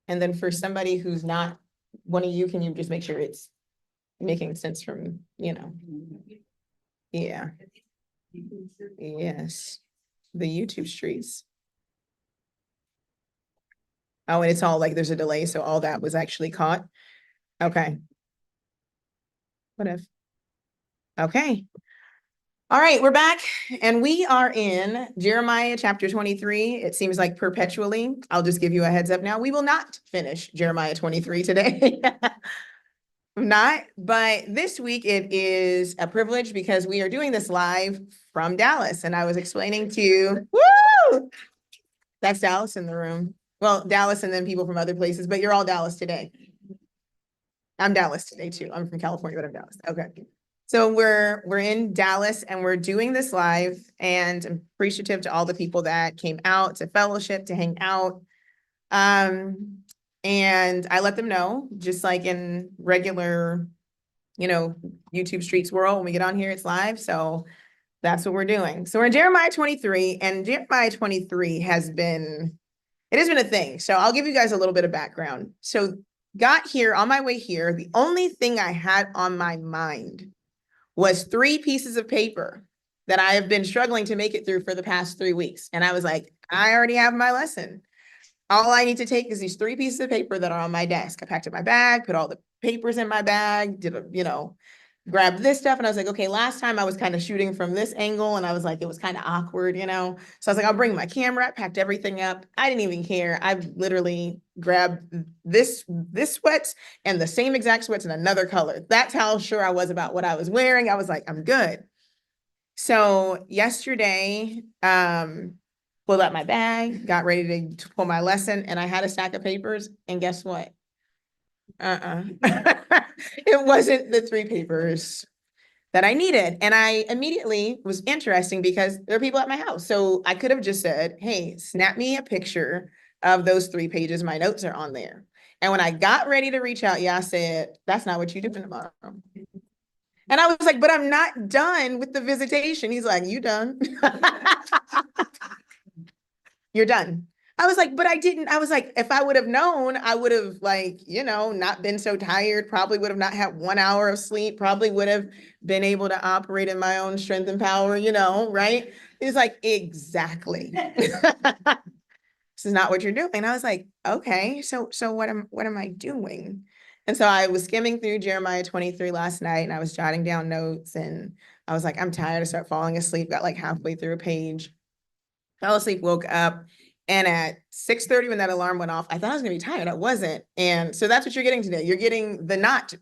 And then for somebody who's not one of you, can you just make sure it's making sense from, yeah. Yes. The YouTube streets. Oh, and it's all like there's a delay, so all that was actually caught. Okay. What if? Okay. All right, we're back and we are in Jeremiah chapter 23. It seems like perpetually. I'll just give you a heads up now. We will not finish Jeremiah 23 today. Not, but this week it is a privilege because we are doing this live from Dallas. And I was explaining to, woo! That's Dallas in the room. Well, Dallas and then people from other places, but you're all Dallas today. I'm Dallas today too. I'm from California, but I'm Dallas. Okay. So we're in Dallas and we're doing this live, and I'm appreciative to all the people that came out to fellowship, to hang out. And I let them know, just like in regular, YouTube streets world, when we get on here, it's live. So that's what we're doing. So we're in Jeremiah 23, and Jeremiah 23 has been a thing. So I'll give you guys a little bit of background. So got here on my way here. The only thing I had on my mind was 3 pieces of paper that I have been struggling to make it through for the past 3 weeks. And I was like, I already have my lesson. All I need to take is these 3 pieces of paper that are on my desk. I packed up my bag, put all the papers in my bag, grabbed this stuff. And I was like, okay, last time I was kind of shooting from this angle and I was like, it was kind of awkward, So I was like, I'll bring my camera, packed everything up. I didn't even care. I literally grabbed this sweats and the same exact sweats in another color. That's how sure I was about what I was wearing. I was like, I'm good. So yesterday, pulled out my bag, got ready to pull my lesson, and I had a stack of papers, and guess what? It wasn't the 3 papers that I needed. And I immediately was interesting because there are people at my house. So I could have just said, hey, snap me a picture of those 3 pages. My notes are on there. And when I got ready to reach out, I said, that's not what you do tomorrow. And I was like, but I'm not done with the visitation. He's like, you done? You're done. I was like, but I was like, if I would have known, I would have not been so tired, probably would have not had 1 hour of sleep, probably would have been able to operate in my own strength and power, right? He's like, exactly. This is not what you're doing. And I was like, okay, so what am I doing? And so I was skimming through Jeremiah 23 last night and I was jotting down notes and I was like, I'm tired. I start falling asleep, got like halfway through a page, fell asleep, woke up. And at 6:30, when that alarm went off, I thought I was gonna be tired. I wasn't. And so that's what you're getting today. You're getting the not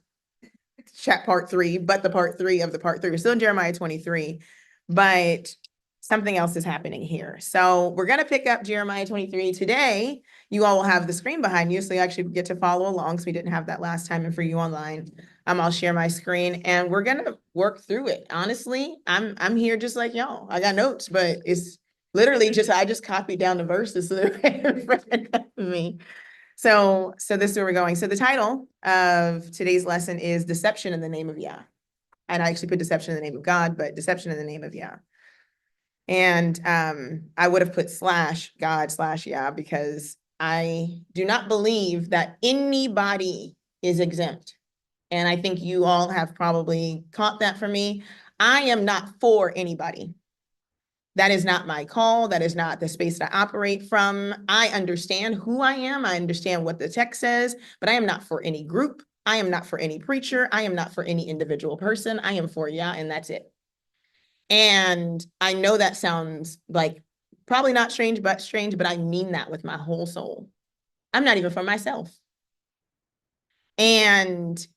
chat part 3, but the part 3 of the part 3. We're still in Jeremiah 23, but something else is happening here. So we're gonna pick up Jeremiah 23 today. You all will have the screen behind you, so you actually get to follow along, because we didn't have that last time. And for you online, I'll share my screen and we're gonna work through it. Honestly, I'm here just like y'all. I got notes, but it's literally I just copied down the verses so they're in front of me. So this is where we're going. So the title of today's lesson is Deception in the Name of Yah. And I actually put deception in the name of God, but deception in the name of Yah. And I would have put /God/Yah because I do not believe that anybody is exempt. And I think you all have probably caught that from me. I am not for anybody. That is not my call. That is not the space that I operate from. I understand who I am. I understand what the text says, but I am not for any group. I am not for any preacher. I am not for any individual person. I am for Yah, and that's it. And I know that sounds like probably not strange, but I mean that with my whole soul. I'm not even for myself. And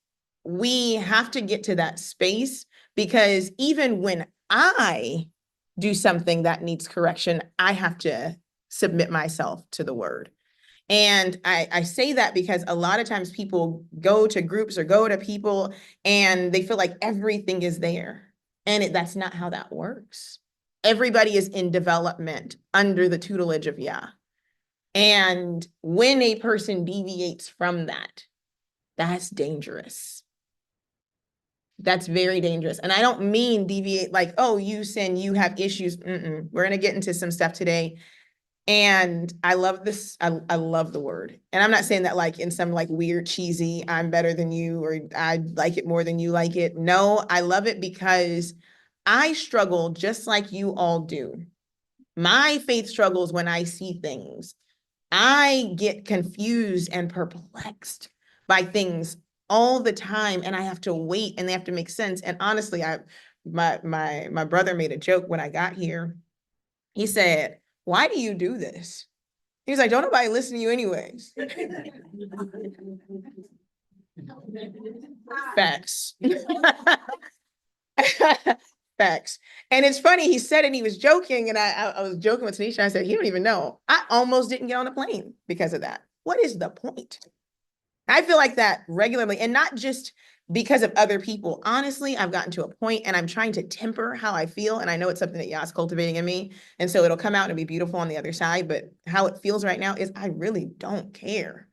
we have to get to that space, because even when I do something that needs correction, I have to submit myself to the word. And I say that because a lot of times people go to groups or go to people and they feel like everything is there. And that's not how that works. Everybody is in development under the tutelage of Yah. And when a person deviates from that, that's dangerous. That's very dangerous. And I don't mean deviate like, oh, you sin, you have issues. We're going to get into some stuff today. And I love this. I love the word. And I'm not saying that like in some like weird, cheesy, I'm better than you, or I like it more than you like it. No, I love it because I struggle just like you all do. My faith struggles when I see things. I get confused and perplexed by things all the time, and I have to wait and they have to make sense. And honestly, my brother made a joke when I got here. He said, "Why do you do this?" He was like, "Don't nobody listen to you anyways." Facts. Facts. And it's funny, he said it and he was joking. And I was joking with Tanisha. I said, "He don't even know. I almost didn't get on a plane because of that. What is the point?" I feel like that regularly, and not just because of other people. Honestly, I've gotten to a point and I'm trying to temper how I feel. And I know it's something that Yah's cultivating in me. And so it'll come out and be beautiful on the other side. But how it feels right now is I really don't care.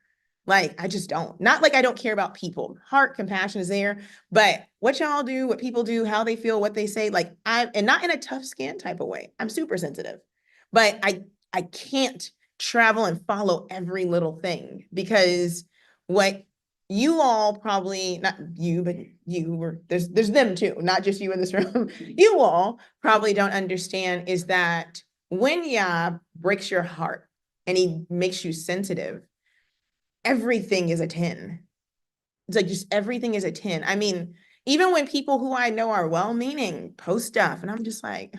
Like, I just don't. Not like I don't care about people. Heart compassion is there. But what y'all do, what people do, how they feel, what they say, like and not in a tough skin type of way. I'm super sensitive. But I can't travel and follow every little thing because what you all probably, not you, but you were, there's them too, not just you in this room. You all probably don't understand is that when Yah breaks your heart and he makes you sensitive, everything is a 10. It's like just everything is a 10. I mean, even when people who I know are well-meaning post stuff, and I'm just like,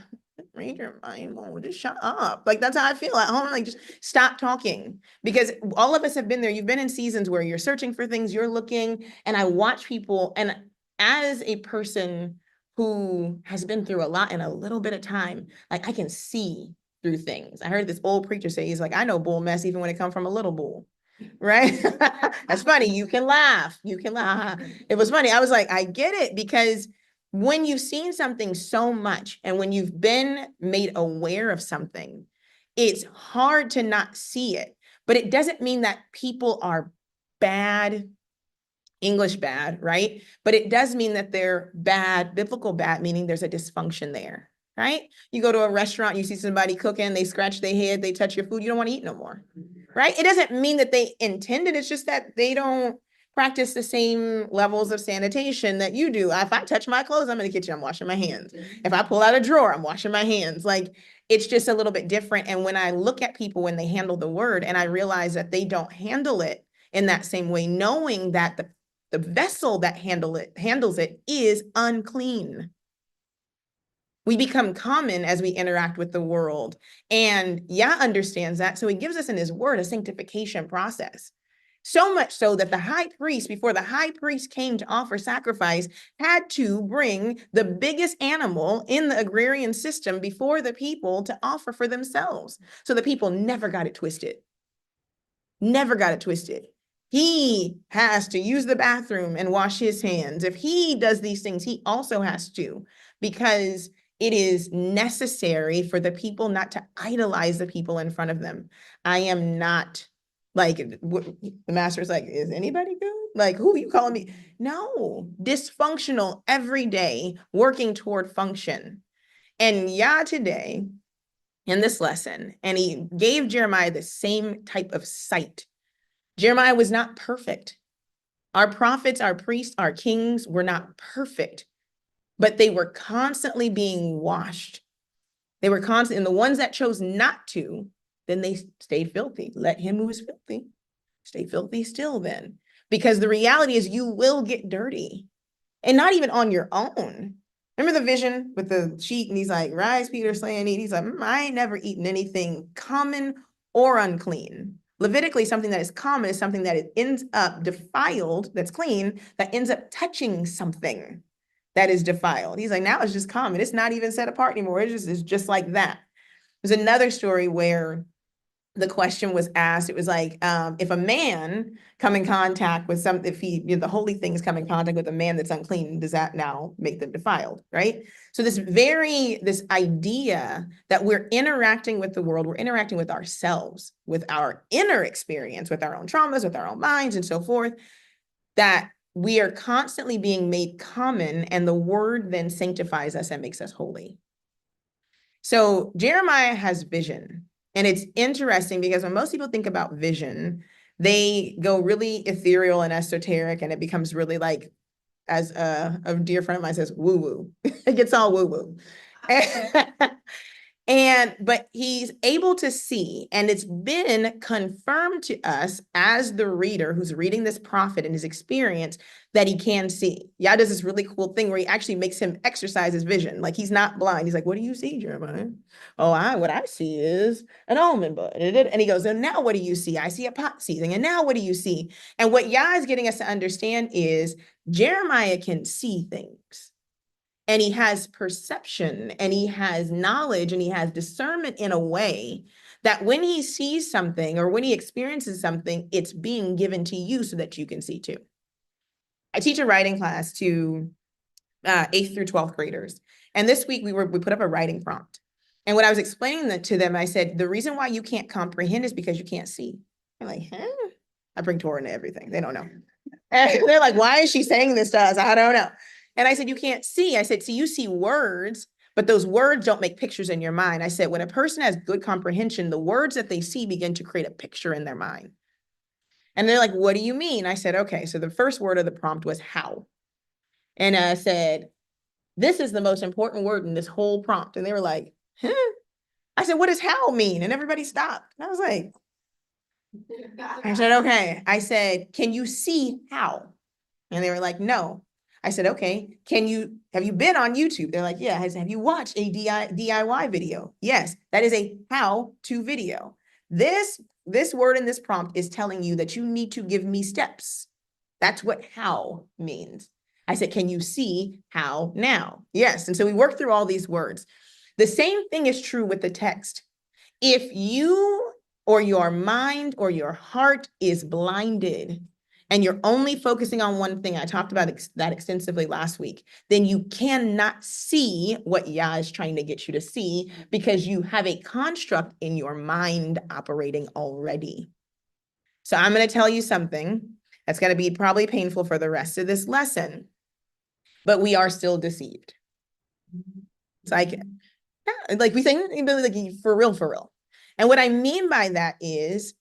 read your Bible, just shut up. Like that's how I feel at home. Like just stop talking. Because all of us have been there. You've been in seasons where you're searching for things, you're looking, and I watch people. And as a person who has been through a lot in a little bit of time, like I can see through things. I heard this old preacher say, he's like, I know bull mess even when it comes from a little bull. Right? That's funny. You can laugh. You can laugh. It was funny. I was like, I get it because when you've seen something so much and when you've been made aware of something, it's hard to not see it. But it doesn't mean that people are bad, English bad, right? But it does mean that they're bad, biblical bad, meaning there's a dysfunction there, right? You go to a restaurant, you see somebody cooking, they scratch their head, they touch your food, you don't want to eat no more, right? It doesn't mean that they intended, it's just that they don't practice the same levels of sanitation that you do. If I touch my clothes, I'm in the kitchen, I'm washing my hands. If I pull out a drawer, I'm washing my hands. Like it's just a little bit different. And when I look at people when they handle the word and I realize that they don't handle it in that same way, knowing that the vessel that handles it is unclean. We become common as we interact with the world. And Yah understands that. So he gives us in his word a sanctification process. So much so that the high priest, before the high priest came to offer sacrifice, had to bring the biggest animal in the agrarian system before the people to offer for themselves. So the people never got it twisted. Never got it twisted. He has to use the bathroom and wash his hands. If he does these things, he also has to, because it is necessary for the people not to idolize the people in front of them. I am not like, the master's like, is anybody good? Like, who are you calling me? No, dysfunctional every day, working toward function. And Yah today, in this lesson, and he gave Jeremiah the same type of sight. Jeremiah was not perfect. Our prophets, our priests, our kings were not perfect, but they were constantly being washed. They were constant, and the ones that chose not to, then they stayed filthy. Let him who is filthy stay filthy still then. Because the reality is you will get dirty, and not even on your own. Remember the vision with the sheet, and he's like, rise, Peter, slay and eat. He's like, I ain't never eaten anything common or unclean. Levitically, something that is common is something that it ends up defiled, that's clean, that ends up touching something that is defiled. He's like, now it's just common. It's not even set apart anymore. It's just like that. There's another story where the question was asked, it was like, if a man come in contact with something, if he, the holy things come in contact with a man that's unclean, does that now make them defiled, right? So this idea that we're interacting with the world, we're interacting with ourselves, with our inner experience, with our own traumas, with our own minds and so forth, that we are constantly being made common, and the word then sanctifies us and makes us holy. So Jeremiah has vision. And it's interesting because when most people think about vision, they go really ethereal and esoteric, and it becomes really like, as a dear friend of mine says, woo woo. It gets all woo woo. But he's able to see, and it's been confirmed to us as the reader who's reading this prophet and his experience, that he can see. Yah does this really cool thing where he actually makes him exercise his vision. Like, he's not blind. He's like, what do you see, Jeremiah? Oh, what I see is an almond bud. And he goes, and now what do you see? I see a pot season. And now what do you see? And what Yah is getting us to understand is Jeremiah can see things. And he has perception, and he has knowledge, and he has discernment in a way that when he sees something or when he experiences something, it's being given to you so that you can see too. I teach a writing class to 8th through 12th graders. And this week we put up a writing prompt. And what I was explaining that to them, I said, the reason why you can't comprehend is because you can't see. I'm like, huh? I bring Torah into everything. They don't know. And they're like, why is she saying this to us? I don't know. And I said, you can't see. I said, so you see words, but those words don't make pictures in your mind. I said, when a person has good comprehension, the words that they see begin to create a picture in their mind. And they're like, what do you mean? I said, okay, so the first word of the prompt was how. And I said, this is the most important word in this whole prompt. And they were like, huh? I said, what does how mean? And everybody stopped. And I was like, I said, okay. I said, can you see how? And they were like, no. I said, okay, have you been on YouTube? They're like, yeah. I said, have you watched a DIY video? Yes, that is a how-to video. This word in this prompt is telling you that you need to give me steps. That's what how means. I said, can you see how now? Yes. And so we worked through all these words. The same thing is true with the text. If you or your mind or your heart is blinded, and you're only focusing on one thing, I talked about that extensively last week, then you cannot see what Yah is trying to get you to see, because you have a construct in your mind operating already. So I'm going to tell you something that's going to be probably painful for the rest of this lesson, but we are still deceived. It's like we say, like, for real. And what I mean by that is,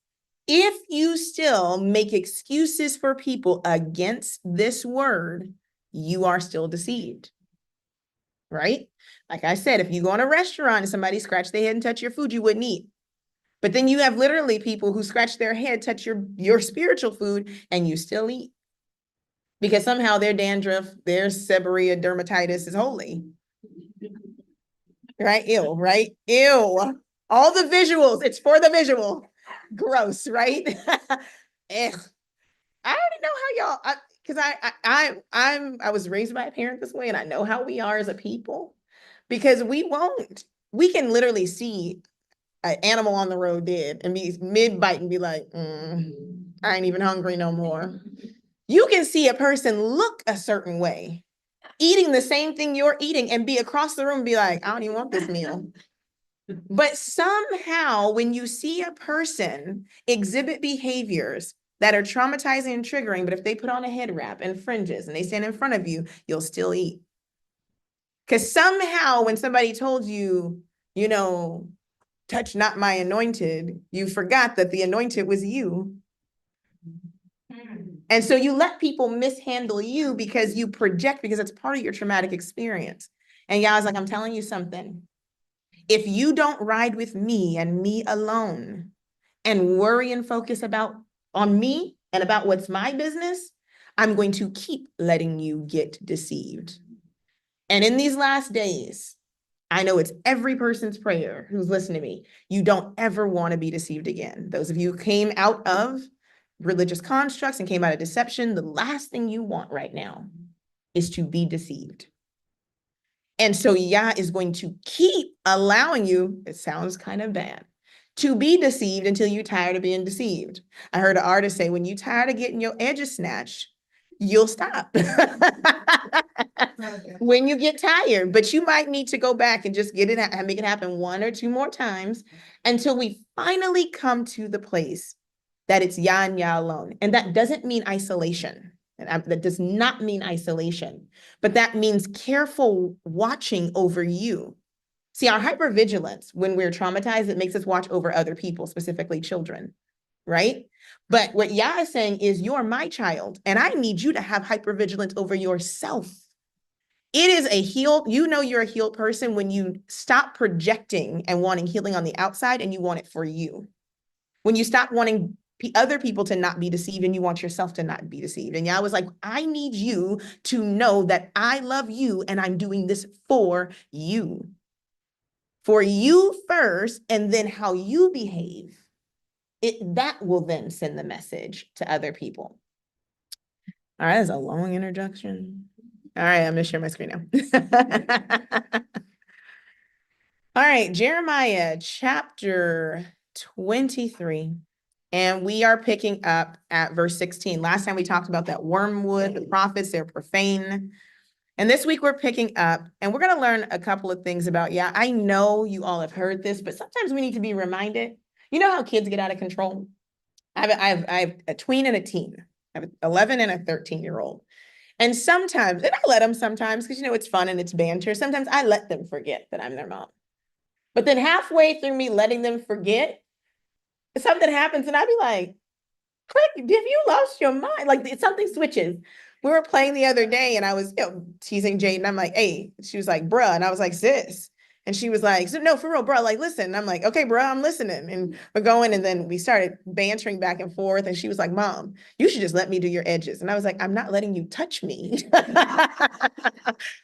if you still make excuses for people against this word, you are still deceived, right? Like I said, if you go in a restaurant and somebody scratched their head and touch your food, you wouldn't eat. But then you have literally people who scratch their head, touch your spiritual food, and you still eat. Because somehow their dandruff, their seborrhea dermatitis is holy. Right? Ew, right? Ew. All the visuals, it's for the visual. Gross, right? Ugh. I already know how y'all, because I was raised by a parent this way, and I know how we are as a people, because we can literally see an animal on the road dead and be mid-bite and be like, I ain't even hungry no more. You can see a person look a certain way, eating the same thing you're eating, and be across the room and be like, I don't even want this meal. But somehow, when you see a person exhibit behaviors that are traumatizing and triggering, but if they put on a head wrap and fringes and they stand in front of you, you'll still eat. Because somehow when somebody told you, touch not my anointed, you forgot that the anointed was you. And so you let people mishandle you because you project, because it's part of your traumatic experience. And Yah's like, I'm telling you something. If you don't ride with me and me alone and worry and focus on me and about what's my business, I'm going to keep letting you get deceived. And in these last days, I know it's every person's prayer who's listening to me. You don't ever want to be deceived again. Those of you who came out of religious constructs and came out of deception, the last thing you want right now is to be deceived. And so Yah is going to keep allowing you, it sounds kind of bad, to be deceived until you're tired of being deceived. I heard an artist say, when you're tired of getting your edges snatched, you'll stop. When you get tired, but you might need to go back and just make it happen one or two more times until we finally come to the place that it's Yah and Yah alone. And that doesn't mean isolation. That does not mean isolation, but that means careful watching over you. See, our hypervigilance, when we're traumatized, it makes us watch over other people, specifically children, right? But what Yah is saying is, you're my child, and I need you to have hypervigilance over yourself. It is a healed, you know you're a healed person when you stop projecting and wanting healing on the outside and you want it for you. When you stop wanting other people to not be deceived and you want yourself to not be deceived. And Yah was like, I need you to know that I love you and I'm doing this for you. For you first, and then how you behave. That will then send the message to other people. All right, that's a long introduction. All right, I'm gonna share my screen now. All right, Jeremiah chapter 23. And we are picking up at verse 16. Last time we talked about that wormwood, the prophets, they're profane. And this week we're picking up and we're going to learn a couple of things about, I know you all have heard this, but sometimes we need to be reminded. You know how kids get out of control? I have a tween and a teen. I have an 11 and a 13-year-old. And sometimes, and I let them sometimes because, it's fun and it's banter. Sometimes I let them forget that I'm their mom. But then halfway through me letting them forget, something happens and I'd be like, click, have you lost your mind? Like something switches. We were playing the other day and I was teasing Jade. I'm like, hey, she was like, bruh. And I was like, sis. And she was like, so, no, for real, bruh, like, listen. And I'm like, okay, bruh, I'm listening. And we're going. And then we started bantering back and forth. And she was like, Mom, you should just let me do your edges. And I was like, I'm not letting you touch me.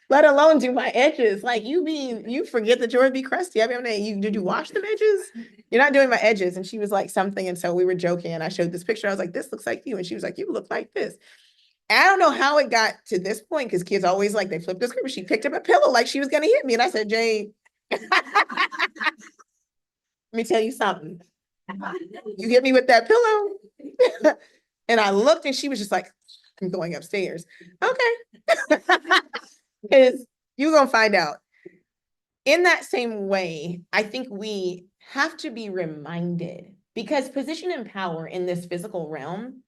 Let alone do my edges. Like you forget that yours be crusty. I mean, did you wash them edges? You're not doing my edges. And she was like something. And so we were joking and I showed this picture. I was like, this looks like you. And she was like, you look like this. I don't know how it got to this point because kids always like, they flip the script. She picked up a pillow like she was going to hit me. And I said, Jade, let me tell you something. You hit me with that pillow. And I looked and she was just like, I'm going upstairs. Okay. Because you're going to find out. In that same way, I think we have to be reminded because position and power in this physical realm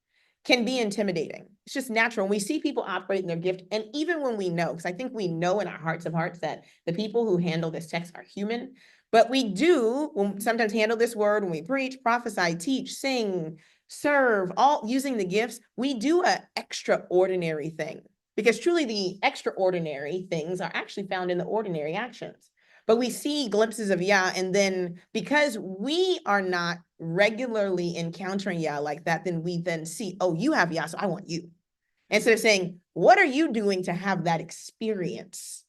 can be intimidating. It's just natural. We see people operate in their gift. And even when we know, because I think we know in our hearts of hearts that the people who handle this text are human, but we do sometimes handle this word when we preach, prophesy, teach, sing, serve, all using the gifts, we do an extraordinary thing. Because truly the extraordinary things are actually found in the ordinary actions. But we see glimpses of Yah, and then because we are not regularly encountering Yah like that, then we then see, oh, you have Yah, so I want you. Instead of saying, what are you doing to have that experience?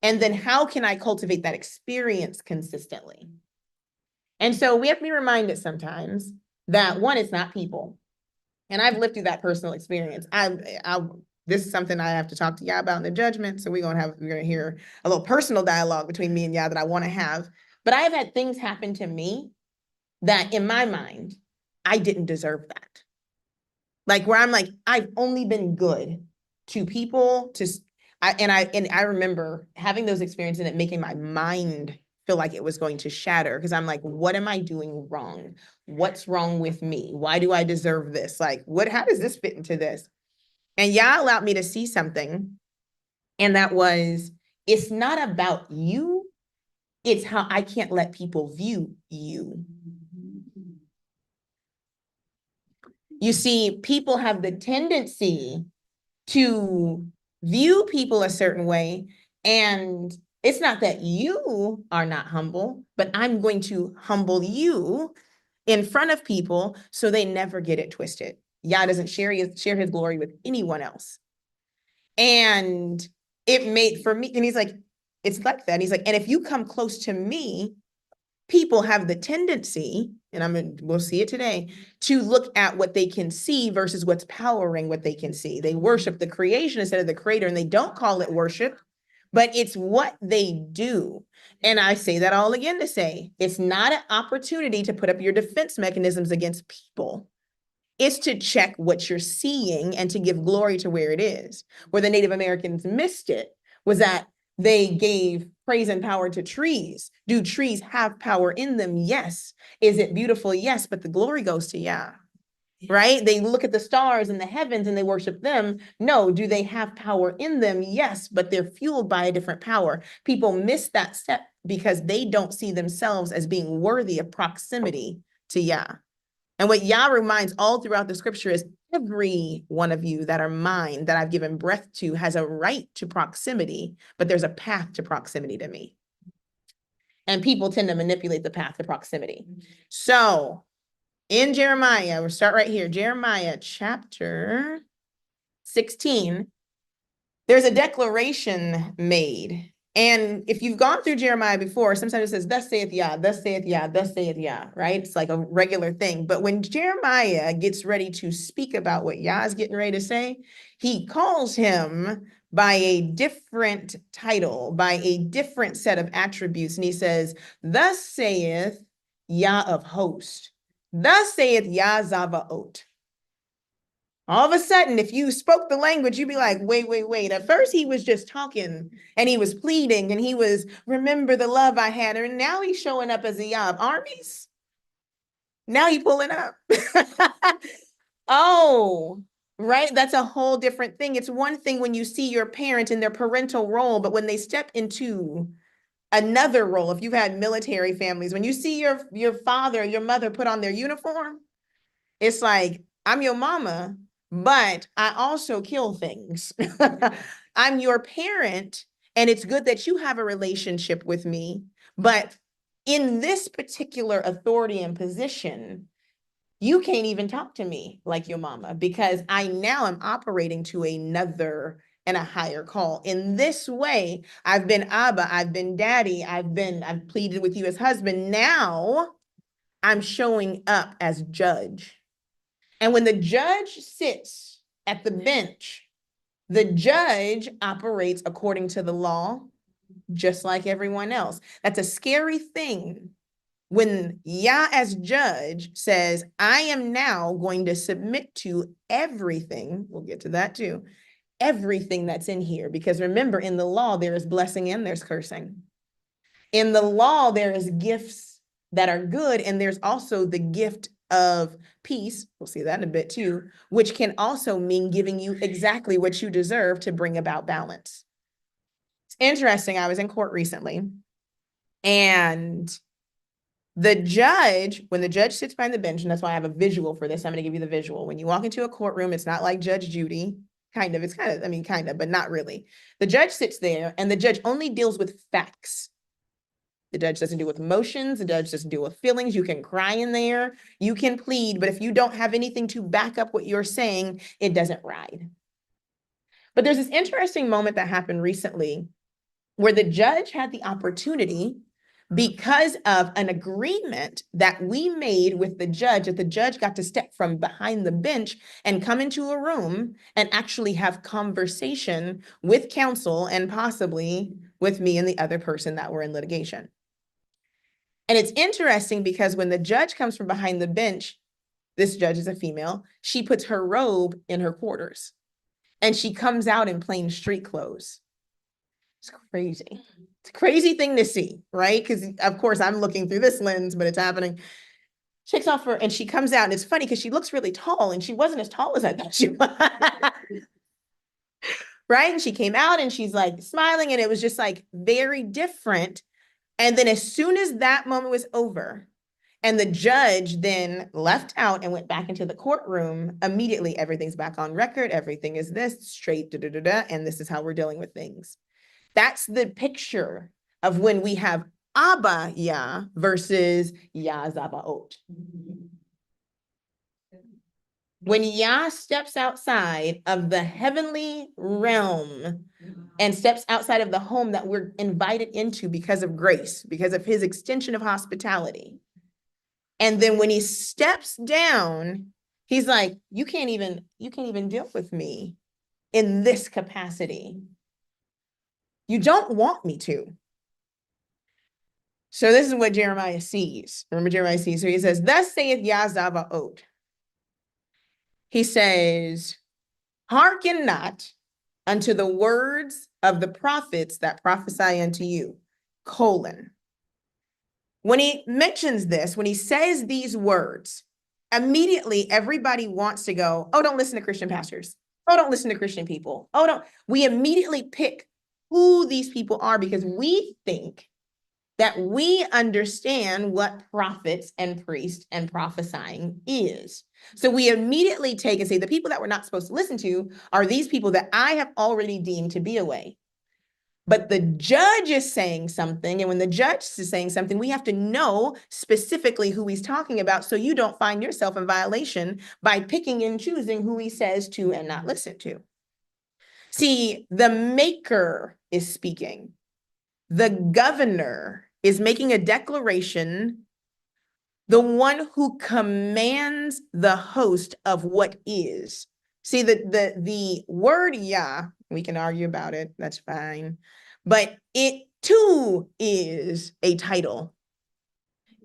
And then how can I cultivate that experience consistently? And so we have to be reminded sometimes that one, it's not people. And I've lived through that personal experience. This is something I have to talk to Yah about in the judgment. So we're going to hear a little personal dialogue between me and Yah that I want to have. But I have had things happen to me that in my mind, I didn't deserve that. Like where I'm like, I've only been good to people and I remember having those experiences and it making my mind feel like it was going to shatter because I'm like, what am I doing wrong? What's wrong with me? Why do I deserve this? Like, how does this fit into this? And Yah allowed me to see something. And that was, it's not about you. It's how I can't let people view you. You see, people have the tendency to view people a certain way. And it's not that you are not humble, but I'm going to humble you in front of people so they never get it twisted. Yah doesn't share his glory with anyone else. And it made for me, and he's like, it's like that. He's like, and if you come close to me, people have the tendency, and we'll see it today, to look at what they can see versus what's powering what they can see. They worship the creation instead of the creator, and they don't call it worship, but it's what they do. And I say that all again to say, it's not an opportunity to put up your defense mechanisms against people. It's to check what you're seeing and to give glory to where it is. Where the Native Americans missed it was that they gave praise and power to trees. Do trees have power in them? Yes. Is it beautiful? Yes, but the glory goes to Yah. right? They look at the stars in the heavens and they worship them. No, do they have power in them? Yes, but they're fueled by a different power. People miss that step because they don't see themselves as being worthy of proximity to Yah. And what Yah reminds all throughout the scripture is every one of you that are mine, that I've given breath to, has a right to proximity, but there's a path to proximity to me. And people tend to manipulate the path to proximity. So in Jeremiah, we'll start right here, Jeremiah chapter 16, there's a declaration made. And if you've gone through Jeremiah before, sometimes it says, thus saith Yah, thus saith Yah, thus saith Yah, right? It's like a regular thing. But when Jeremiah gets ready to speak about what Yah is getting ready to say, he calls him by a different title, by a different set of attributes. And he says, thus saith Yah of hosts, thus saith Yah Zavaot. All of a sudden, if you spoke the language, you'd be like, wait. At first, he was just talking and he was pleading and he was, remember the love I had. And now he's showing up as a Yah of armies. Now he's pulling up. Oh, right. That's a whole different thing. It's one thing when you see your parent in their parental role, but when they step into another role, if you've had military families, when you see your father, your mother put on their uniform, it's like, I'm your mama, but I also kill things. I'm your parent, and it's good that you have a relationship with me. But in this particular authority and position, you can't even talk to me like your mama because I now am operating to another and a higher call. In this way, I've been Abba, I've been daddy, I've pleaded with you as husband. Now I'm showing up as judge. And when the judge sits at the bench, the judge operates according to the law, just like everyone else. That's a scary thing when Yah as judge says, I am now going to submit to everything. We'll get to that too. Everything that's in here. Because remember, in the law, there is blessing and there's cursing. In the law, there is gifts that are good, and there's also the gift of peace. We'll see that in a bit too, which can also mean giving you exactly what you deserve to bring about balance. It's interesting. I was in court recently, and the judge, when the judge sits behind the bench, and that's why I have a visual for this, I'm going to give you the visual. When you walk into a courtroom, it's not like Judge Judy. It's kind of, but not really. The judge sits there, and the judge only deals with facts. The judge doesn't deal with emotions. The judge doesn't deal with feelings. You can cry in there. You can plead. But if you don't have anything to back up what you're saying, it doesn't ride. But there's this interesting moment that happened recently where the judge had the opportunity, because of an agreement that we made with the judge, that the judge got to step from behind the bench and come into a room and actually have conversation with counsel and possibly with me and the other person that were in litigation. And it's interesting because when the judge comes from behind the bench, this judge is a female, she puts her robe in her quarters and she comes out in plain street clothes. It's crazy. It's a crazy thing to see, right? Because of course I'm looking through this lens, but it's happening. She takes off her, and she comes out, and it's funny because she looks really tall, and she wasn't as tall as I thought she was. Right? And she came out and she's like smiling, and it was just like very different. And then as soon as that moment was over, and the judge then left out and went back into the courtroom, immediately everything's back on record. Everything is this straight, and this is how we're dealing with things. That's the picture of when we have Abba Yah versus Yah Zabaot. When Yah steps outside of the heavenly realm and steps outside of the home that we're invited into because of grace, because of his extension of hospitality. And then when he steps down, he's like, you can't even deal with me in this capacity. You don't want me to. So this is what Jeremiah sees. Remember Jeremiah sees. So he says, thus saith Yah Zavaot. He says, hearken not unto the words of the prophets that prophesy unto you, colon. When he mentions this, when he says these words, immediately everybody wants to go, oh, don't listen to Christian pastors. Oh, don't listen to Christian people. Oh, don't. We immediately pick who these people are because we think that we understand what prophets and priests and prophesying is. So we immediately take and say the people that we're not supposed to listen to are these people that I have already deemed to be away. But the judge is saying something, and when the judge is saying something, we have to know specifically who he's talking about so you don't find yourself in violation by picking and choosing who he says to and not listen to. See, the maker is speaking. The governor is making a declaration, the one who commands the host of what is. See, the word Yah, we can argue about it, that's fine, but it too is a title.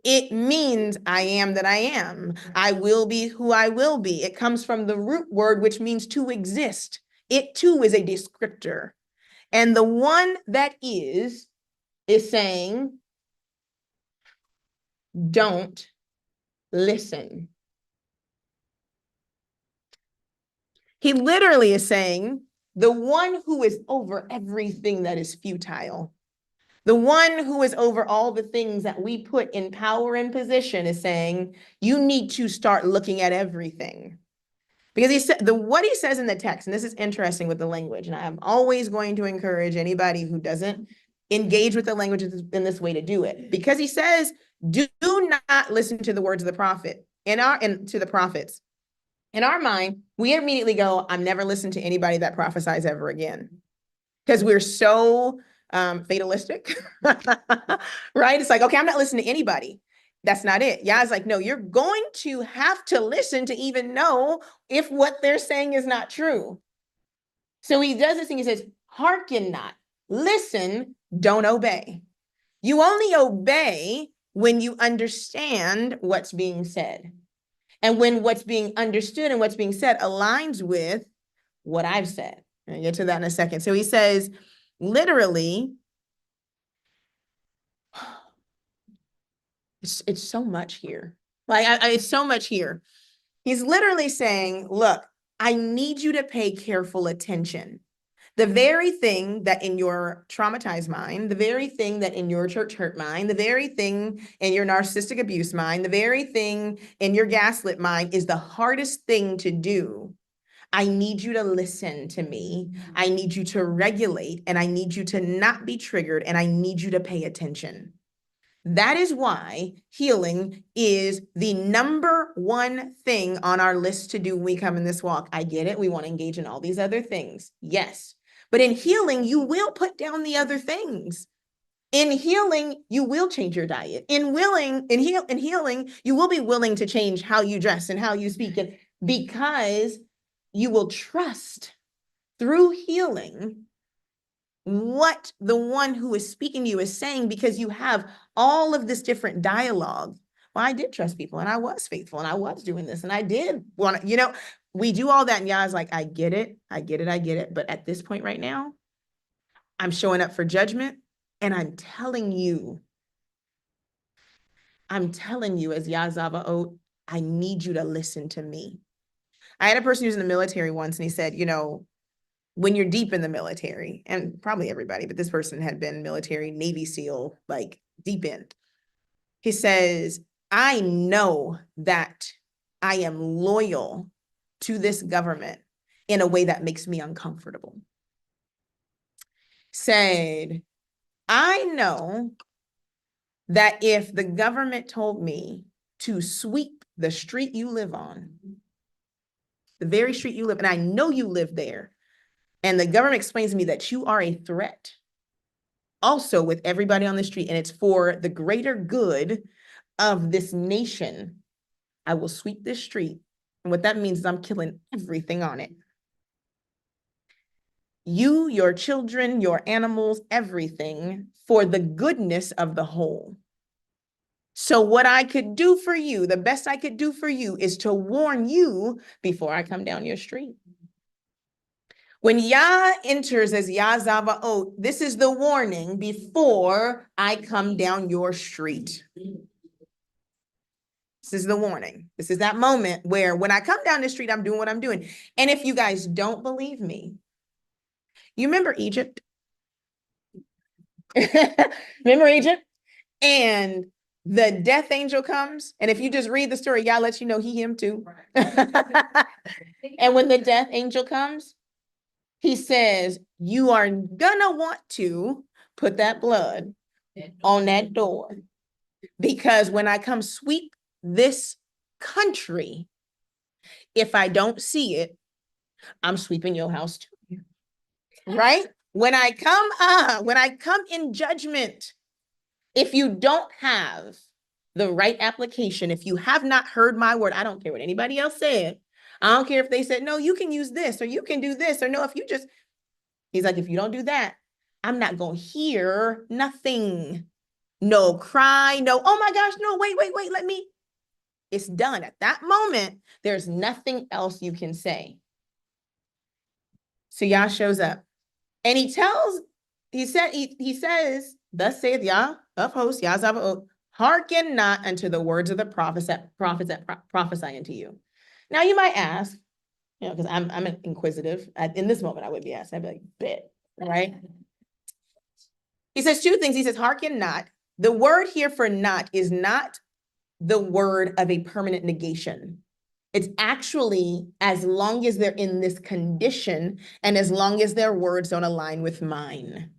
It means I am that I am. I will be who I will be. It comes from the root word, which means to exist. It too is a descriptor. And the one that is saying, don't listen. He literally is saying, the one who is over everything that is futile, the one who is over all the things that we put in power and position is saying, you need to start looking at everything. Because he said what he says in the text, and this is interesting with the language, and I'm always going to encourage anybody who doesn't engage with the language in this way to do it. Because he says, do not listen to the words of the prophet to the prophets. In our mind, we immediately go, I'm never listening to anybody that prophesies ever again. Because we're so fatalistic, right? It's like, okay, I'm not listening to anybody. That's not it. Yeah, it's like, no, you're going to have to listen to even know if what they're saying is not true. So he does this thing. He says, hearken not, listen, don't obey. You only obey when you understand what's being said. And when what's being understood and what's being said aligns with what I've said. I'll get to that in a second. So he says, literally, it's so much here. Like, it's so much here. He's literally saying, look, I need you to pay careful attention. The very thing that in your traumatized mind, the very thing that in your church hurt mind, the very thing in your narcissistic abuse mind, the very thing in your gaslit mind is the hardest thing to do. I need you to listen to me. I need you to regulate, and I need you to not be triggered, and I need you to pay attention. That is why healing is the number one thing on our list to do when we come in this walk. I get it. We want to engage in all these other things. Yes. But in healing, you will put down the other things. In healing, you will change your diet. In healing, you will be willing to change how you dress and how you speak, and because you will trust through healing what the one who is speaking to you is saying, because you have all of this different dialogue. Well, I did trust people, and I was faithful, and I was doing this, and I did want to, we do all that, and Yah's like, I get it. But at this point right now, I'm showing up for judgment, and I'm telling you as Yah Zavaot, I need you to listen to me. I had a person who's in the military once, and he said, when you're deep in the military, and probably everybody, but this person had been military, Navy SEAL, like deep in. He says, I know that I am loyal to this government in a way that makes me uncomfortable. Said, I know that if the government told me to sweep the street you live on, the very street you live, and I know you live there, and the government explains to me that you are a threat also with everybody on the street, and it's for the greater good of this nation, I will sweep this street. And what that means is I'm killing everything on it. You, your children, your animals, everything for the goodness of the whole. So what I could do for you, the best I could do for you, is to warn you before I come down your street. When Yah enters as Yah Zavaot, this is the warning before I come down your street. This is the warning. This is that moment where when I come down the street, I'm doing what I'm doing. And if you guys don't believe me, you remember Egypt? Remember Egypt? And the death angel comes. And if you just read the story, y'all let you know he him too. And when the death angel comes, he says, you are gonna want to put that blood on that door. Because when I come sweep this country, if I don't see it, I'm sweeping your house too. Right? When I come in judgment, if you don't have the right application, if you have not heard my word, I don't care what anybody else said. I don't care if they said, no, you can use this, or you can do this, or no, if you just, he's like, if you don't do that, I'm not going to hear nothing. No cry, no, oh my gosh, no, wait, let me. It's done. At that moment, there's nothing else you can say. So Yah shows up. And he says, thus saith Yah of hosts, Yah Zavaot, hearken not unto the words of the prophets that prophesy unto you. Now you might ask, because I'm inquisitive. In this moment, I would be asked. I'd be like, bet, right? He says two things. He says, hearken not. The word here for not is not the word of a permanent negation. It's actually as long as they're in this condition and as long as their words don't align with mine.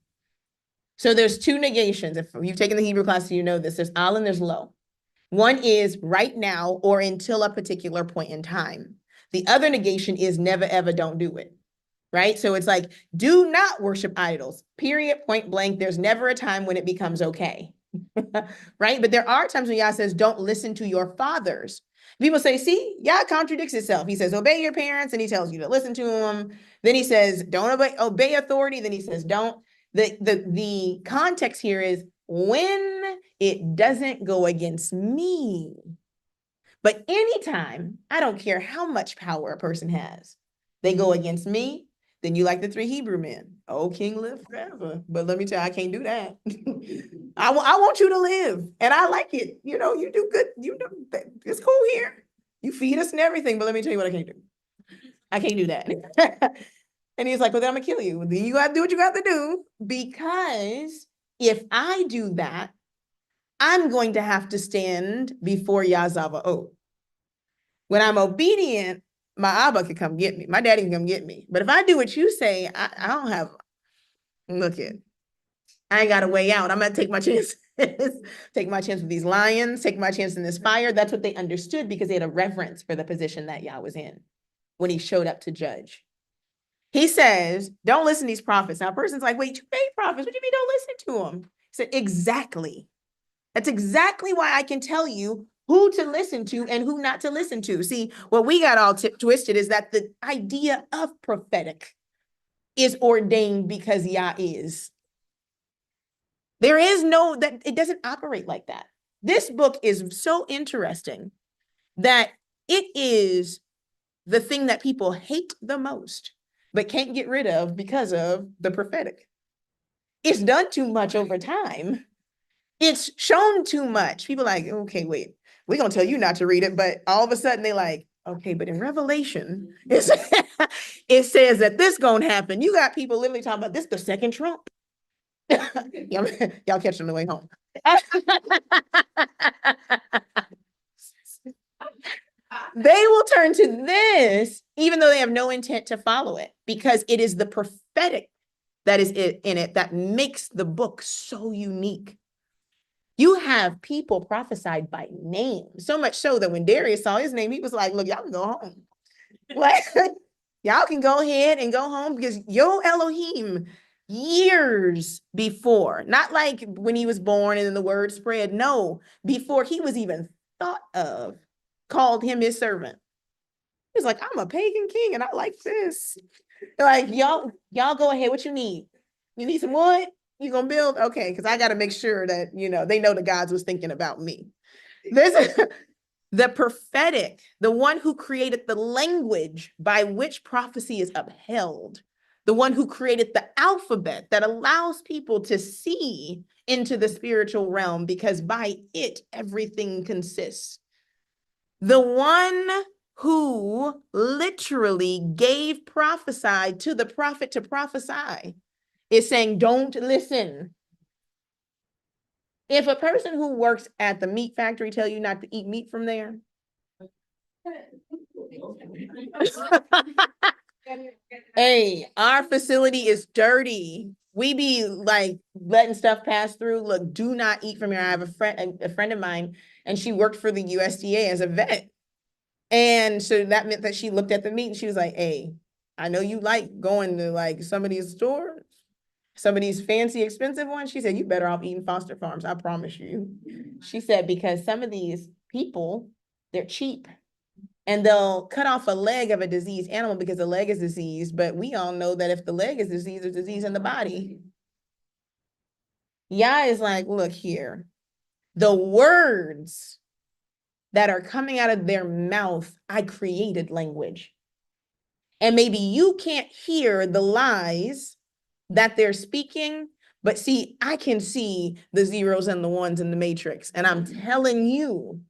So there's two negations. If you've taken the Hebrew class, you know this. There's al and there's lo. One is right now or until a particular point in time. The other negation is never, ever, don't do it. Right? So it's like, do not worship idols, period, point blank. There's never a time when it becomes okay. Right? But there are times when Yah says, don't listen to your fathers. People say, see, Yah contradicts itself. He says, obey your parents, and he tells you to listen to them. Then he says, don't obey authority. Then he says, don't. The context here is when it doesn't go against me. But anytime, I don't care how much power a person has, they go against me, then you like the three Hebrew men. Oh, King live forever. But let me tell you, I can't do that. I want you to live. And I like it. You know, you do good. You know, it's cool here. You feed us and everything. But let me tell you what I can't do. I can't do that. And he's like, well, then I'm going to kill you. Then you got to do what you got to do. Because if I do that, I'm going to have to stand before Yah Zavaot. When I'm obedient, my Abba can come get me. My daddy can come get me. But if I do what you say, I don't have, look it. I ain't got a way out. I'm going to take my chances. Take my chance with these lions, take my chance in this fire. That's what they understood because they had a reverence for the position that Yah was in when he showed up to judge. He says, don't listen to these prophets. Now a person's like, wait, you made prophets. What do you mean don't listen to them? He said, exactly. That's exactly why I can tell you who to listen to and who not to listen to. See, what we got all twisted is that the idea of prophetic is ordained because Yah is. There is no, that it doesn't operate like that. This book is so interesting that it is the thing that people hate the most, but can't get rid of because of the prophetic. It's done too much over time. It's shown too much. People are like, okay, wait, we're going to tell you not to read it. But all of a sudden they like, okay, but in Revelation, it says that this going to happen. You got people literally talking about this, the second Trump. Y'all catch on the way home. They will turn to this, even though they have no intent to follow it, because it is the prophetic that is in it that makes the book so unique. You have people prophesied by name, so much so that when Darius saw his name, he was like, look, y'all can go home. Like, y'all can go ahead and go home because yo Elohim, years before, not like when he was born and then the word spread, no, before he was even thought of, called him his servant. He's like, I'm a pagan king and I like this. Like, y'all go ahead. What you need? You need some wood? You gonna build? Okay, because I got to make sure that, you know, they know the gods was thinking about me. This is the prophetic, the one who created the language by which prophecy is upheld, the one who created the alphabet that allows people to see into the spiritual realm because by it, everything consists. The one who literally gave prophesied to the prophet to prophesy is saying, don't listen. If a person who works at the meat factory tell you not to eat meat from there, hey, our facility is dirty. We be like letting stuff pass through. Look, do not eat from here. I have a friend of mine, and she worked for the USDA as a vet. And so that meant that she looked at the meat and she was like, hey, I know you like going to like some of these stores, some of these fancy, expensive ones. She said, you better off eating Foster Farms. I promise you. She said, because some of these people, they're cheap and they'll cut off a leg of a diseased animal because the leg is diseased. But we all know that if the leg is diseased, there's disease in the body. Yah is like, look here, the words that are coming out of their mouth, I created language. And maybe you can't hear the lies that they're speaking, but see, I can see the zeros and the ones in the matrix. And I'm telling you,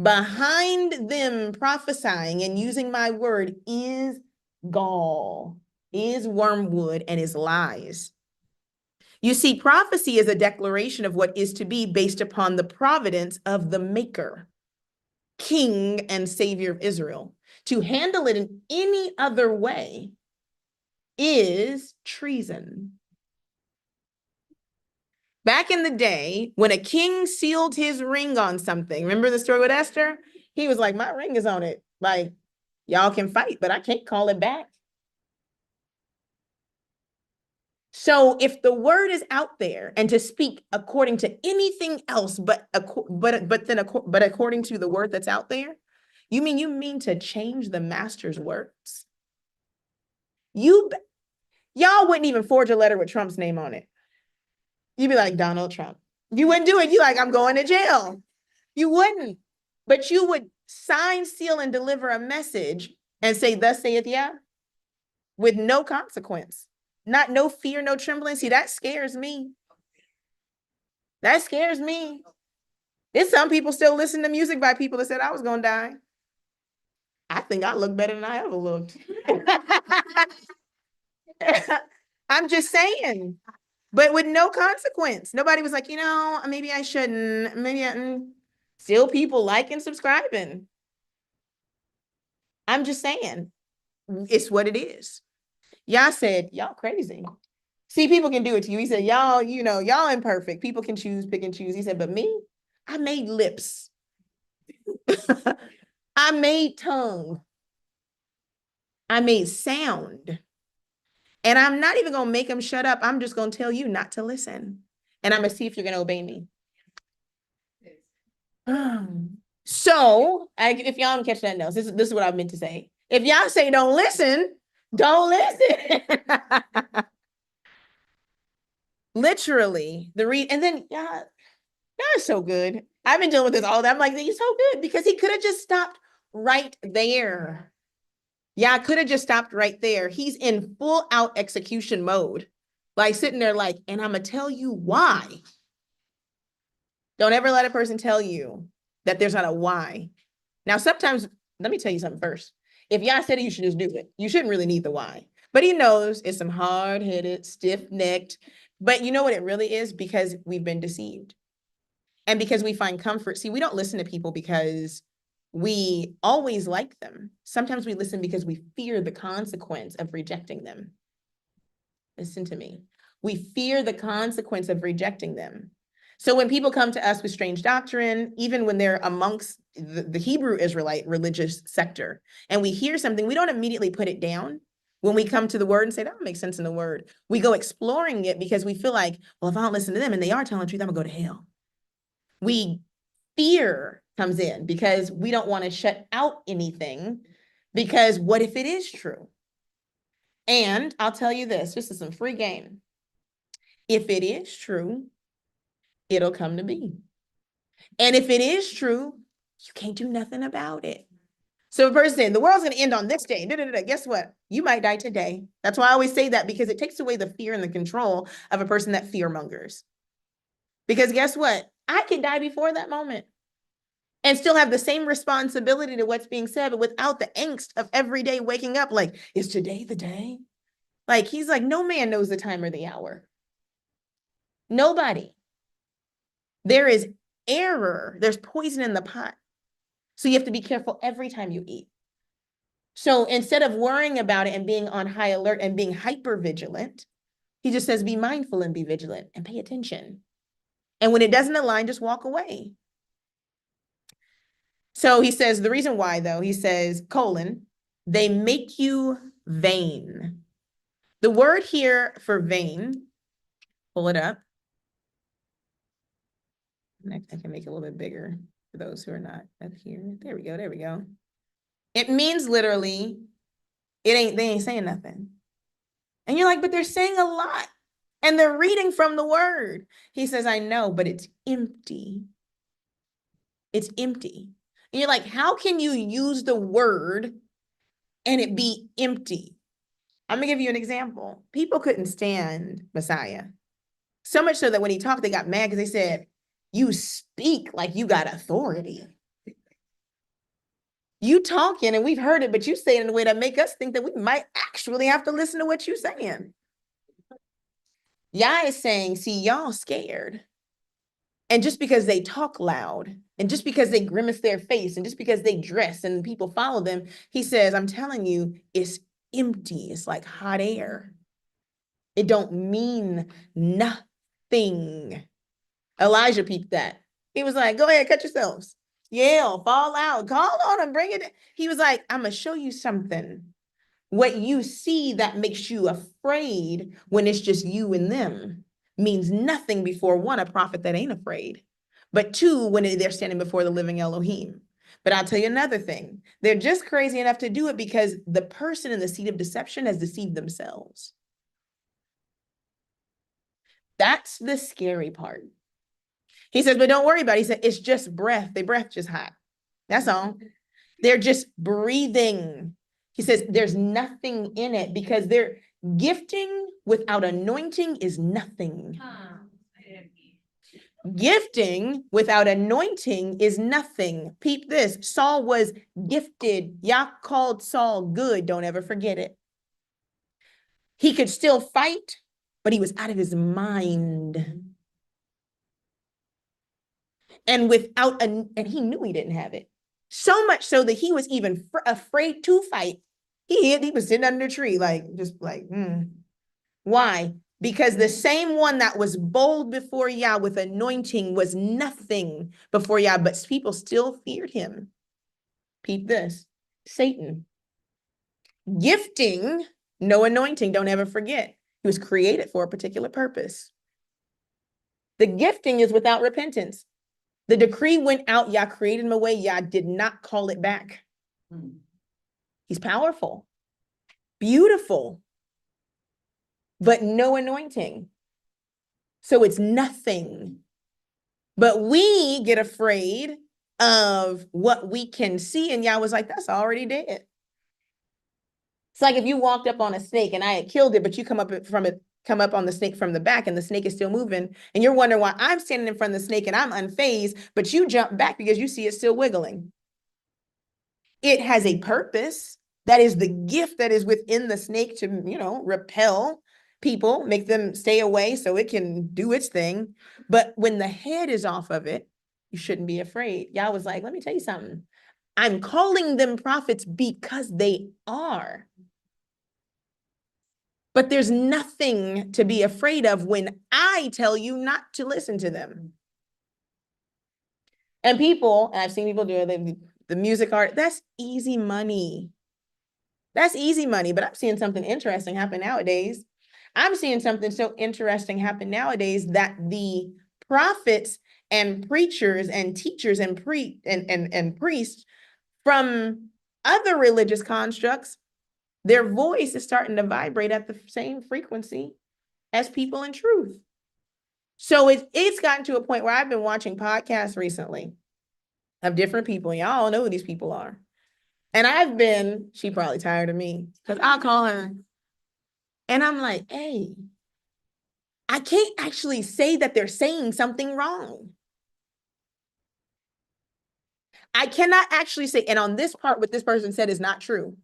behind them prophesying and using my word is gall, is wormwood, and is lies. You see, prophecy is a declaration of what is to be based upon the providence of the maker, King and Savior of Israel. To handle it in any other way is treason. Back in the day, when a king sealed his ring on something, remember the story with Esther? He was like, my ring is on it. Like, y'all can fight, but I can't call it back. So if the word is out there and to speak according to anything else, but according to the word that's out there, you mean to change the master's words? Y'all wouldn't even forge a letter with Trump's name on it. You'd be like, Donald Trump. You wouldn't do it. You like, I'm going to jail. You wouldn't. But you would sign, seal, and deliver a message and say, thus saith Yah, with no consequence. Not no fear, no trembling. See, that scares me. That scares me. There's some people still listen to music by people that said I was going to die. I think I look better than I ever looked. I'm just saying, but with no consequence. Nobody was like, maybe I shouldn't. Still people like and subscribing. I'm just saying, it's what it is. Yah said, y'all crazy. See, people can do it to you. He said, y'all imperfect. People can choose, pick and choose. He said, but me, I made lips. I made tongue. I made sound. And I'm not even going to make them shut up. I'm just going to tell you not to listen. And I'm going to see if you're going to obey me. So, if y'all don't catch that note, this is what I meant to say. If y'all say don't listen, don't listen. Literally, and then y'all are so good. I've been dealing with this all day. I'm like, he's so good because he could have just stopped right there. Yeah, I could have just stopped right there. He's in full out execution mode, like sitting there like, and I'm going to tell you why. Don't ever let a person tell you that there's not a why. Now, sometimes, let me tell you something first. If Yah said it, you should just do it. You shouldn't really need the why. But he knows it's some hard-headed, stiff-necked. But you know what it really is? Because we've been deceived. And because we find comfort. See, we don't listen to people because we always like them. Sometimes we listen because we fear the consequence of rejecting them. Listen to me. We fear the consequence of rejecting them. So when people come to us with strange doctrine, even when they're amongst the Hebrew Israelite religious sector, and we hear something, we don't immediately put it down. When we come to the word and say, that don't make sense in the word, we go exploring it because we feel like, well, if I don't listen to them and they are telling the truth, I'm gonna go to hell. Fear comes in because we don't want to shut out anything because what if it is true? And I'll tell you this is some free game. If it is true, it'll come to be. And if it is true, you can't do nothing about it. So a person saying the world's going to end on this day, guess what? You might die today. That's why I always say that, because it takes away the fear and the control of a person that fear mongers. Because guess what? I can die before that moment. and still have the same responsibility to what's being said, but without the angst of every day waking up like, is today the day? Like, he's like, no man knows the time or the hour. Nobody. There is error. There's poison in the pot. So you have to be careful every time you eat. So instead of worrying about it and being on high alert and being hyper vigilant, he just says, be mindful and be vigilant and pay attention. And when it doesn't align, just walk away. So he says, the reason why, though, he says, they make you vain. The word here for vain, pull it up. I can make it a little bit bigger for those who are not up here. There we go. There we go. It means literally, they ain't saying nothing. And you're like, but they're saying a lot. And they're reading from the word. He says, I know, but it's empty. It's empty. And you're like, how can you use the word and it be empty? I'm going to give you an example. People couldn't stand Messiah. So much so that when he talked, they got mad because they said, you speak like you got authority. You talking and we've heard it, but you say it in a way that make us think that we might actually have to listen to what you're saying. Yah is saying, see, y'all scared. And just because they talk loud, and just because they grimace their face, and just because they dress and people follow them, he says, I'm telling you, it's empty. It's like hot air. It don't mean nothing. Elijah peeped that. He was like, go ahead, cut yourselves. Yell, fall out, call on him, bring it. He was like, I'm going to show you something. What you see that makes you afraid when it's just you and them means nothing before, one, a prophet that ain't afraid, but two, when they're standing before the living Elohim. But I'll tell you another thing. They're just crazy enough to do it because the person in the seat of deception has deceived themselves. That's the scary part. He says, but don't worry about it. He said, it's just breath. Their breath just hot. That's all. They're just breathing. He says, there's nothing in it because their gifting without anointing is nothing. Gifting without anointing is nothing. Peep this. Saul was gifted. Yah called Saul good. Don't ever forget it. He could still fight, but he was out of his mind. And and he knew he didn't have it. So much so that he was even afraid to fight. He was sitting under a tree, Why? Because the same one that was bold before Yah with anointing was nothing before Yah, but people still feared him. Peep this. Satan. Gifting, no anointing, don't ever forget. He was created for a particular purpose. The gifting is without repentance. The decree went out, Yah created him away, Yah did not call it back. He's powerful, beautiful, but no anointing. So it's nothing. But we get afraid of what we can see. And Yah was like, that's already dead. It's like if you walked up on a snake and I had killed it, but you come up on the snake from the back and the snake is still moving. And you're wondering why I'm standing in front of the snake and I'm unfazed, but you jump back because you see it still wiggling. It has a purpose. That is the gift that is within the snake to, repel people, make them stay away so it can do its thing. But when the head is off of it, you shouldn't be afraid. Yah was like, let me tell you something. I'm calling them prophets because they are. But there's nothing to be afraid of when I tell you not to listen to them. And I've seen people do it, the music art, that's easy money. That's easy money, but I'm seeing something interesting happen nowadays. I'm seeing something so interesting happen nowadays that the prophets and preachers and teachers and priests from other religious constructs, their voice is starting to vibrate at the same frequency as people in truth. So it's gotten to a point where I've been watching podcasts recently of different people. Y'all know who these people are. And she probably tired of me because I'll call her and I'm like, hey, I can't actually say that they're saying something wrong. I cannot actually say, and on this part, what this person said is not true.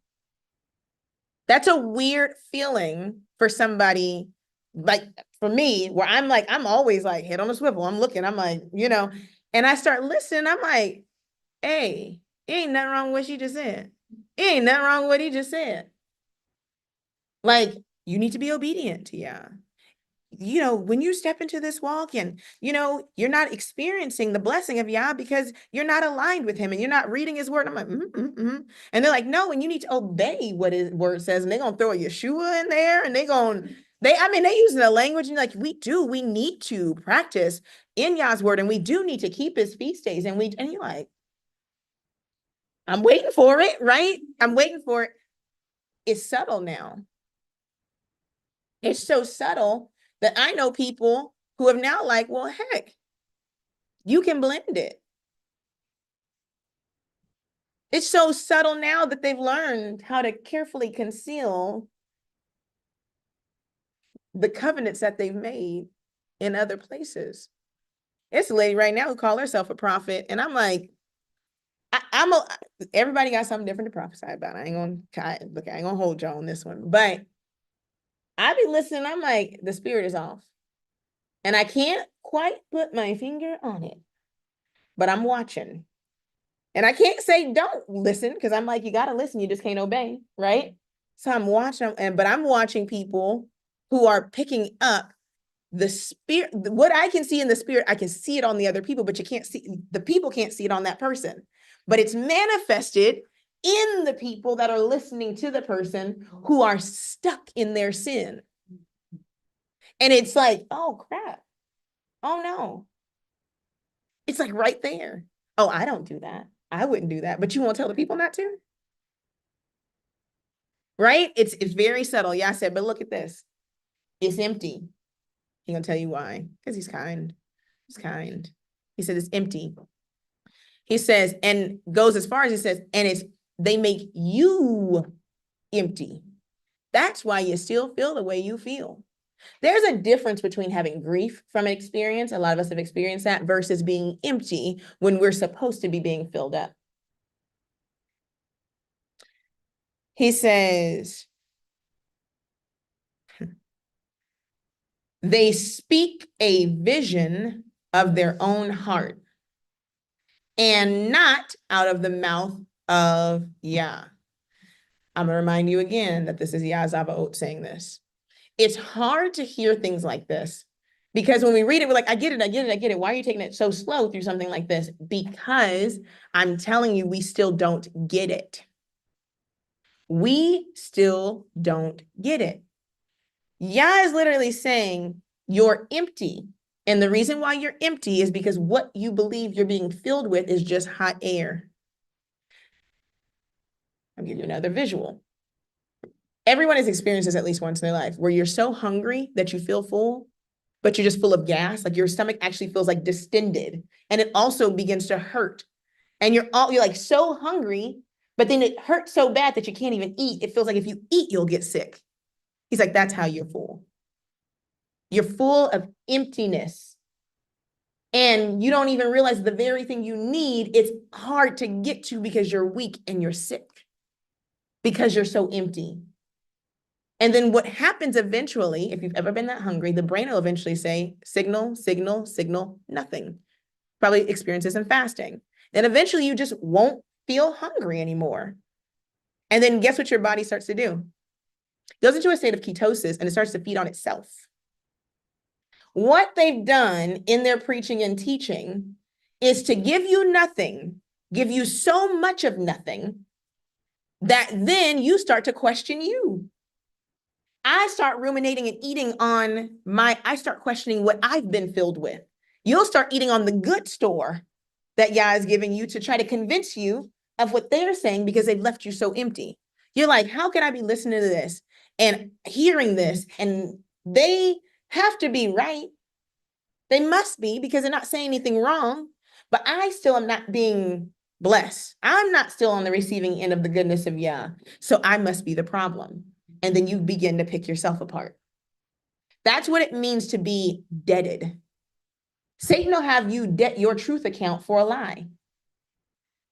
That's a weird feeling for somebody, like for me, where I'm like, I'm always like head on a swivel. I'm looking, I'm like, and I start listening. I'm like, hey, ain't nothing wrong with what she just said. Ain't nothing wrong with what he just said. Like, you need to be obedient to Yah. When you step into this walk and, you're not experiencing the blessing of Yah because you're not aligned with him and you're not reading his word. I'm like, And they're like, no, and you need to obey what his word says. And they're going to throw a Yeshua in there and they using the language and like, we need to practice in Yah's word and we do need to keep his feast days. And you're like, I'm waiting for it, right? I'm waiting for it. It's subtle now. It's so subtle that I know people who have now like, well, heck, you can blend it. It's so subtle now that they've learned how to carefully conceal the covenants that they've made in other places. It's a lady right now who calls herself a prophet. And I'm like, everybody got something different to prophesy about. I ain't gonna hold y'all on this one, but I be listening. I'm like, the spirit is off. And I can't quite put my finger on it, but I'm watching. And I can't say don't listen because I'm like, you got to listen. You just can't obey. Right. So I'm watching, but I'm watching people who are picking up the spirit. What I can see in the spirit, I can see it on the other people, but the people can't see it on that person. But it's manifested in the people that are listening to the person who are stuck in their sin. And it's like, oh, crap. Oh, no. It's like right there. Oh, I don't do that. I wouldn't do that. But you won't tell the people not to? Right? It's very subtle. Yeah, I said, but look at this. It's empty. He's gonna tell you why. Because he's kind. He's kind. He said it's empty. He says, and goes as far as he says, and they make you empty. That's why you still feel the way you feel. There's a difference between having grief from an experience, a lot of us have experienced that, versus being empty when we're supposed to be being filled up. He says, they speak a vision of their own heart and not out of the mouth of Yah. I'm going to remind you again that this is Yah Zavaot saying this. It's hard to hear things like this because when we read it, we're like, I get it. Why are you taking it so slow through something like this? Because I'm telling you, we still don't get it. We still don't get it. Yah is literally saying you're empty. And the reason why you're empty is because what you believe you're being filled with is just hot air. I'll give you another visual. Everyone has experienced this at least once in their life where you're so hungry that you feel full, but you're just full of gas. Like your stomach actually feels like distended. And it also begins to hurt. And you're like so hungry, but then it hurts so bad that you can't even eat. It feels like if you eat, you'll get sick. He's like, that's how you're full. You're full of emptiness. And you don't even realize the very thing you need, it's hard to get to because you're weak and you're sick because you're so empty. And then what happens eventually, if you've ever been that hungry, the brain will eventually say, signal, signal, signal, nothing. Probably experiences in fasting. Then eventually you just won't feel hungry anymore. And then guess what your body starts to do? It goes into a state of ketosis and it starts to feed on itself. What they've done in their preaching and teaching is to give you nothing, give you so much of nothing that then you start to question you. I start ruminating and eating on I start questioning what I've been filled with. You'll start eating on the good store that Yah is giving you to try to convince you of what they're saying because they've left you so empty. You're like, how can I be listening to this and hearing this? And they have to be right. They must be because they're not saying anything wrong, but I still am not being blessed. I'm not still on the receiving end of the goodness of Yah. So I must be the problem. And then you begin to pick yourself apart. That's what it means to be deaded. Satan will have you debt your truth account for a lie.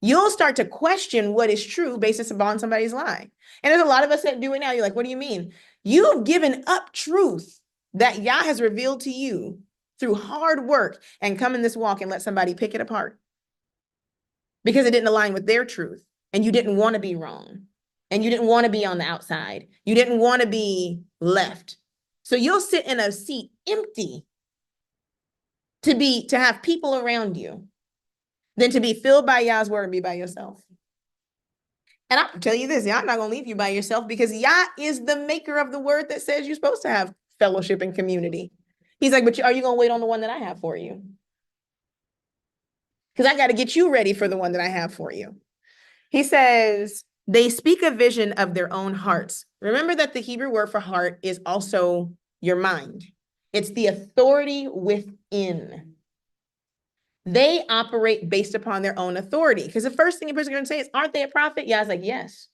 you'll start to question what is true based upon somebody's lie. And there's a lot of us that do it now. You're like, what do you mean? You've given up truth that Yah has revealed to you through hard work and come in this walk and let somebody pick it apart because it didn't align with their truth. And you didn't want to be wrong. And you didn't want to be on the outside. You didn't want to be left. So you'll sit in a seat empty to have people around you than to be filled by Yah's word and be by yourself. And I'll tell you this, Yah not going to leave you by yourself because Yah is the maker of the word that says you're supposed to have fellowship and community. He's like, but are you going to wait on the one that I have for you? Because I got to get you ready for the one that I have for you. He says, they speak a vision of their own hearts. Remember that the Hebrew word for heart is also your mind. It's the authority within. They operate based upon their own authority. Because the first thing a person is going to say is, aren't they a prophet? Yeah, I was like, yes.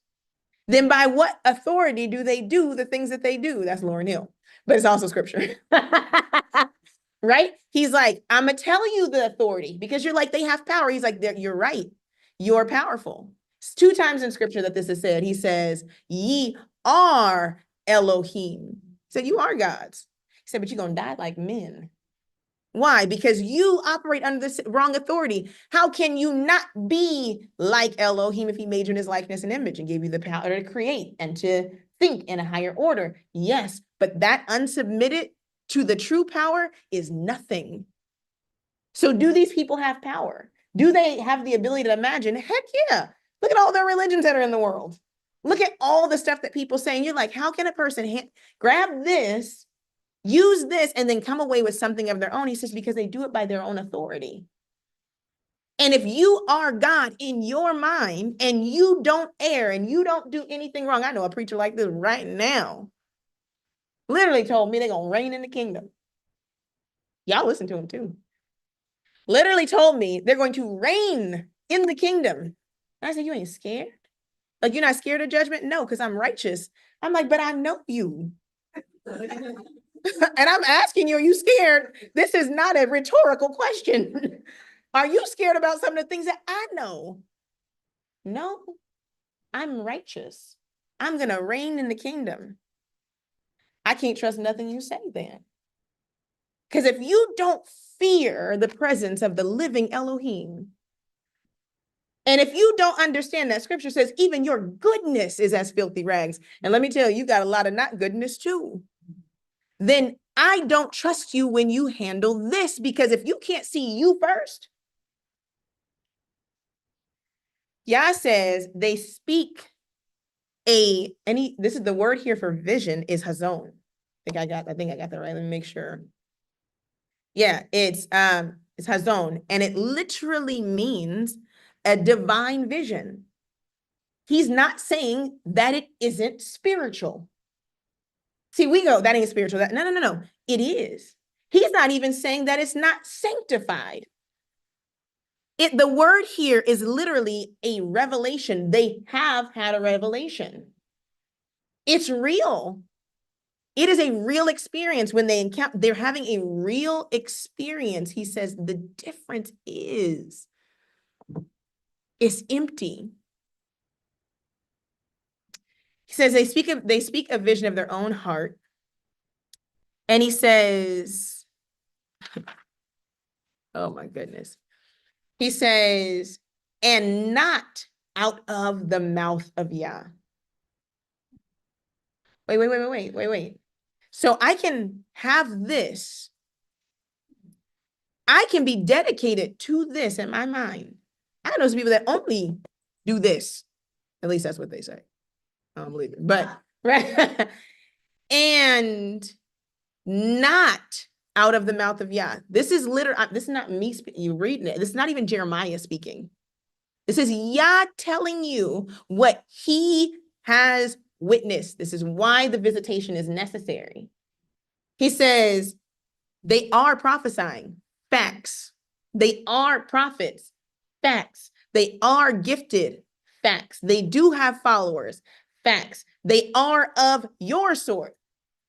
Then by what authority do they do the things that they do? That's Lauryn Hill, but it's also scripture. Right? He's like, I'm going to tell you the authority because you're like, they have power. He's like, you're right. You're powerful. It's 2 times in scripture that this is said. He says, ye are Elohim. He said, you are gods. He said, but you're going to die like men. Why? Because you operate under this wrong authority. How can you not be like Elohim if he made you in his likeness and image and gave you the power to create and to think in a higher order? Yes, but that unsubmitted to the true power is nothing. So do these people have power? Do they have the ability to imagine? Heck yeah. Look at all the religions that are in the world. Look at all the stuff that people say. And you're like, how can a person grab this, use this, and then come away with something of their own? He says, because they do it by their own authority. And if you are God in your mind and you don't err and you don't do anything wrong, I know a preacher like this right now, literally told me they're going to reign in the kingdom. Y'all listen to him too. Literally told me they're going to reign in the kingdom. And I said, you ain't scared? Like, you're not scared of judgment? No, because I'm righteous. I'm like, but I know you. And I'm asking you, are you scared? This is not a rhetorical question. Are you scared about some of the things that I know? No, I'm righteous. I'm going to reign in the kingdom. I can't trust nothing you say then. Because if you don't fear the presence of the living Elohim, and if you don't understand that scripture says even your goodness is as filthy rags, and let me tell you, you got a lot of not goodness too, then I don't trust you when you handle this, because if you can't see you first, Yah says they speak this is the word here for vision is hazon. I think I got that right. Let me make sure. Yeah, it's hazon, and it literally means a divine vision. He's not saying that it isn't spiritual. See, we go, that ain't spiritual. No. It is. He's not even saying that it's not sanctified. The word here is literally a revelation. They have had a revelation. It's real. It is a real experience when they're having a real experience. He says the difference is it's empty. He says they speak a vision of their own heart. And he says, oh my goodness. He says, and not out of the mouth of Yah. Wait. So I can have this. I can be dedicated to this in my mind. I know some people that only do this. At least that's what they say. I don't believe it, but right. And not out of the mouth of Yah. This is literally, this is not me speaking, you reading it. This is not even Jeremiah speaking. This is Yah telling you what he has witnessed. This is why the visitation is necessary. He says, they are prophesying, facts. They are prophets, facts. They are gifted, facts. They do have followers, facts. They are of your sort,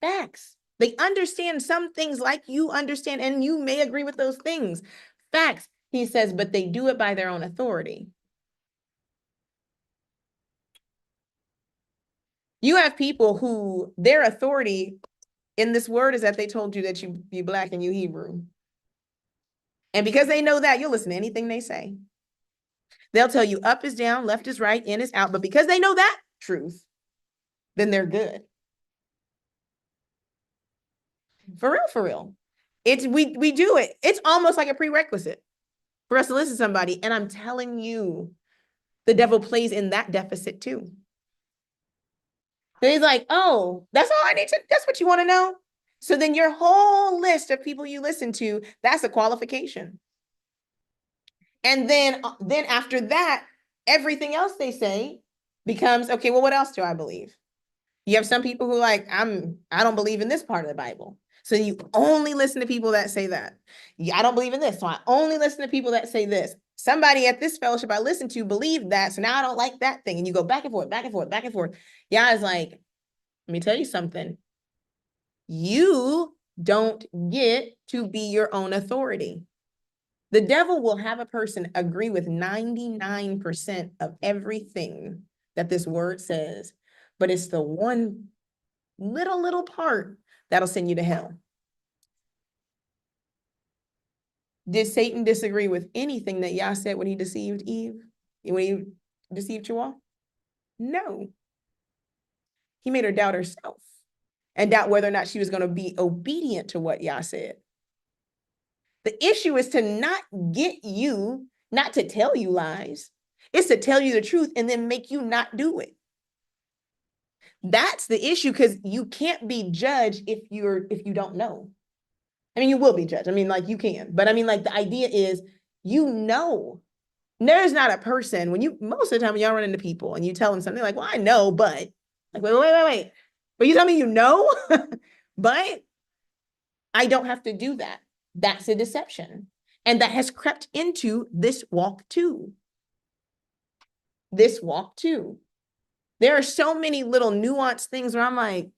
facts. They understand some things like you understand, and you may agree with those things, facts. He says, but they do it by their own authority. You have people who their authority in this word is that they told you that you black and you Hebrew. And because they know that, you'll listen to anything they say. They'll tell you up is down, left is right, in is out. But because they know that truth, then they're good. For real, for real. We do it. It's almost like a prerequisite for us to listen to somebody. And I'm telling you, the devil plays in that deficit too. And he's like, oh, that's all I need to, that's what you want to know? So then your whole list of people you listen to, that's a qualification. And then after that, everything else they say becomes, okay, well, what else do I believe? You have some people who like, I don't believe in this part of the Bible. So you only listen to people that say that. Yeah, I don't believe in this. So I only listen to people that say this. Somebody at this fellowship I listened to believed that. So now I don't like that thing. And you go back and forth, back and forth, back and forth. Yeah, it's like, let me tell you something. You don't get to be your own authority. The devil will have a person agree with 99% of everything that this word says, but it's the one little part that'll send you to hell. Did Satan disagree with anything that Yah said when he deceived Eve? When he deceived you all? No. He made her doubt herself and doubt whether or not she was going to be obedient to what Yah said. The issue is to not get you, not to tell you lies. It's to tell you the truth and then make you not do it. That's the issue, because you can't be judged if you don't know. I mean, you will be judged. I mean, like you can, but I mean, like the idea is, there's not a person most of the time when y'all run into people and you tell them something like, well, I know, but like, wait. But you tell me you know, but I don't have to do that. That's a deception. And that has crept into this walk too. There are so many little nuanced things where I'm like,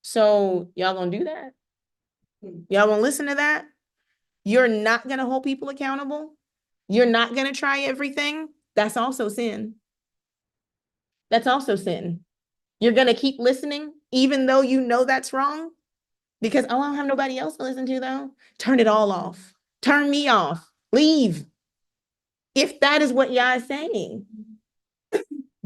so y'all gonna do that? Y'all gonna listen to that? You're not gonna hold people accountable? You're not gonna try everything? That's also sin. That's also sin. You're gonna keep listening, even though you know that's wrong? Because, oh, I don't have nobody else to listen to though. Turn it all off. Turn me off. Leave. If that is what Yah is saying.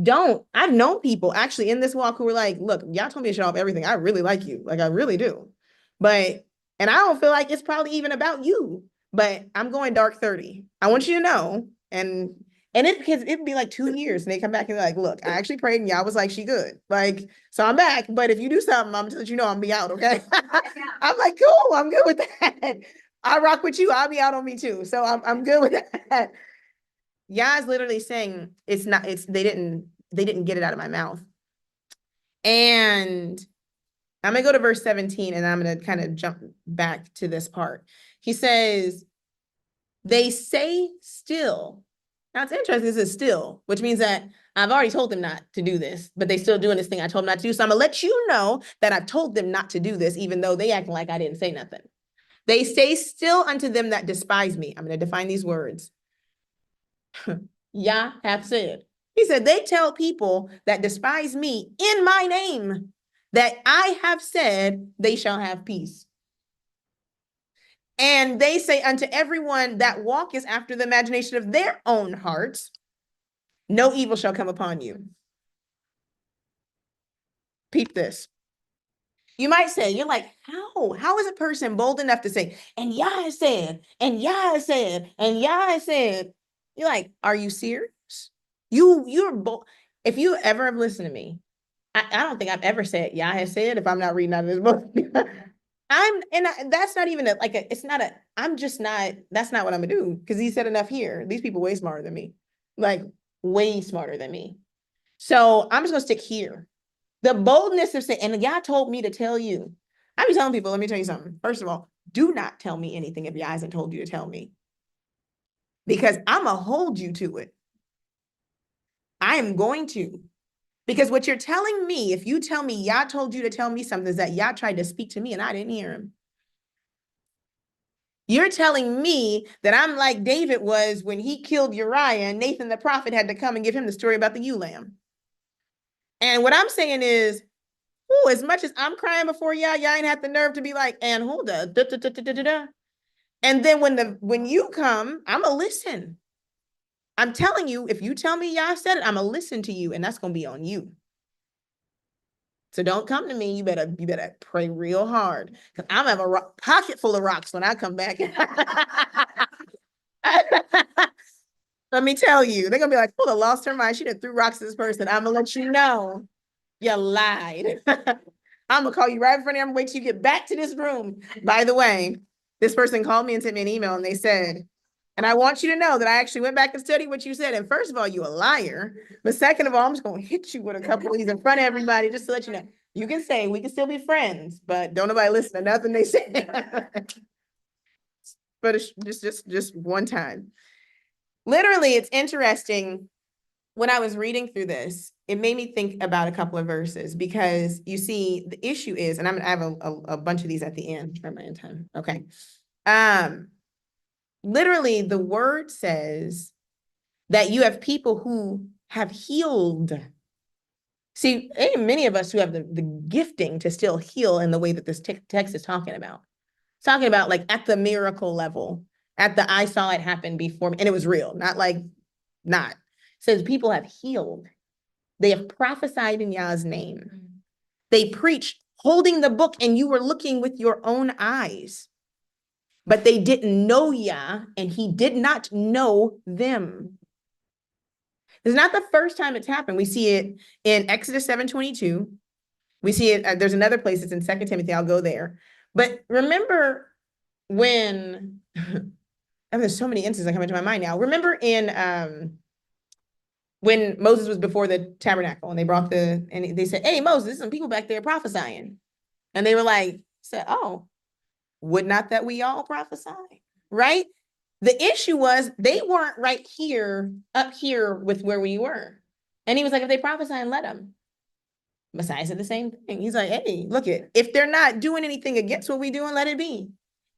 Don't. I've known people actually in this walk who were like, look, y'all told me to shut off everything. I really like you. Like, I really do. But, and I don't feel like it's probably even about you, but I'm going dark 30. I want you to know. And because it'd be like 2 years and they come back and they're like, look, I actually prayed and y'all was like, she good. Like, so I'm back. But if you do something, I'm gonna let you know I'm be out. Okay. I'm like, cool. I'm good with that. I rock with you. I'll be out on me too. So I'm good with that. Yah is literally saying they didn't get it out of my mouth. And I'm gonna go to verse 17 and I'm gonna kind of jump back to this part. He says, they say still. Now it's interesting, this is still, which means that I've already told them not to do this, but they still doing this thing I told them not to do. So I'm gonna let you know that I've told them not to do this, even though they acting like I didn't say nothing. They say still unto them that despise me. I'm gonna define these words. Yah hath said. He said, they tell people that despise me in my name that I have said they shall have peace. And they say unto everyone that walketh after the imagination of their own hearts, no evil shall come upon you. Peep this. You might say, you're like, how is a person bold enough to say, and Yah has said, and Yah has said, and Yah has said? You're like, are you serious? You're bold. If you ever have listened to me, I don't think I've ever said Yah has said if I'm not reading out of this book. That's not even that's not what I'm gonna do, because he said enough here. These people way smarter than me, like way smarter than me. So I'm just gonna stick here. The boldness of saying, and Yah told me to tell you. I be telling people, let me tell you something. First of all, do not tell me anything if Yah hasn't told you to tell me, because I'm gonna hold you to it. I am going to. Because what you're telling me, if you tell me Yah told you to tell me something, is that Yah tried to speak to me and I didn't hear him. You're telling me that I'm like David was when he killed Uriah and Nathan the prophet had to come and give him the story about the ewe lamb. And what I'm saying is, oh, as much as I'm crying before y'all ain't had the nerve to be like, and hold up, da, da, da, da, da, da. And then when you come, I'ma listen. I'm telling you, if you tell me y'all said it, I'ma listen to you, and that's gonna be on you. So don't come to me. You better pray real hard, because I'm gonna have a pocket full of rocks when I come back. Let me tell you, they're gonna be like, "Oh, lost her mind. She done threw rocks at this person." I'm gonna let you know you lied. I'm gonna call you right in front of you. I'm gonna wait till you get back to this room. By the way, this person called me and sent me an email, and they said, and I want you to know that I actually went back and studied what you said. And first of all, you a liar. But second of all, I'm just gonna hit you with a couple of these in front of everybody just to let you know. You can say we can still be friends, but don't nobody listen to nothing they say. But it's just one time. Literally, it's interesting. When I was reading through this, it made me think about a couple of verses, because you see, the issue is, and I have a bunch of these at the end. Try my end time. Okay. Literally, the word says that you have people who have healed. See, ain't many of us who have the gifting to still heal in the way that this text is talking about. It's talking about like at the miracle level, at the I saw it happen before me, and it was real, not like not. It says people have healed. They have prophesied in Yah's name. They preached holding the book, and you were looking with your own eyes. But they didn't know Yah, and he did not know them. It's not the first time it's happened. We see it in Exodus 7:22. We see it, there's another place, it's in 2 Timothy, I'll go there. But remember when, and there's so many instances that come into my mind now. Remember in when Moses was before the tabernacle, and they brought and they said, "Hey, Moses, there's some people back there prophesying." And they were like, "Oh, would not that we all prophesy?" Right? The issue was they weren't right here, up here with where we were. And he was like, if they prophesy, and let them. Messiah said the same thing. He's like, hey, look it. If they're not doing anything against what we do, and let it be.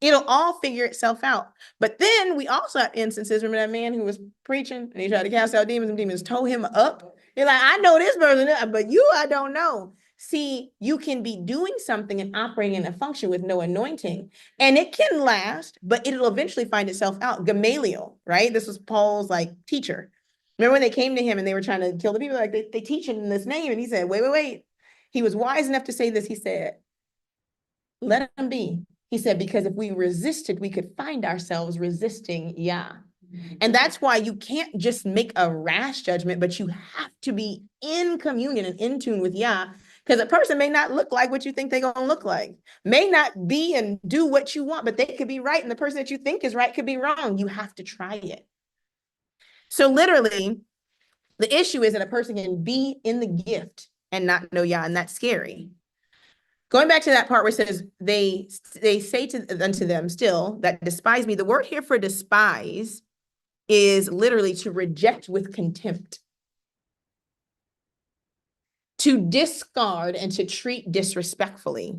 It'll all figure itself out. But then we also have instances. Remember that man who was preaching and he tried to cast out demons, and demons told him up. You're like, I know this person, but you, I don't know. See, you can be doing something and operating in a function with no anointing, and it can last, but it'll eventually find itself out. Gamaliel, right? This was Paul's like teacher. Remember when they came to him and they were trying to kill the people, like they teach him in this name, and he said, wait. He was wise enough to say this. He said, let him be. He said, because if we resisted, we could find ourselves resisting Yah. And that's why you can't just make a rash judgment, but you have to be in communion and in tune with Yah, because a person may not look like what you think they're going to look like, may not be and do what you want, but they could be right. And the person that you think is right could be wrong. You have to try it. So literally, the issue is that a person can be in the gift and not know Yah, and that's scary. Going back to that part where it says, they say unto them still that despise me. The word here for despise is literally to reject with contempt, to discard and to treat disrespectfully.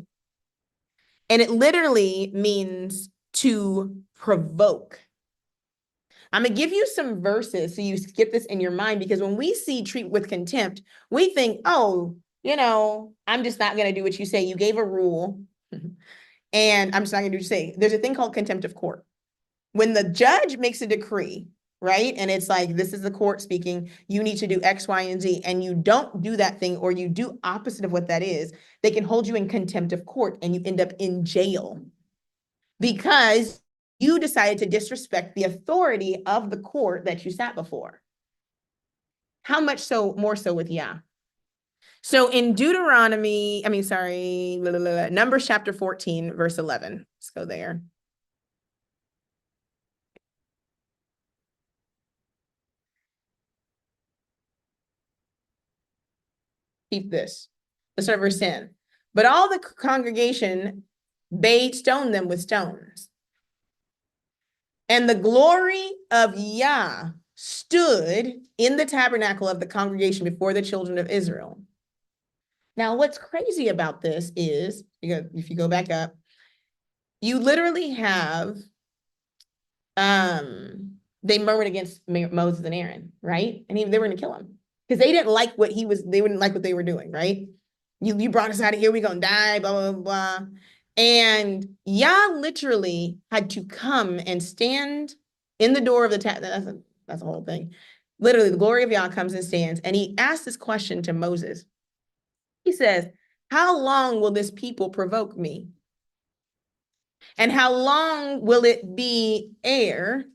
And it literally means to provoke. I'm going to give you some verses so you get this in your mind, because when we see treat with contempt, we think, oh, I'm just not going to do what you say. You gave a rule and I'm just not going to do what you say. There's a thing called contempt of court. When the judge makes a decree, right? And it's like, this is the court speaking, you need to do X, Y, and Z, and you don't do that thing, or you do opposite of what that is, they can hold you in contempt of court and you end up in jail because you decided to disrespect the authority of the court that you sat before. How much so, more so with Yah? So in Numbers chapter 14, verse 11. Let's go there. Keep this. Let's start verse 10. But all the congregation bade stone them with stones. And the glory of Yah stood in the tabernacle of the congregation before the children of Israel. Now, what's crazy about this is, if you go back up, you literally have, they murmured against Moses and Aaron, right? And they were going to kill him. Because they didn't like what they wouldn't like what they were doing, right? You brought us out of here, we're gonna die, blah, blah, blah. And Yah literally had to come and stand in the door of the tabernacle. That's a whole thing. Literally, the glory of Yah comes and stands, and he asked this question to Moses. He says, how long will this people provoke me? And how long will it be ere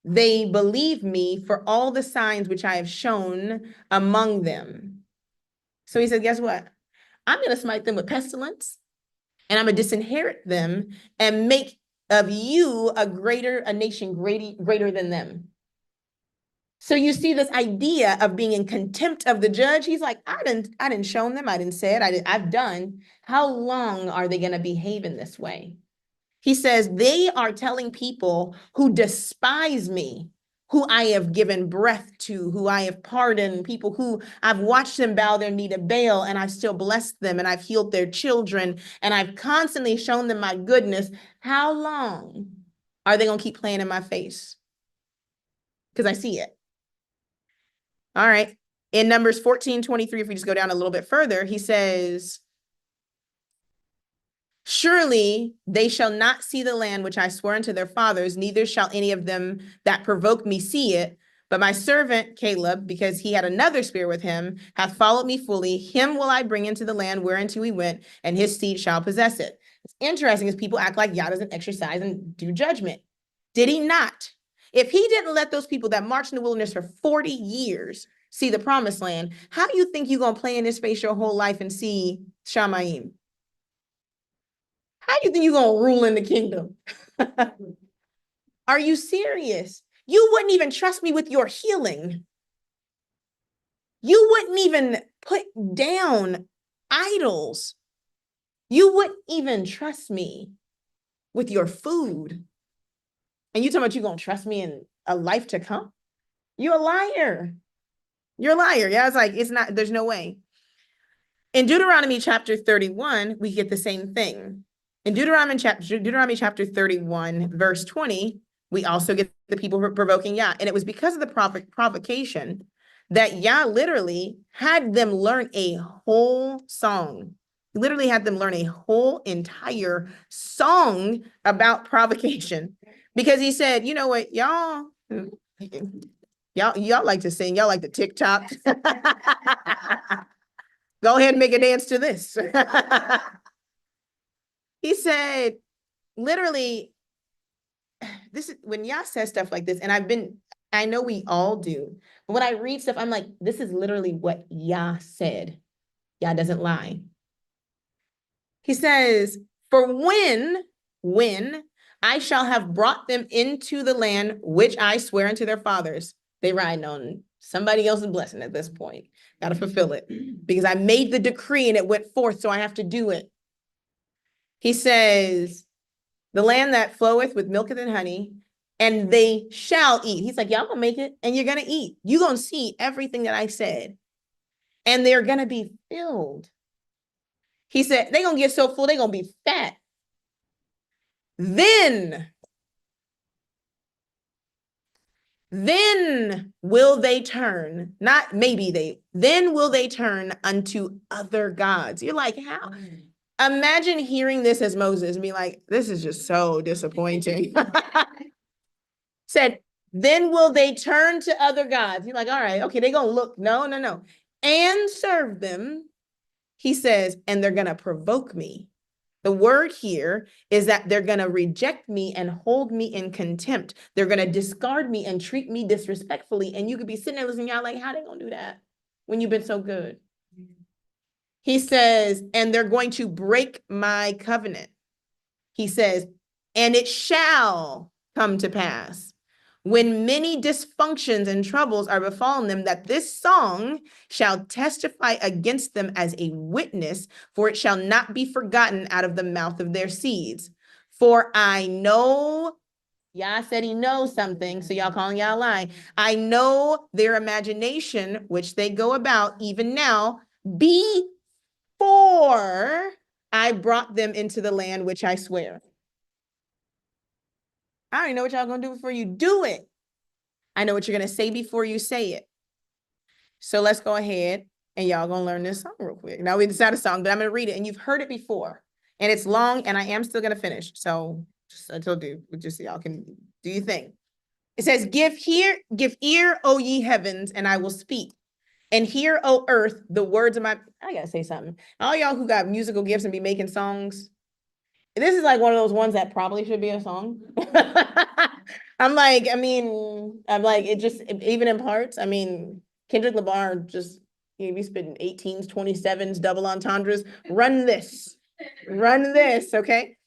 they believe me for all the signs which I have shown among them? So he said, guess what? I'm going to smite them with pestilence, and I'm going to disinherit them and make of you a nation greater than them. So you see this idea of being in contempt of the judge. He's like, I didn't show them. I didn't say it. I've done. How long are they going to behave in this way? He says, they are telling people who despise me, who I have given breath to, who I have pardoned, people who I've watched them bow their knee to Baal, and I've still blessed them, and I've healed their children, and I've constantly shown them my goodness. How long are they going to keep playing in my face? Because I see it. All right. In Numbers 14:23, if we just go down a little bit further, he says, surely they shall not see the land which I swore unto their fathers, neither shall any of them that provoke me see it. But my servant Caleb, because he had another spirit with him, hath followed me fully. Him will I bring into the land whereunto he went, and his seed shall possess it. It's interesting as people act like Yah doesn't exercise and do judgment. Did he not? If he didn't let those people that marched in the wilderness for 40 years see the promised land, how do you think you're going to play in this space your whole life and see Shamayim? How do you think you're going to rule in the kingdom? Are you serious? You wouldn't even trust me with your healing. You wouldn't even put down idols. You wouldn't even trust me with your food. And you talking about you going to trust me in a life to come? You're a liar. You're a liar. Yeah, it's like, it's not, there's no way. In Deuteronomy chapter 31, we get the same thing. In Deuteronomy chapter 31, verse 20, we also get the people provoking Yah. And it was because of the provocation that Yah literally had them learn a whole song. Literally had them learn a whole entire song about provocation. Because he said, you know what, y'all like to sing, y'all like to TikTok. Go ahead and make a dance to this. He said, literally, this is when Yah says stuff like this, and I know we all do, but when I read stuff, I'm like, this is literally what Yah said. Yah doesn't lie. He says, for when I shall have brought them into the land which I swear unto their fathers, they riding on somebody else's blessing at this point. Got to fulfill it because I made the decree and it went forth, so I have to do it. He says, the land that floweth with milk and honey, and they shall eat. He's like, yeah, I'm gonna make it, and you're gonna eat. You're gonna see everything that I said, and they're gonna be filled. He said, they're gonna get so full, they're gonna be fat. Then will they turn, not maybe then will they turn unto other gods. You're like, how? Imagine hearing this as Moses and be like, this is just so disappointing. Said, then will they turn to other gods. You're like, all right, okay, they're gonna look, no, and serve them. He says, and they're gonna provoke me. The word here is that they're going to reject me and hold me in contempt. They're going to discard me and treat me disrespectfully. And you could be sitting there listening, y'all like, how they going to do that when you've been so good? He says, and they're going to break my covenant. He says, and it shall come to pass when many dysfunctions and troubles are befallen them, that this song shall testify against them as a witness, for it shall not be forgotten out of the mouth of their seeds. For I know, Yah said he knows something, so y'all calling Yah lying. I know their imagination, which they go about even now, before I brought them into the land which I swear. I don't even know what y'all gonna do before you do it. I know what you're gonna say before you say it. So let's go ahead and y'all gonna learn this song real quick. Now it's not a song, but I'm gonna read it, and you've heard it before, and it's long, and I am still gonna finish. So just until just so y'all can do your thing. It says, give ear, O ye heavens, and I will speak. And hear, O earth, the words of my, I gotta say something. All y'all who got musical gifts and be making songs, this is like one of those ones that probably should be a song. I'm like, it just, even in parts, Kendrick Lamar just, be spitting 18s, 27s, double entendres. Run this, okay?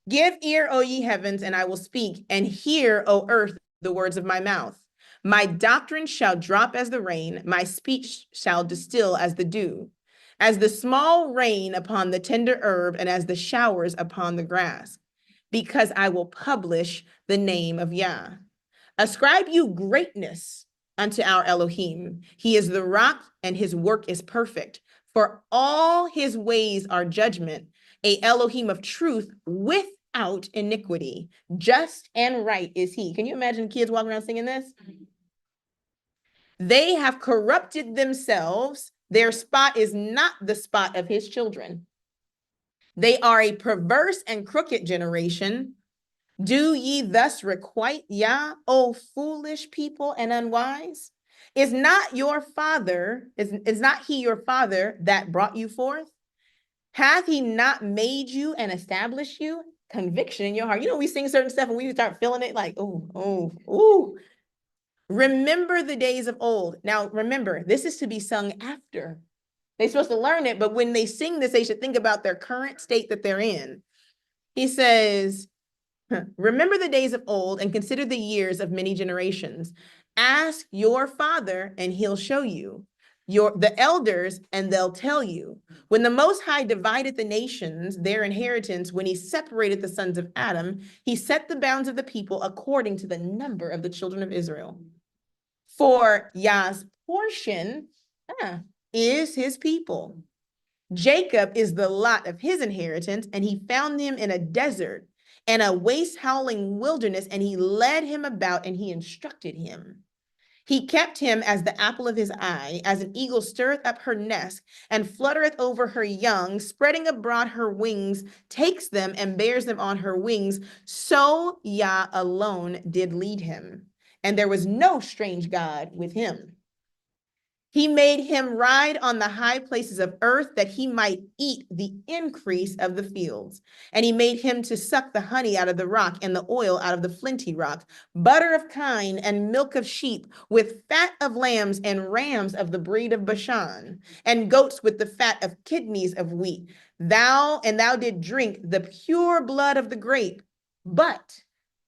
Give ear, O ye heavens, and I will speak, and hear, O earth, the words of my mouth. My doctrine shall drop as the rain, my speech shall distill as the dew, as the small rain upon the tender herb, and as the showers upon the grass, because I will publish the name of Yah. Ascribe you greatness unto our Elohim. He is the rock, and his work is perfect. For all his ways are judgment, a Elohim of truth without iniquity. Just and right is he. Can you imagine kids walking around singing this? They have corrupted themselves. Their spot is not the spot of his children. They are a perverse and crooked generation. Do ye thus requite Yah, O foolish people and unwise? Is not he your father that brought you forth? Hath he not made you and established you? Conviction in your heart. You know, we sing certain stuff and we start feeling it like, oh. Remember the days of old. Now, remember, this is to be sung after. They're supposed to learn it, but when they sing this, they should think about their current state that they're in. He says, remember the days of old and consider the years of many generations. Ask your father and he'll show you. The elders and they'll tell you. When the Most High divided the nations, their inheritance, when he separated the sons of Adam, he set the bounds of the people according to the number of the children of Israel. For Yah's portion is his people. Jacob is the lot of his inheritance, and he found him in a desert and a waste howling wilderness, and he led him about and he instructed him. He kept him as the apple of his eye, as an eagle stirreth up her nest and fluttereth over her young, spreading abroad her wings, takes them and bears them on her wings. So Yah alone did lead him, and there was no strange God with him. He made him ride on the high places of earth that he might eat the increase of the fields. And he made him to suck the honey out of the rock and the oil out of the flinty rock, butter of kine and milk of sheep, with fat of lambs and rams of the breed of Bashan, and goats with the fat of kidneys of wheat. Thou did drink the pure blood of the grape, but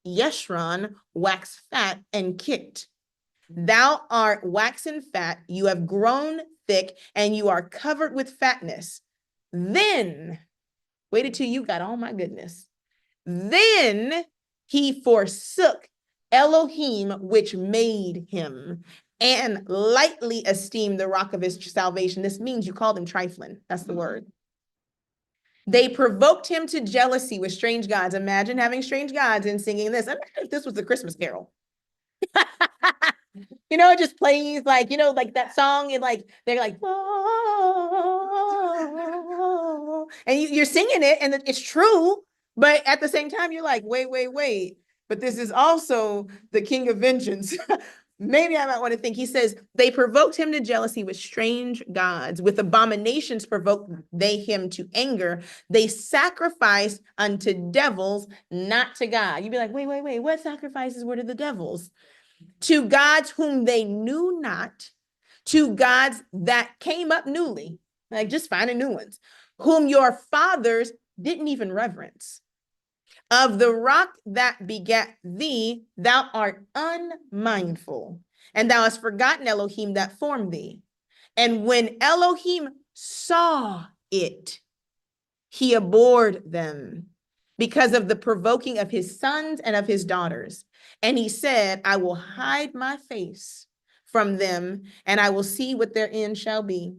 Yeshron waxed fat and kicked. Thou art waxen fat, you have grown thick, and you are covered with fatness. Then, waited till you got all my goodness. Then he forsook Elohim, which made him, and lightly esteemed the rock of his salvation. This means you called him trifling. That's the word. They provoked him to jealousy with strange gods. Imagine having strange gods and singing this. I don't know if this was the Christmas carol. It just plays like, like that song, and like they're like, oh, and you're singing it, and it's true, but at the same time, you're like, wait, but this is also the King of Vengeance. Maybe I might want to think. He says, they provoked him to jealousy with strange gods. With abominations provoked they him to anger. They sacrificed unto devils, not to God. You'd be like, wait, what sacrifices were to the devils? To gods whom they knew not, to gods that came up newly, like just finding new ones, whom your fathers didn't even reverence. Of the rock that begat thee, thou art unmindful, and thou hast forgotten Elohim that formed thee. And when Elohim saw it, he abhorred them because of the provoking of his sons and of his daughters. And he said, I will hide my face from them, and I will see what their end shall be.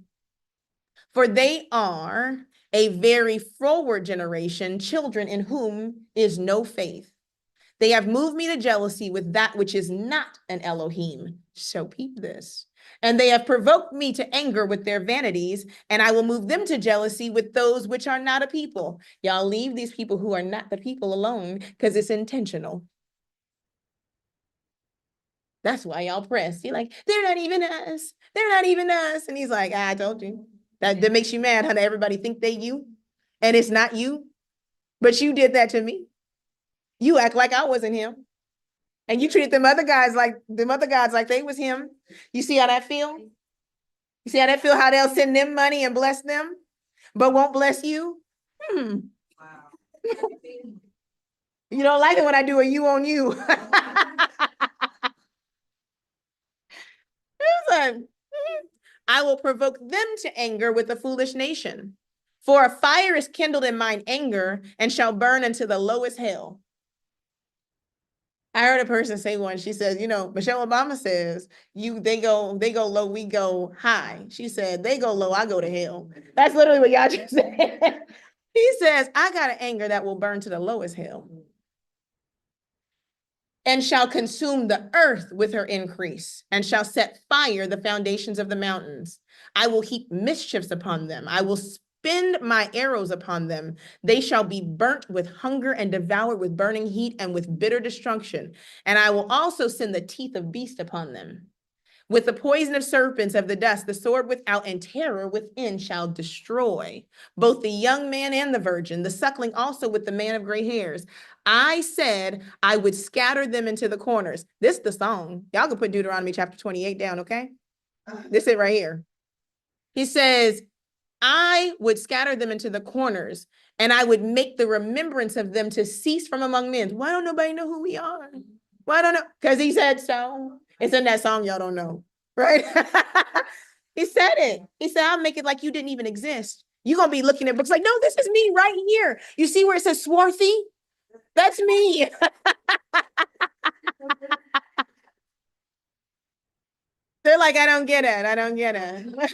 For they are a very froward generation, children in whom is no faith. They have moved me to jealousy with that which is not an Elohim. So peep this. And they have provoked me to anger with their vanities, and I will move them to jealousy with those which are not a people. Y'all leave these people who are not the people alone because it's intentional. That's why y'all press. You're like, they're not even us. They're not even us. And he's like, I told you. That makes you mad, honey. Everybody think they you, and it's not you. But you did that to me. You act like I wasn't him. And you treated them other guys like they was him. You see how that feel? You see how that feel? How they'll send them money and bless them, but won't bless you? Wow. You don't like it when I do a you on you. Like, I will provoke them to anger with a foolish nation. For a fire is kindled in mine anger and shall burn into the lowest hell. I heard a person say once, she says, Michelle Obama says, they go low, we go high. She said, they go low, I go to hell. That's literally what y'all just said. He says, I got an anger that will burn to the lowest hell and shall consume the earth with her increase and shall set fire the foundations of the mountains. I will heap mischiefs upon them. I will spend my arrows upon them. They shall be burnt with hunger and devoured with burning heat and with bitter destruction. And I will also send the teeth of beasts upon them. With the poison of serpents of the dust, the sword without and terror within shall destroy both the young man and the virgin, the suckling also with the man of gray hairs. I said I would scatter them into the corners. This is the song. Y'all can put Deuteronomy chapter 28 down, okay? This is it right here. He says, I would scatter them into the corners, and I would make the remembrance of them to cease from among men. Why don't nobody know who we are? Why don't know? Because he said so. It's in that song y'all don't know, right? He said it. He said, I'll make it like you didn't even exist. You're going to be looking at books like, no, this is me right here. You see where it says swarthy? That's me. They're like, I don't get it. I don't get it.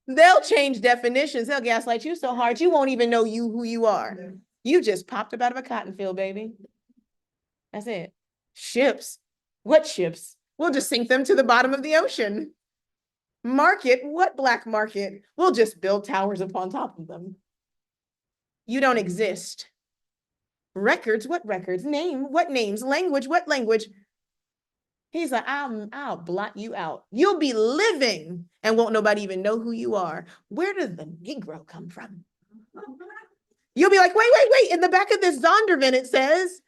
They'll change definitions. They'll gaslight you so hard, you won't even know who you are. You just popped up out of a cotton field, baby. That's it. Ships. What ships? We'll just sink them to the bottom of the ocean. Market? What black market? We'll just build towers upon top of them. You don't exist. Records? What records? Name? What names? Language? What language? He's like, I'll blot you out. You'll be living and won't nobody even know who you are. Where does the Negro come from? You'll be like, wait. In the back of this Zondervan, it says,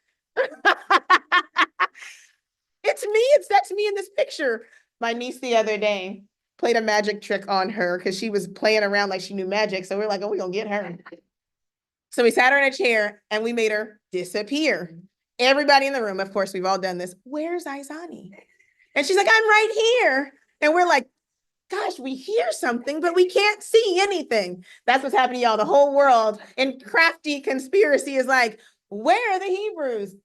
that's me in this picture. My niece the other day played a magic trick on her because she was playing around like she knew magic. So we're like, oh, we're going to get her. So we sat her in a chair and we made her disappear. Everybody in the room, of course, we've all done this. Where's Izani? And she's like, I'm right here. And we're like, gosh, we hear something, but we can't see anything. That's what's happening, y'all. The whole world in crafty conspiracy is like, where are the Hebrews?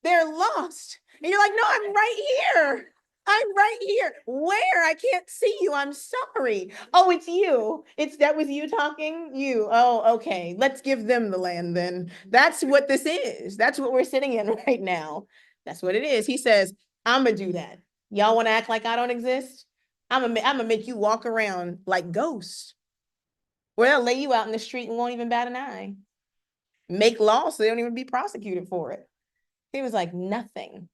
They're lost. And you're like, no, I'm right here. I'm right here. Where? I can't see you. I'm sorry. Oh, it's you. That was you talking? You. Oh, okay. Let's give them the land then. That's what this is. That's what we're sitting in right now. That's what it is. He says, I'm going to do that. Y'all want to act like I don't exist? I'm gonna make you walk around like ghosts. Where they'll lay you out in the street and won't even bat an eye. Make laws so they don't even be prosecuted for it. He was like, nothing.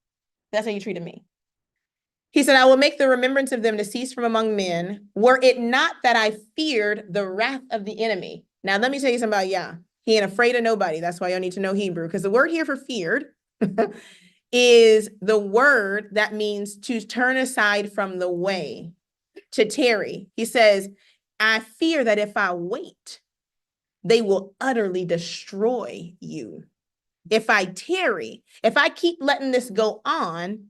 That's how you treated me. He said, I will make the remembrance of them to cease from among men, were it not that I feared the wrath of the enemy. Now, let me tell you something about Yah. He ain't afraid of nobody. That's why y'all need to know Hebrew, because the word here for feared is the word that means to turn aside from the way, to tarry. He says, I fear that if I wait, they will utterly destroy you. If I tarry, if I keep letting this go on,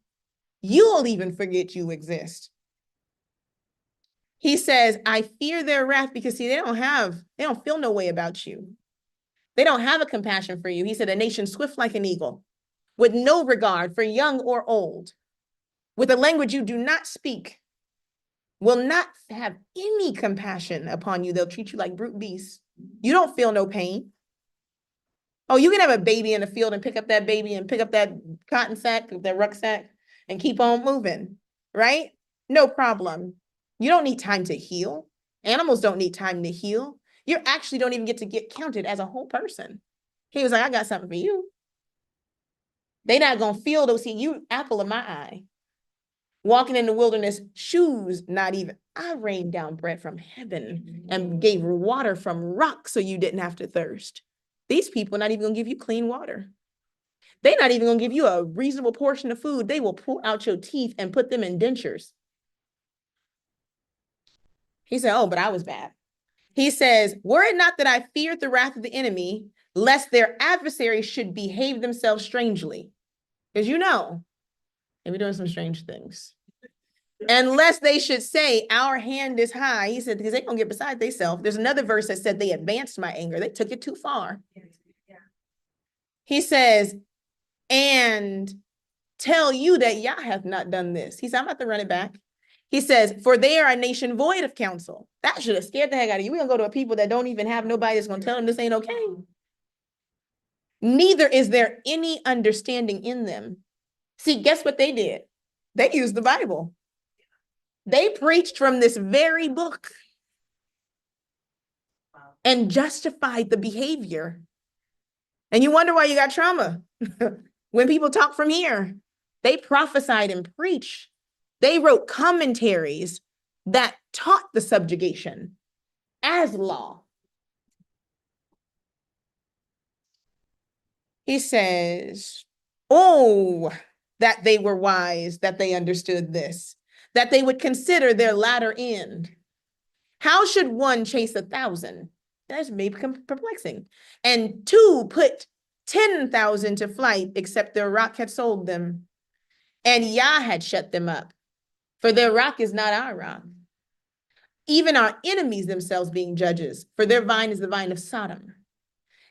you'll even forget you exist. He says, I fear their wrath because see, they don't feel no way about you. They don't have a compassion for you. He said, a nation swift like an eagle, with no regard for young or old, with a language you do not speak, will not have any compassion upon you. They'll treat you like brute beasts. You don't feel no pain. Oh, you can have a baby in the field and pick up that baby and pick up that cotton sack, that rucksack, and keep on moving, right? No problem. You don't need time to heal. Animals don't need time to heal. You actually don't even get counted as a whole person. He was like, I got something for you. They're not going to feel those. See, you apple of my eye. Walking in the wilderness, shoes, not even. I rained down bread from heaven and gave water from rock so you didn't have to thirst. These people are not even going to give you clean water. They're not even going to give you a reasonable portion of food. They will pull out your teeth and put them in dentures. He said, oh, but I was bad. He says, were it not that I feared the wrath of the enemy, lest their adversaries should behave themselves strangely. Because you know, they be doing some strange things. Unless they should say, our hand is high. He said, because they're going to get beside themselves. There's another verse that said they advanced my anger. They took it too far. He says, and tell you that Yah hath not done this. He said, I'm about to run it back. He says, for they are a nation void of counsel. That should have scared the heck out of you. We're going to go to a people that don't even have nobody that's going to tell them this ain't okay. Neither is there any understanding in them. See, guess what they did? They used the Bible. They preached from this very book and justified the behavior. And you wonder why you got trauma. When people talk from here, they prophesied and preached. They wrote commentaries that taught the subjugation as law. He says, oh, that they were wise, that they understood this, that they would consider their latter end. How should one chase 1,000? That's maybe perplexing. And two, put 10,000 to flight, except their rock had sold them, and Yah had shut them up. For their rock is not our rock. Even our enemies themselves being judges, for their vine is the vine of Sodom.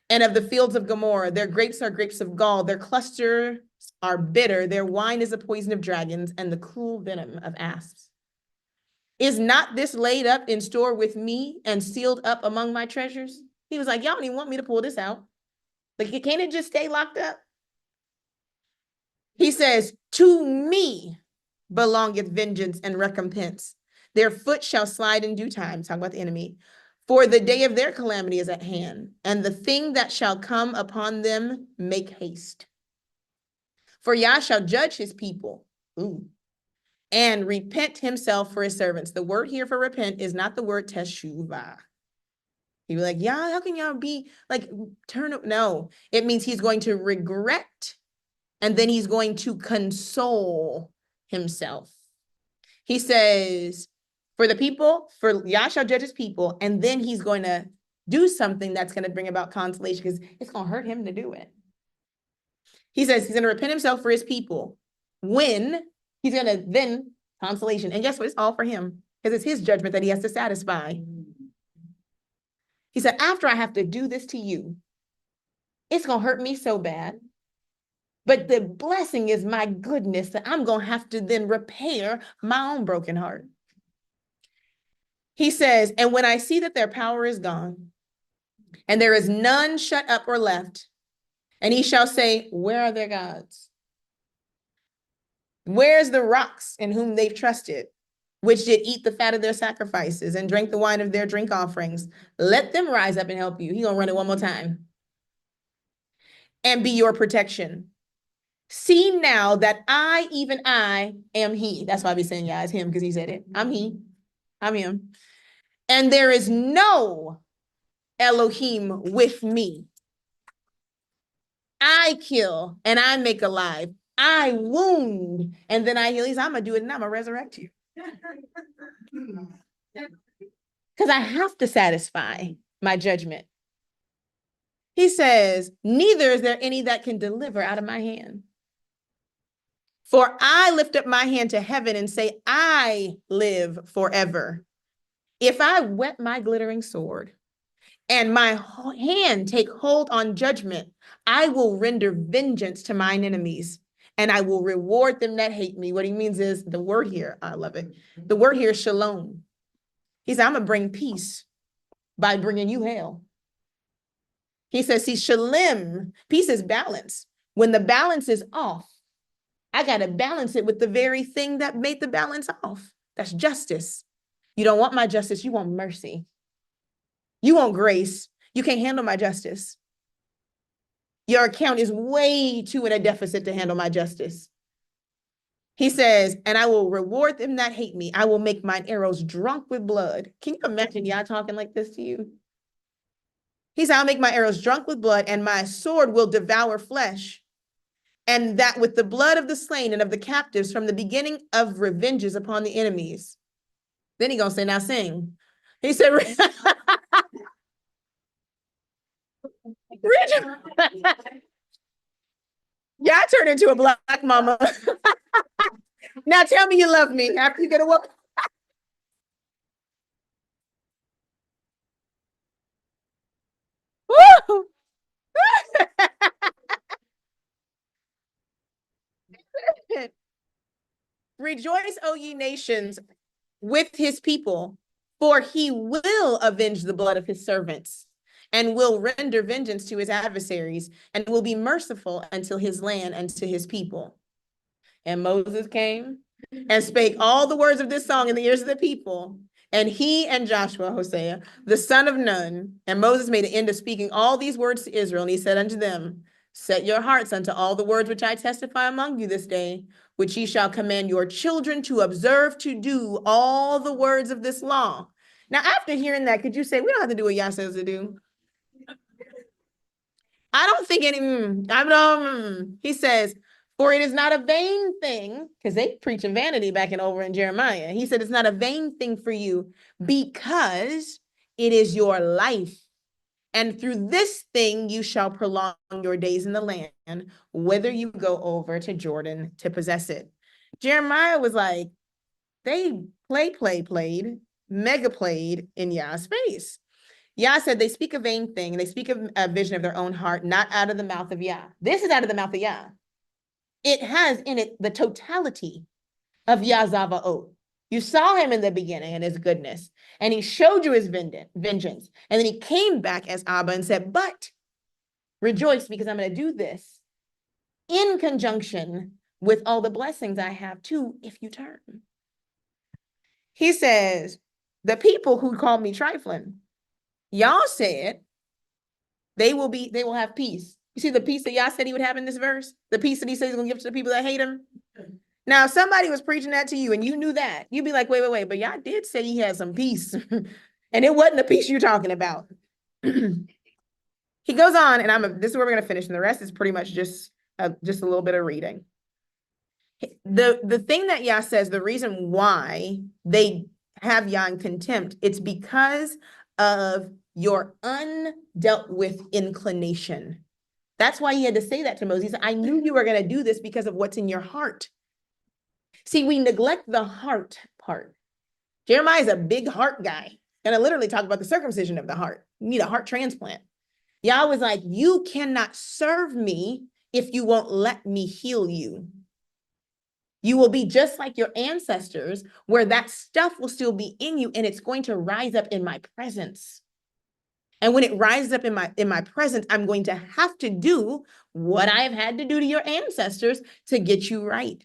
And of the fields of Gomorrah, their grapes are grapes of gall, their clusters are bitter, their wine is the poison of dragons, and the cruel venom of asps. Is not this laid up in store with me and sealed up among my treasures? He was like, y'all don't even want me to pull this out. Like, can't it just stay locked up? He says, to me belongeth vengeance and recompense. Their foot shall slide in due time. Talking about the enemy. For the day of their calamity is at hand, and the thing that shall come upon them make haste. For Yah shall judge his people. Ooh. And repent himself for his servants. The word here for repent is not the word teshuvah. He'd be like, yeah, how can y'all be like, no, it means he's going to regret, and then he's going to console himself. He says, for the people, for Yah shall judge his people, and then he's going to do something that's going to bring about consolation, because it's going to hurt him to do it. He says he's going to repent himself for his people. When he's going to then consolation. And guess what? It's all for him, because it's his judgment that he has to satisfy. He said, after I have to do this to you, it's going to hurt me so bad. But the blessing is my goodness that I'm going to have to then repair my own broken heart. He says, and when I see that their power is gone, and there is none shut up or left, and he shall say, where are their gods? Where's the rocks in whom they've trusted, which did eat the fat of their sacrifices and drank the wine of their drink offerings? Let them rise up and help you. He's going to run it one more time. And be your protection. See now that I, even I, am he. That's why I be saying, yeah, it's him, because he said it. I'm he. I'm him. And there is no Elohim with me. I kill and I make alive. I wound and then I heal. I'm going to do it and I'm going to resurrect you. Because I have to satisfy my judgment. He says, neither is there any that can deliver out of my hand. For I lift up my hand to heaven and say, I live forever. If I whet my glittering sword and my hand take hold on judgment, I will render vengeance to mine enemies, and I will reward them that hate me. What he means is, the word here, I love it. The word here is shalom. He said, I'm going to bring peace by bringing you hell. He says, see, shalom, peace is balance. When the balance is off, I got to balance it with the very thing that made the balance off. That's justice. You don't want my justice. You want mercy. You want grace. You can't handle my justice. Your account is way too in a deficit to handle my justice. He says, and I will reward them that hate me. I will make mine arrows drunk with blood. Can you imagine y'all talking like this to you? He said, I'll make my arrows drunk with blood, and my sword will devour flesh. And that with the blood of the slain and of the captives from the beginning of revenges upon the enemies. Then he gonna say, now sing. He said, y'all turn into a black mama. Now tell me you love me after you get a whoop. Rejoice, O ye nations, with his people, for he will avenge the blood of his servants and will render vengeance to his adversaries and will be merciful unto his land and to his people. And Moses came and spake all the words of this song in the ears of the people. And he and Joshua, Hosea, the son of Nun, and Moses made an end of speaking all these words to Israel. And he said unto them, set your hearts unto all the words which I testify among you this day, which ye shall command your children to observe to do all the words of this law. Now, after hearing that, could you say, we don't have to do what Yah says to do? I don't think any, he says, for it is not a vain thing, because they preaching vanity back and over in Jeremiah. He said, it's not a vain thing for you because it is your life. And through this thing, you shall prolong your days in the land, whether you go over to Jordan to possess it. Jeremiah was like, they played, mega played in Yah's face. Yah said they speak a vain thing, and they speak of a vision of their own heart, not out of the mouth of Yah. This is out of the mouth of Yah. It has in it the totality of Yah Zavaot. You saw him in the beginning and his goodness, and he showed you his vengeance. And then he came back as Abba and said, but rejoice because I'm going to do this in conjunction with all the blessings I have too, if you turn. He says, the people who called me trifling, y'all said they will have peace. You see the peace that Yah said he would have in this verse? The peace that he said he's going to give to the people that hate him? Now, if somebody was preaching that to you and you knew that, you'd be like, wait, but Yah did say he had some peace. And it wasn't the peace you're talking about. He goes on, and this is where we're going to finish. And the rest is pretty much just a little bit of reading. The thing that Yah says, the reason why they have Yah in contempt, it's because of your undealt with inclination. That's why he had to say that to Moses. He said, I knew you were going to do this because of what's in your heart. See, we neglect the heart part. Jeremiah is a big heart guy. And I literally talk about the circumcision of the heart. You need a heart transplant. Yah was like, you cannot serve me if you won't let me heal you. You will be just like your ancestors, where that stuff will still be in you, and it's going to rise up in my presence. And when it rises up in my presence, I'm going to have to do what I've had to do to your ancestors to get you right.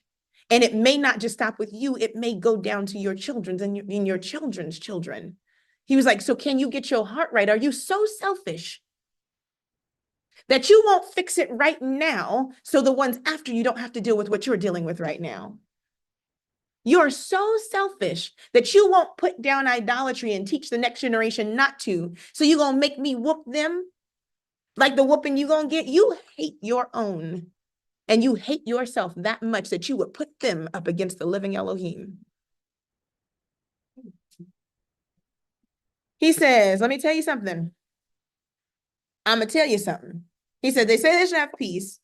And it may not just stop with you. It may go down to your children's and your children's children. He was like, so can you get your heart right? Are you so selfish that you won't fix it right now so the ones after you don't have to deal with what you're dealing with right now? You're so selfish that you won't put down idolatry and teach the next generation not to. So you're going to make me whoop them like the whooping you're going to get. You hate your own, and you hate yourself that much that you would put them up against the living Elohim. He says, let me tell you something. I'm going to tell you something. He said, they say they should have peace,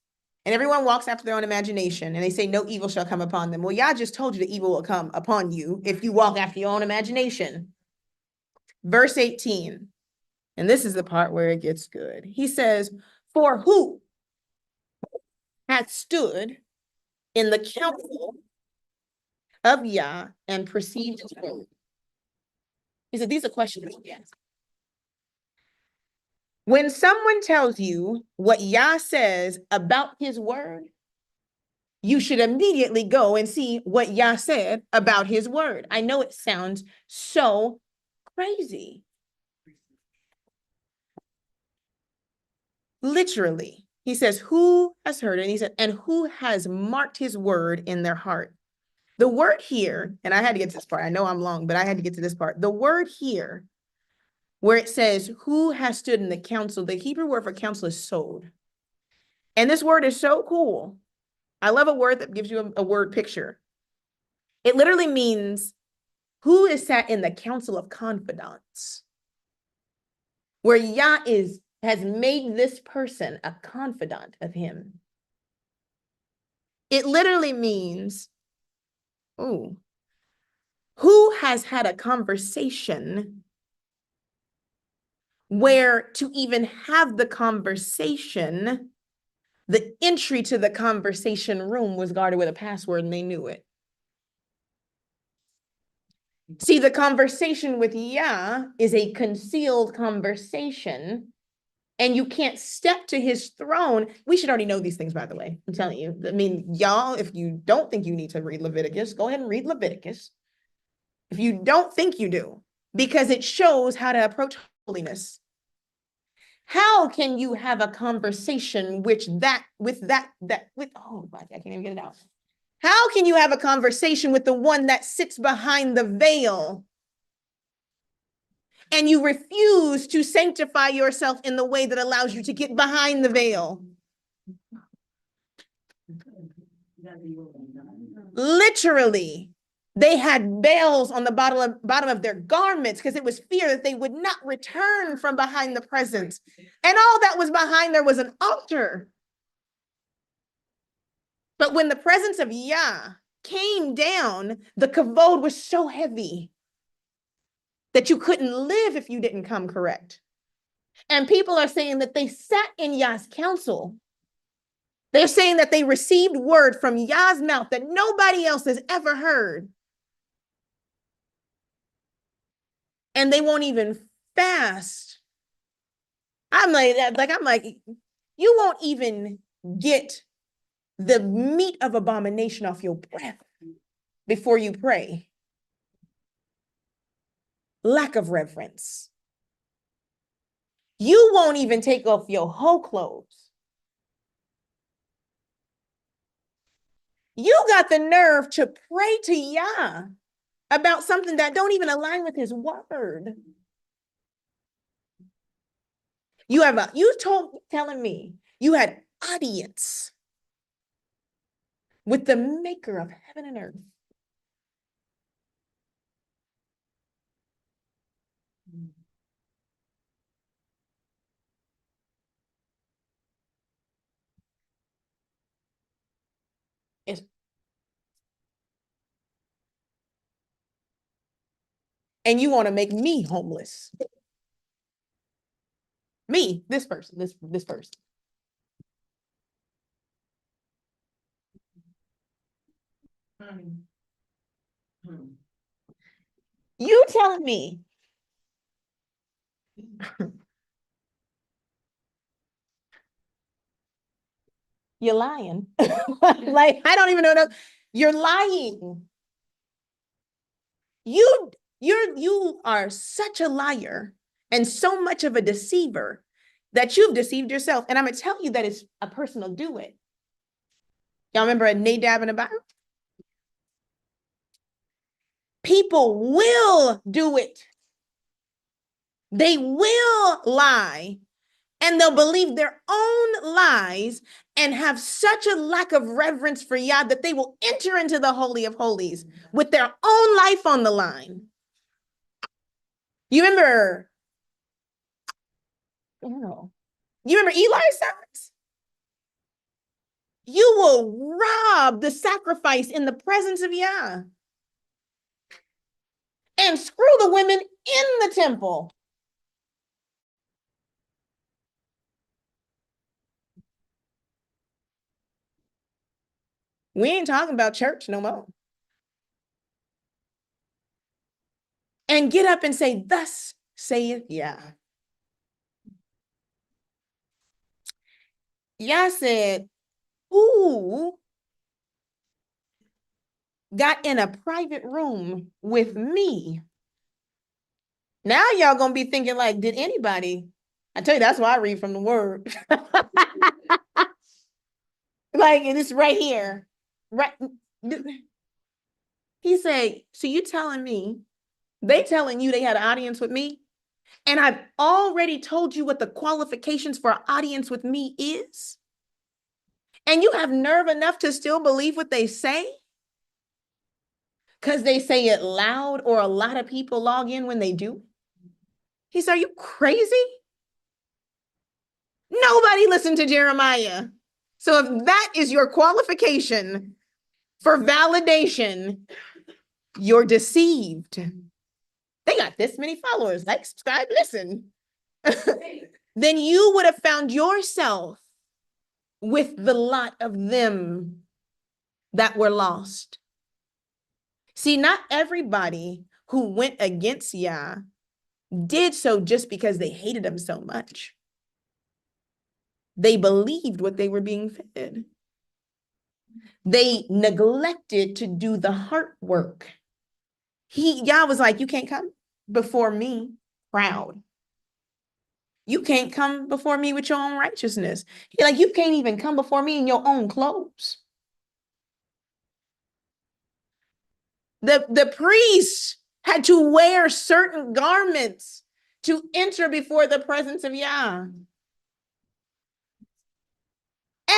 and everyone walks after their own imagination, and they say no evil shall come upon them. Well, Yah just told you the evil will come upon you if you walk after your own imagination. Verse 18, and this is the part where it gets good. He says, for who hath stood in the counsel of Yah and perceived his word? He said, these are questions. Yes. When someone tells you what Yah says about his word, you should immediately go and see what Yah said about his word. I know it sounds so crazy. Literally, he says, who has heard it? And he said, and who has marked his word in their heart? The word here, and I had to get to this part. I know I'm long, but I had to get to this part. The word here, where it says, who has stood in the council, the Hebrew word for council is sod. And this word is so cool. I love a word that gives you a word picture. It literally means who is sat in the council of confidants, where Yah has made this person a confidant of him. It literally means, oh, who has had a conversation where to even have the conversation, the entry to the conversation room was guarded with a password and they knew it. See, the conversation with Yah is a concealed conversation, and you can't step to his throne. We should already know these things, by the way. I'm telling you. I mean, y'all, if you don't think you need to read Leviticus, go ahead and read Leviticus. If you don't think you do, because it shows how to approach holiness. How can you have a conversation oh, I can't even get it out. How can you have a conversation with the one that sits behind the veil and you refuse to sanctify yourself in the way that allows you to get behind the veil? Literally, they had veils on the bottom of their garments because it was fear that they would not return from behind the presence. And all that was behind there was an altar. But when the presence of Yah came down, the kavod was so heavy that you couldn't live if you didn't come correct. And people are saying that they sat in Yah's council. They're saying that they received word from Yah's mouth that nobody else has ever heard. And they won't even fast. I'm like, you won't even get the meat of abomination off your breath before you pray. Lack of reverence. You won't even take off your whole clothes. You got the nerve to pray to Yah about something that don't even align with his word. Telling me you had audience with the maker of heaven and earth. It's, and you want to make me homeless. Me, this person. You telling me you're lying. Like, I don't even know. You're lying. You are such a liar and so much of a deceiver that you've deceived yourself. And I'm going to tell you that it's a personal do it. Y'all remember a Nadab and Abihu? People will do it. They will lie, and they'll believe their own lies and have such a lack of reverence for Yah that they will enter into the Holy of Holies with their own life on the line. You remember, Eli's sons? You will rob the sacrifice in the presence of Yah and screw the women in the temple. We ain't talking about church no more. And get up and say, thus saith Yah. Yah said, who got in a private room with me. Now y'all gonna be thinking like, did anybody? I tell you, that's why I read from the word. Like, and it's right here. Right. He said, so you telling me, they telling you they had an audience with me? And I've already told you what the qualifications for an audience with me is? And you have nerve enough to still believe what they say? Because they say it loud or a lot of people log in when they do? He said, are you crazy? Nobody listened to Jeremiah. So if that is your qualification for validation, you're deceived. They got this many followers. Like, subscribe, listen. Then you would have found yourself with the lot of them that were lost. See, not everybody who went against Yah did so just because they hated him so much. They believed what they were being fed. They neglected to do the heart work. Yah was like, you can't come before me proud. You can't come before me with your own righteousness. He like, you can't even come before me in your own clothes. The priests had to wear certain garments to enter before the presence of Yah.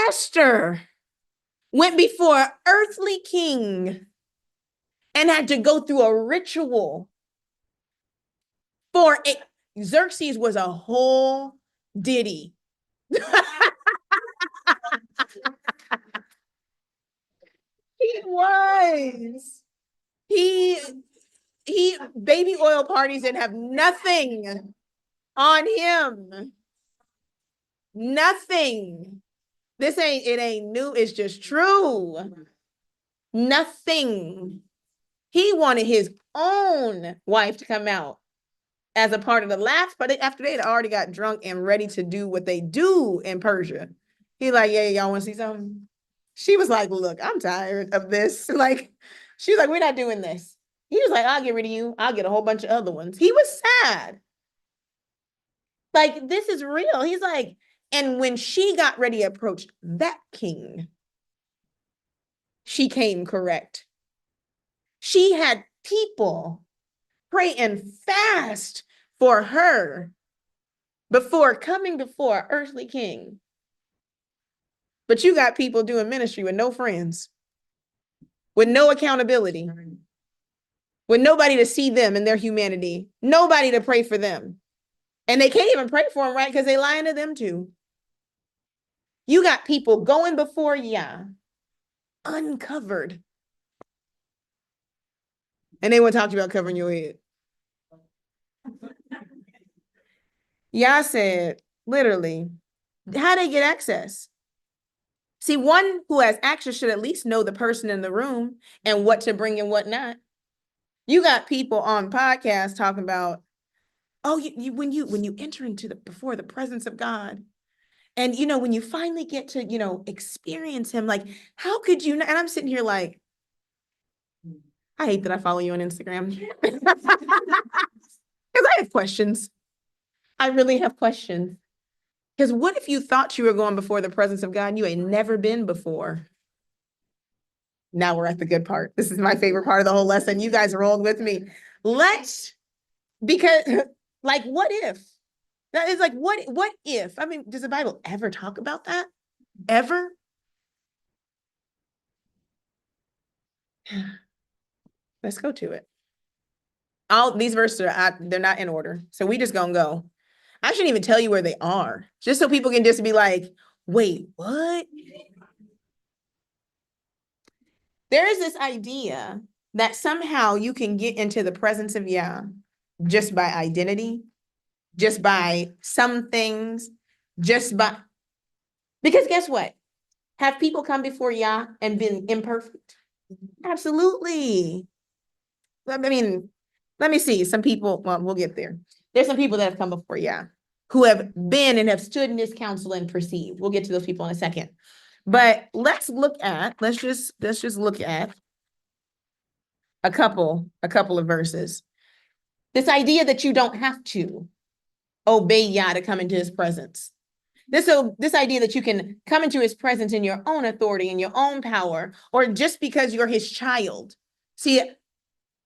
Esther went before an earthly king and had to go through a ritual for it. Xerxes was a whole ditty. He was. He baby oil parties and have nothing on him. Nothing. It ain't new. It's just true. Nothing. He wanted his own wife to come out as a part of the laughs, but after they had already got drunk and ready to do what they do in Persia, he like, yeah, y'all want to see something? She was like, look, I'm tired of this. Like, she's like, we're not doing this. He was like, I'll get rid of you. I'll get a whole bunch of other ones. He was sad. Like, this is real. He's like, and when she got ready to approach that king, she came correct. She had people pray and fast for her before coming before an earthly king. But you got people doing ministry with no friends, with no accountability, with nobody to see them and their humanity, nobody to pray for them. And they can't even pray for them, right? Because they lying to them too. You got people going before Yah, uncovered. And they want to talk to you about covering your head. Yah said, literally, how they get access? See, one who has access should at least know the person in the room and what to bring and what not. You got people on podcasts talking about, oh, when you enter into before the presence of God, and when you finally get to experience him, like, how could you not? And I'm sitting here like, I hate that I follow you on Instagram. Because I have questions. I really have questions. Because what if you thought you were going before the presence of God and you ain't never been before? Now we're at the good part. This is my favorite part of the whole lesson. You guys rolled with me. Because like, what if? That is like, what if? I mean, does the Bible ever talk about that? Ever? Let's go to it. All these verses they're not in order. So we just gonna go. I shouldn't even tell you where they are, just so people can just be like, wait, what? There is this idea that somehow you can get into the presence of Yah just by identity, just by some things, because guess what? Have people come before Yah and been imperfect? Absolutely. I mean, let me see. Some people, well, we'll get there. There's some people that have come before Yah who have been and have stood in this council and perceived. We'll get to those people in a second. But let's just look at a couple of verses. This idea that you don't have to obey Yah to come into his presence. This idea that you can come into his presence in your own authority, in your own power, or just because you're his child. See,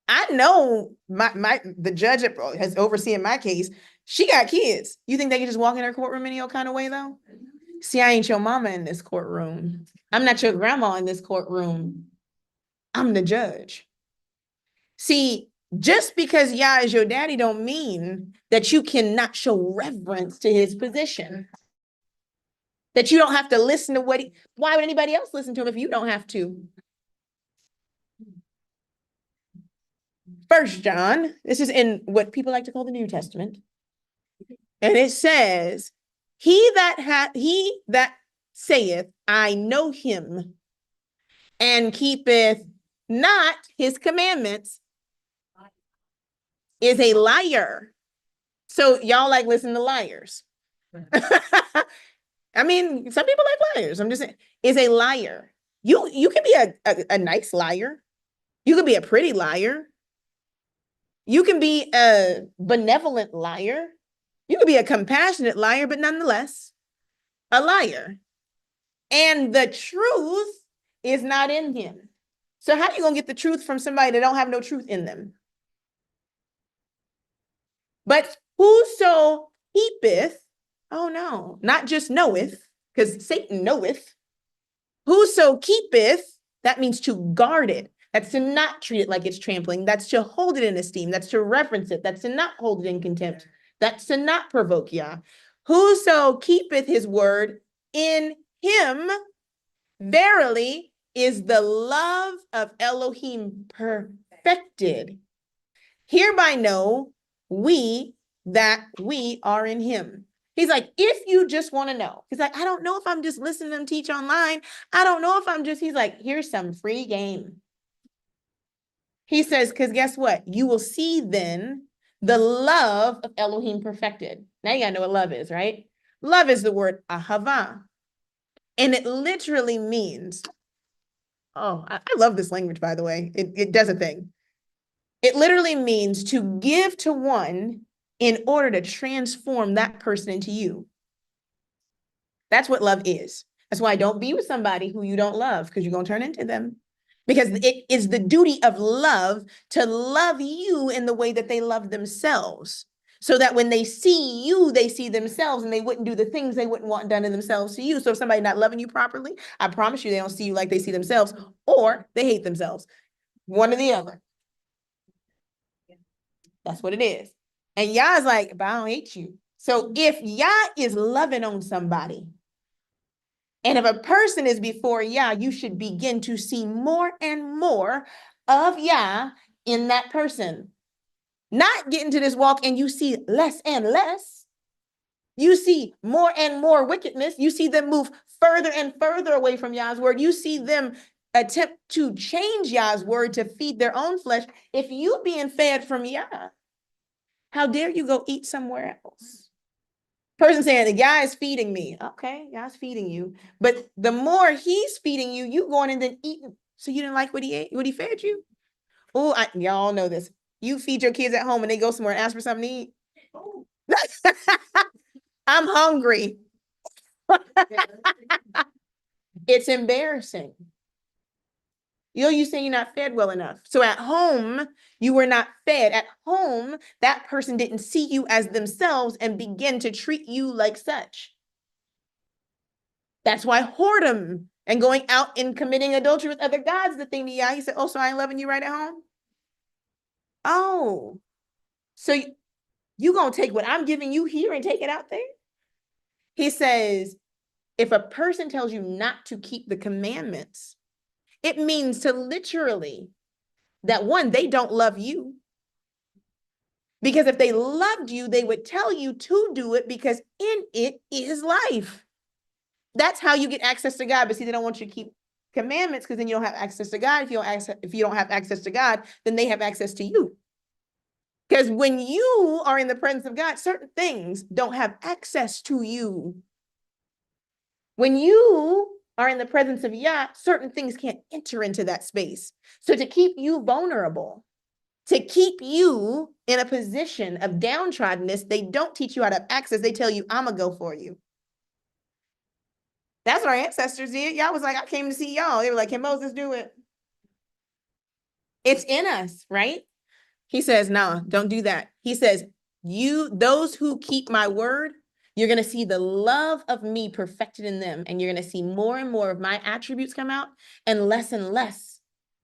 I know the judge that has overseen my case, she got kids. You think they can just walk in her courtroom any old kind of way, though? See, I ain't your mama in this courtroom. I'm not your grandma in this courtroom. I'm the judge. See, just because Yah is your daddy don't mean that you cannot show reverence to his position. That you don't have to listen to why would anybody else listen to him if you don't have to? 1 John, this is in what people like to call the New Testament. And it says, he that saith, I know him, and keepeth not his commandments, is a liar. So y'all like listen to liars. I mean, some people like liars. I'm just saying, is a liar. You can be a nice liar. You can be a pretty liar. You can be a benevolent liar. You can be a compassionate liar, but nonetheless, a liar. And the truth is not in him. So how are you going to get the truth from somebody that don't have no truth in them? But whoso keepeth, oh no, not just knoweth, because Satan knoweth. Whoso keepeth, that means to guard it. That's to not treat it like it's trampling. That's to hold it in esteem. That's to reverence it. That's to not hold it in contempt. That's to not provoke Yah. Whoso keepeth his word, in him, verily, is the love of Elohim perfected. Hereby know we that we are in him. He's like, if you just want to know, he's like, I don't know if I'm just listening to them teach online. I don't know if I'm just, he's like, here's some free game. He says, because guess what? You will see then the love of Elohim perfected. Now you gotta know what love is, right? Love is the word ahava. And it literally means, oh, I love this language, by the way. It does a thing. It literally means to give to one in order to transform that person into you. That's what love is. That's why don't be with somebody who you don't love, because you're going to turn into them. Because it is the duty of love to love you in the way that they love themselves. So that when they see you, they see themselves, and they wouldn't do the things they wouldn't want done to themselves to you. So if somebody's not loving you properly, I promise you they don't see you like they see themselves, or they hate themselves. One or the other. That's what it is. And Yah's like, but I don't hate you. So if Yah is loving on somebody, and if a person is before Yah, you should begin to see more and more of Yah in that person. Not get into this walk and you see less and less. You see more and more wickedness. You see them move further and further away from Yah's word. You see them attempt to change Yah's word to feed their own flesh. If you being fed from Yah, how dare you go eat somewhere else? Person saying the guy is feeding me. Okay, God's feeding you. But the more he's feeding you, you going in and eating. So you didn't like what he ate, what he fed you? Oh, y'all know this. You feed your kids at home and they go somewhere and ask for something to eat. I'm hungry. It's embarrassing. You saying you're not fed well enough. So at home, you were not fed. At home, that person didn't see you as themselves and begin to treat you like such. That's why whoredom and going out and committing adultery with other gods, the thing to Yah. He said, oh, so I ain't loving you right at home? Oh, so you gonna take what I'm giving you here and take it out there? He says, if a person tells you not to keep the commandments, it means to literally that one, they don't love you. Because if they loved you, they would tell you to do it because in it is life. That's how you get access to God. But see, they don't want you to keep commandments because then you don't have access to God. If you don't have access to God, then they have access to you. Because when you are in the presence of God, certain things don't have access to you. When you are in the presence of Yah, certain things can't enter into that space. So to keep you vulnerable, to keep you in a position of downtroddenness, they don't teach you how to have access. They tell you, I'm going to go for you. That's what our ancestors did. Y'all was like, I came to see y'all. They were like, can Moses do it? It's in us, right? He says, no, don't do that. He says, those who keep my word, you're going to see the love of me perfected in them. And you're going to see more and more of my attributes come out and less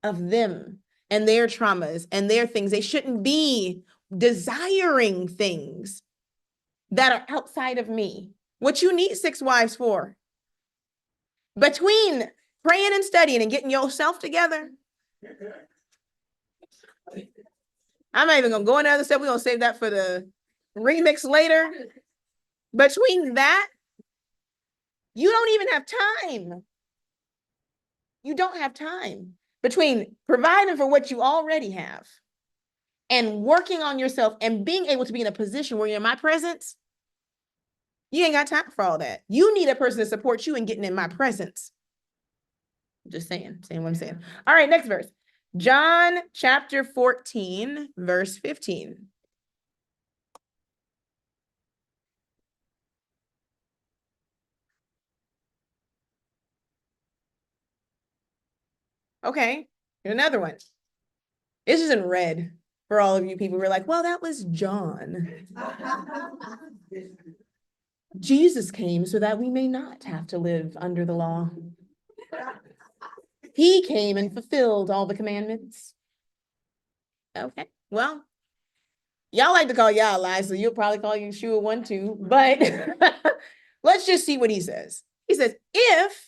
of them and their traumas and their things. They shouldn't be desiring things that are outside of me. What you need 6 wives for? Between praying and studying and getting yourself together. I'm not even going to go into other stuff. We're going to save that for the remix later. Between that, you don't even have time. You don't have time. Between providing for what you already have and working on yourself and being able to be in a position where you're in my presence, you ain't got time for all that. You need a person to support you in getting in my presence. Just saying what I'm saying. All right, next verse. John chapter 14, verse 15. Okay, here's another one. This is in red for all of you people who are like, well, that was John. Jesus came so that we may not have to live under the law. He came and fulfilled all the commandments. Okay, well, y'all like to call y'all a lie, so you'll probably call Yeshua one too, but let's just see what he says. He says, if,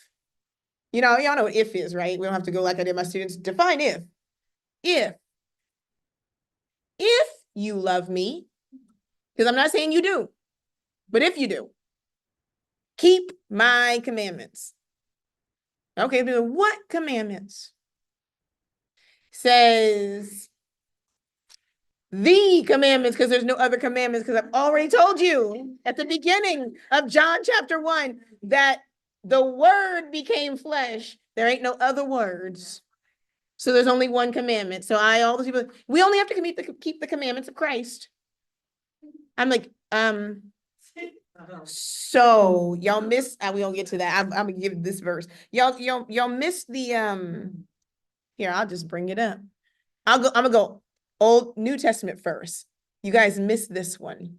y'all know what if is, right? We don't have to go like I did my students. Define if. If you love me, because I'm not saying you do, but if you do, keep my commandments. Okay, but what commandments? Says the commandments, because there's no other commandments, because I've already told you at the beginning of John chapter 1 that the word became flesh. There ain't no other words. So there's only one commandment. So all those people, we only have to keep the commandments of Christ. I'm like, so y'all miss, we don't get to that. I'm gonna give this verse. Y'all missed the, here, I'll just bring it up. I'm gonna go Old New Testament first. You guys missed this one.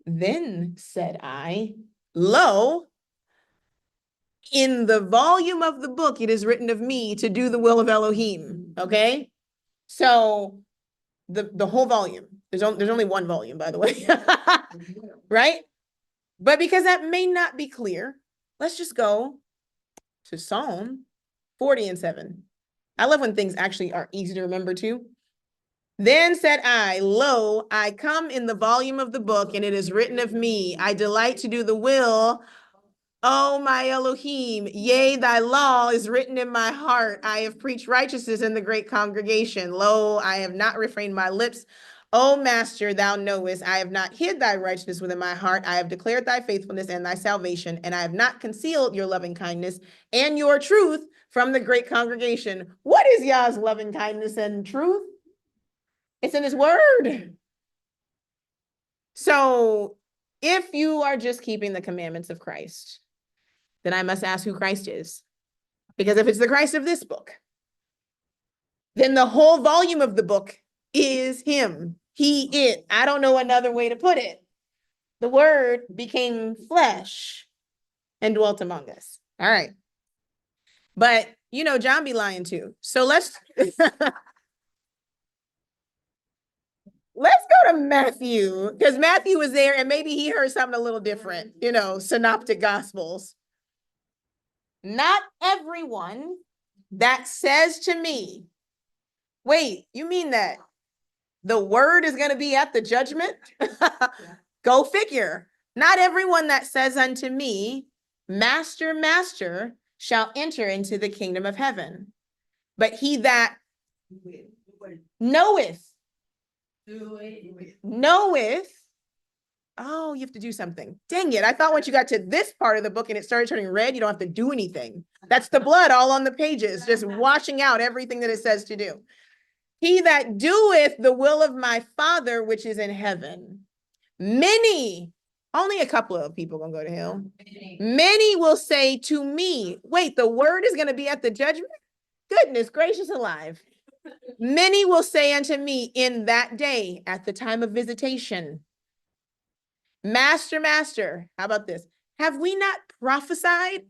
Then said I, lo, in the volume of the book, it is written of me to do the will of Elohim. Okay. So the whole volume, there's only one volume, by the way. Right? But because that may not be clear, let's just go to Psalm 40:7. I love when things actually are easy to remember too. Then said I, lo, I come in the volume of the book, and it is written of me. I delight to do the will, O my Elohim. Yea, thy law is written in my heart. I have preached righteousness in the great congregation. Lo, I have not refrained my lips. O Master, thou knowest, I have not hid thy righteousness within my heart. I have declared thy faithfulness and thy salvation, and I have not concealed your loving kindness and your truth from the great congregation. What is Yah's loving kindness and truth? It's in his word. So if you are just keeping the commandments of Christ, then I must ask who Christ is. Because if it's the Christ of this book, then the whole volume of the book is him. It. I don't know another way to put it. The word became flesh and dwelt among us. All right. But, John be lying too. So let's let's go to Matthew, because Matthew was there and maybe he heard something a little different, synoptic gospels. Not everyone that says to me, wait, you mean that the word is going to be at the judgment? Go figure. Not everyone that says unto me, Master, Master, shall enter into the kingdom of heaven, but he that knoweth Oh, you have to do something. Dang it. I thought once you got to this part of the book and it started turning red, you don't have to do anything. That's the blood all on the pages, just washing out everything that it says to do. He that doeth the will of my Father, which is in heaven. Many, only a couple of people gonna go to hell. Many will say to me, wait, the word is gonna be at the judgment? Goodness gracious alive. Many will say unto me in that day at the time of visitation, Master, Master, how about this? Have we not prophesied?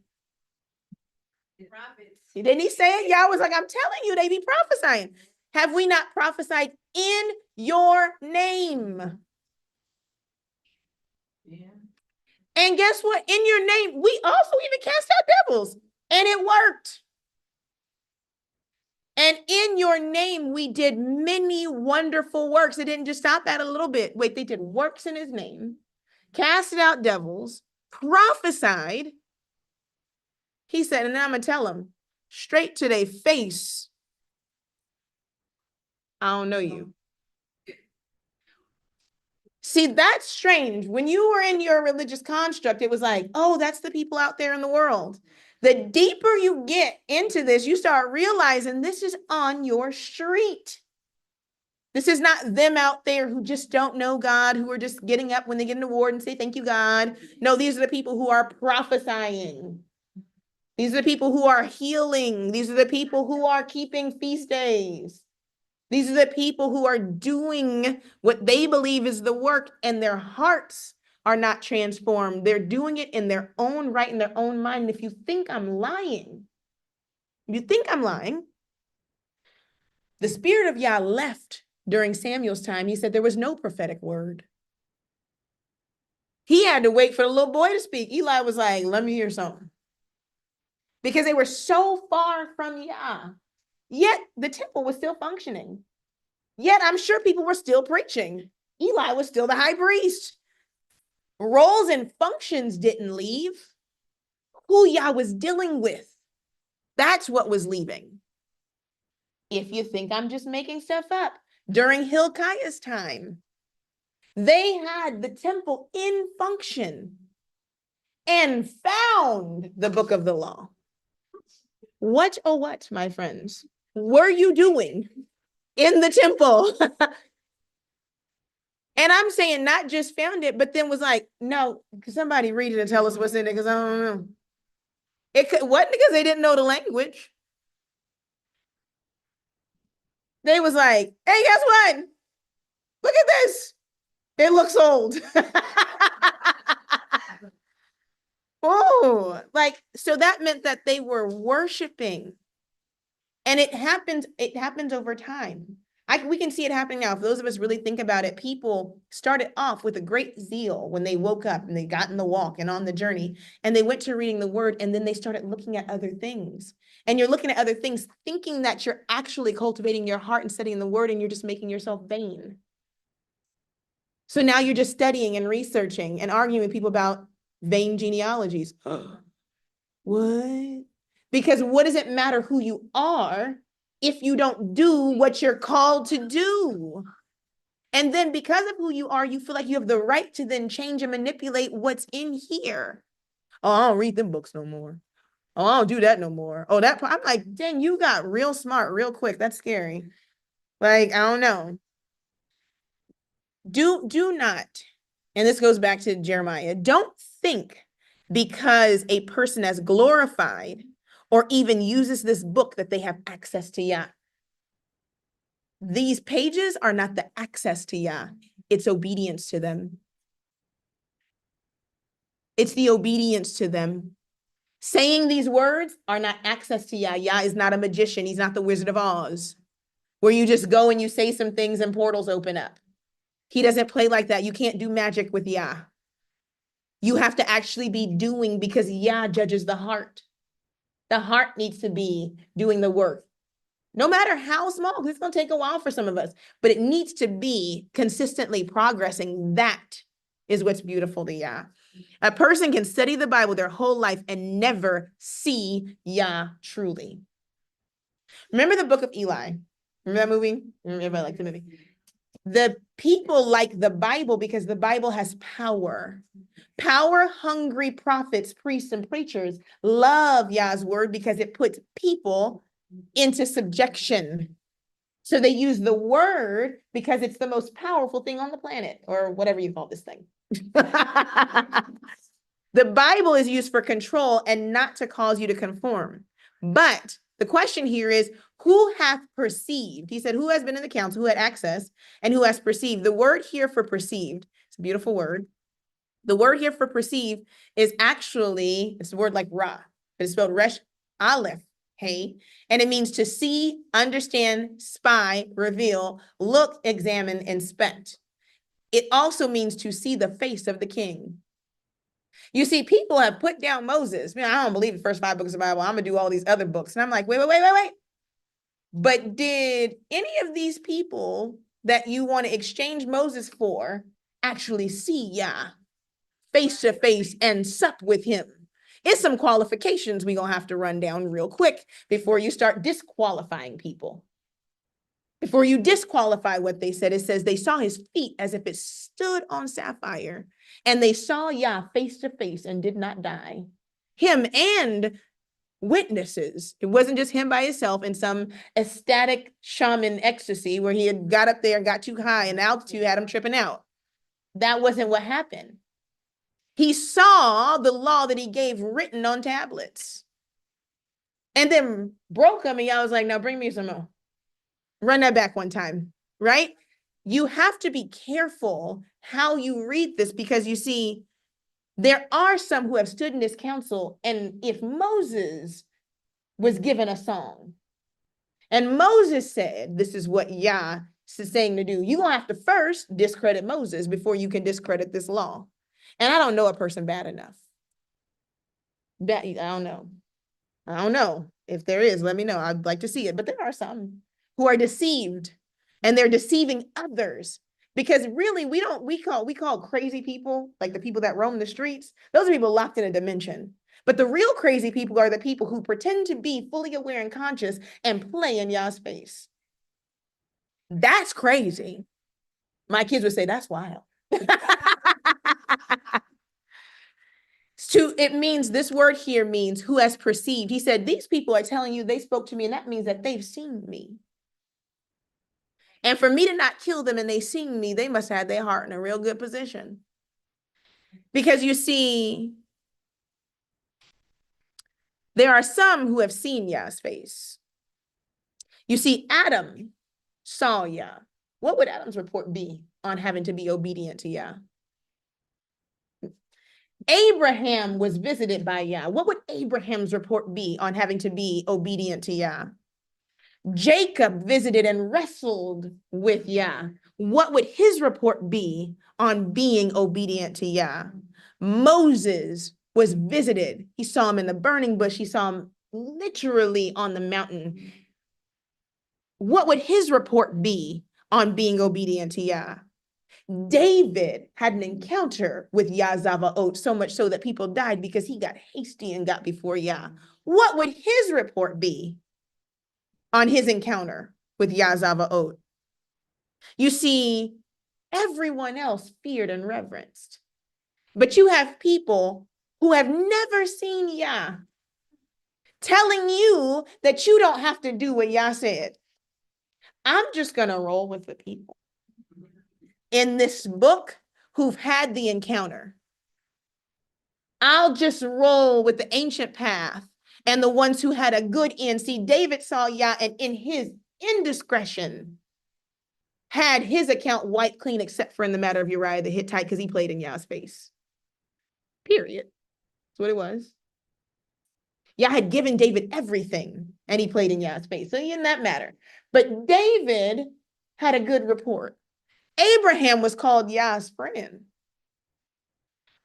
Didn't he say it? Yah was like, I'm telling you, they be prophesying. Have we not prophesied in your name? Yeah. And guess what? In your name, we also even cast out devils, and it worked. And in your name, we did many wonderful works. It didn't just stop at a little bit. Wait, they did works in his name, casted out devils, prophesied. He said, and I'm going to tell them straight to their face, I don't know you. See, that's strange. When you were in your religious construct, it was like, oh, that's the people out there in the world. The deeper you get into this, you start realizing this is on your street. This is not them out there who just don't know God, who are just getting up when they get an award and say, thank you, God. No, these are the people who are prophesying. These are the people who are healing. These are the people who are keeping feast days. These are the people who are doing what they believe is the work, and their hearts are not transformed. They're doing it in their own right, in their own mind. If you think I'm lying, the spirit of Yah left during Samuel's time. He said there was no prophetic word. He had to wait for the little boy to speak. Eli was like, let me hear something. Because they were so far from Yah. Yet the temple was still functioning. Yet I'm sure people were still preaching. Eli was still the high priest. Roles and functions didn't leave. Who Yah was dealing with, that's what was leaving. If you think I'm just making stuff up, during Hilkiah's time, they had the temple in function and found the book of the law. What, oh what, my friends, were you doing in the temple? And I'm saying not just found it, but then was like, no, somebody read it and tell us what's in it, because I don't know. It wasn't because they didn't know the language. They was like, hey, guess what? Look at this. It looks old. Oh, like, so that meant that they were worshiping. And it happens over time. We can see it happening now. If those of us really think about it, people started off with a great zeal when they woke up and they got in the walk and on the journey, and they went to reading the word, and then they started looking at other things. And you're looking at other things, thinking that you're actually cultivating your heart and studying the word, and you're just making yourself vain. So now you're just studying and researching and arguing with people about vain genealogies. What? Because what does it matter who you are if you don't do what you're called to do? And then because of who you are, you feel like you have the right to then change and manipulate what's in here. Oh, I don't read them books no more. Oh, I don't do that no more. Oh, that I'm like, dang, you got real smart real quick. That's scary. Like, I don't know. Do not, and this goes back to Jeremiah, don't think because a person has glorified or even uses this book that they have access to Yah. These pages are not the access to Yah. It's obedience to them. It's the obedience to them. Saying these words are not access to Yah. Yah is not a magician. He's not the Wizard of Oz, where you just go and you say some things and portals open up. He doesn't play like that. You can't do magic with Yah. You have to actually be doing, because Yah judges the heart. The heart needs to be doing the work. No matter how small, because it's going to take a while for some of us, but it needs to be consistently progressing. That is what's beautiful to Yah. A person can study the Bible their whole life and never see Yah truly. Remember the book of Eli? Remember that movie? Everybody liked the movie. The people like the Bible because the Bible has power. Power-hungry prophets, priests, and preachers love Yah's word because it puts people into subjection. So they use the word because it's the most powerful thing on the planet, or whatever you call this thing. The Bible is used for control and not to cause you to conform. But the question here is, who hath perceived? He said, who has been in the council, who had access, and who has perceived? The word here for perceived, it's a beautiful word. The word here for perceive is actually, it's a word like ra, but it's spelled resh aleph, hey, and it means to see, understand, spy, reveal, look, examine, inspect. It also means to see the face of the king. You see, people have put down Moses. Man, I don't believe the first 5 books of the Bible. I'm gonna do all these other books. And I'm like, wait. But did any of these people that you want to exchange Moses for actually see Yah face to face and sup with him? It's some qualifications we're gonna have to run down real quick before you start disqualifying people. Before you disqualify what they said, it says they saw his feet as if it stood on sapphire, and they saw Yah face to face and did not die. Him and witnesses. It wasn't just him by himself in some ecstatic shaman ecstasy where he had got up there and got too high and altitude had him tripping out. That wasn't what happened. He saw the law that he gave written on tablets and then broke them. And Yah was like, now bring me some more. Run that back one time, right? You have to be careful how you read this because you see, there are some who have stood in this council, and if Moses was given a song and Moses said, this is what Yah is saying to do, you're going to have to first discredit Moses before you can discredit this law. And I don't know a person bad enough. I don't know. I don't know. If there is, let me know. I'd like to see it. But there are some who are deceived, and they're deceiving others. Because really, we call crazy people, like the people that roam the streets, those are people locked in a dimension. But the real crazy people are the people who pretend to be fully aware and conscious and play in Yah's face. That's crazy. My kids would say, that's wild. It means, this word here means who has perceived. He said, these people are telling you they spoke to me, and that means that they've seen me. And for me to not kill them and they seen me, they must have their heart in a real good position. Because you see, there are some who have seen Yah's face. You see, Adam saw Yah. What would Adam's report be on having to be obedient to Yah? Abraham was visited by Yah. What would Abraham's report be on having to be obedient to Yah? Jacob visited and wrestled with Yah. What would his report be on being obedient to Yah? Moses was visited. He saw him in the burning bush. He saw him literally on the mountain. What would his report be on being obedient to Yah? David had an encounter with Yah Zavaot, so much so that people died because he got hasty and got before Yah. What would his report be on his encounter with Yah Zavaot? You see, everyone else feared and reverenced. But you have people who have never seen Yah telling you that you don't have to do what Yah said. I'm just going to roll with the people in this book who've had the encounter. I'll just roll with the ancient path and the ones who had a good end. See, David saw Yah, and in his indiscretion had his account wiped clean, except for in the matter of Uriah the Hittite, because he played in Yah's face. Period. That's what it was. Yah had given David everything, and he played in Yah's face. So in that matter. But David had a good report. Abraham was called Yah's friend.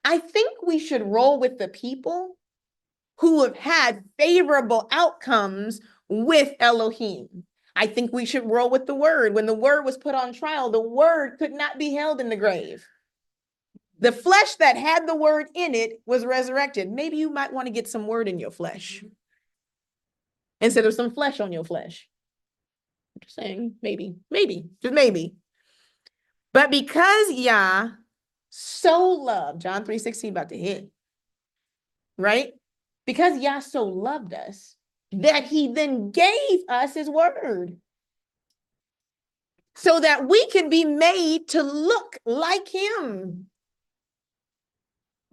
I think we should roll with the people who have had favorable outcomes with Elohim. I think we should roll with the word. When the word was put on trial, the word could not be held in the grave. The flesh that had the word in it was resurrected. Maybe you might want to get some word in your flesh instead of some flesh on your flesh. I'm just saying, maybe, just maybe. But because Yah so loved, John 3:16 about to hit, right? Because Yah so loved us that he then gave us his word so that we can be made to look like him.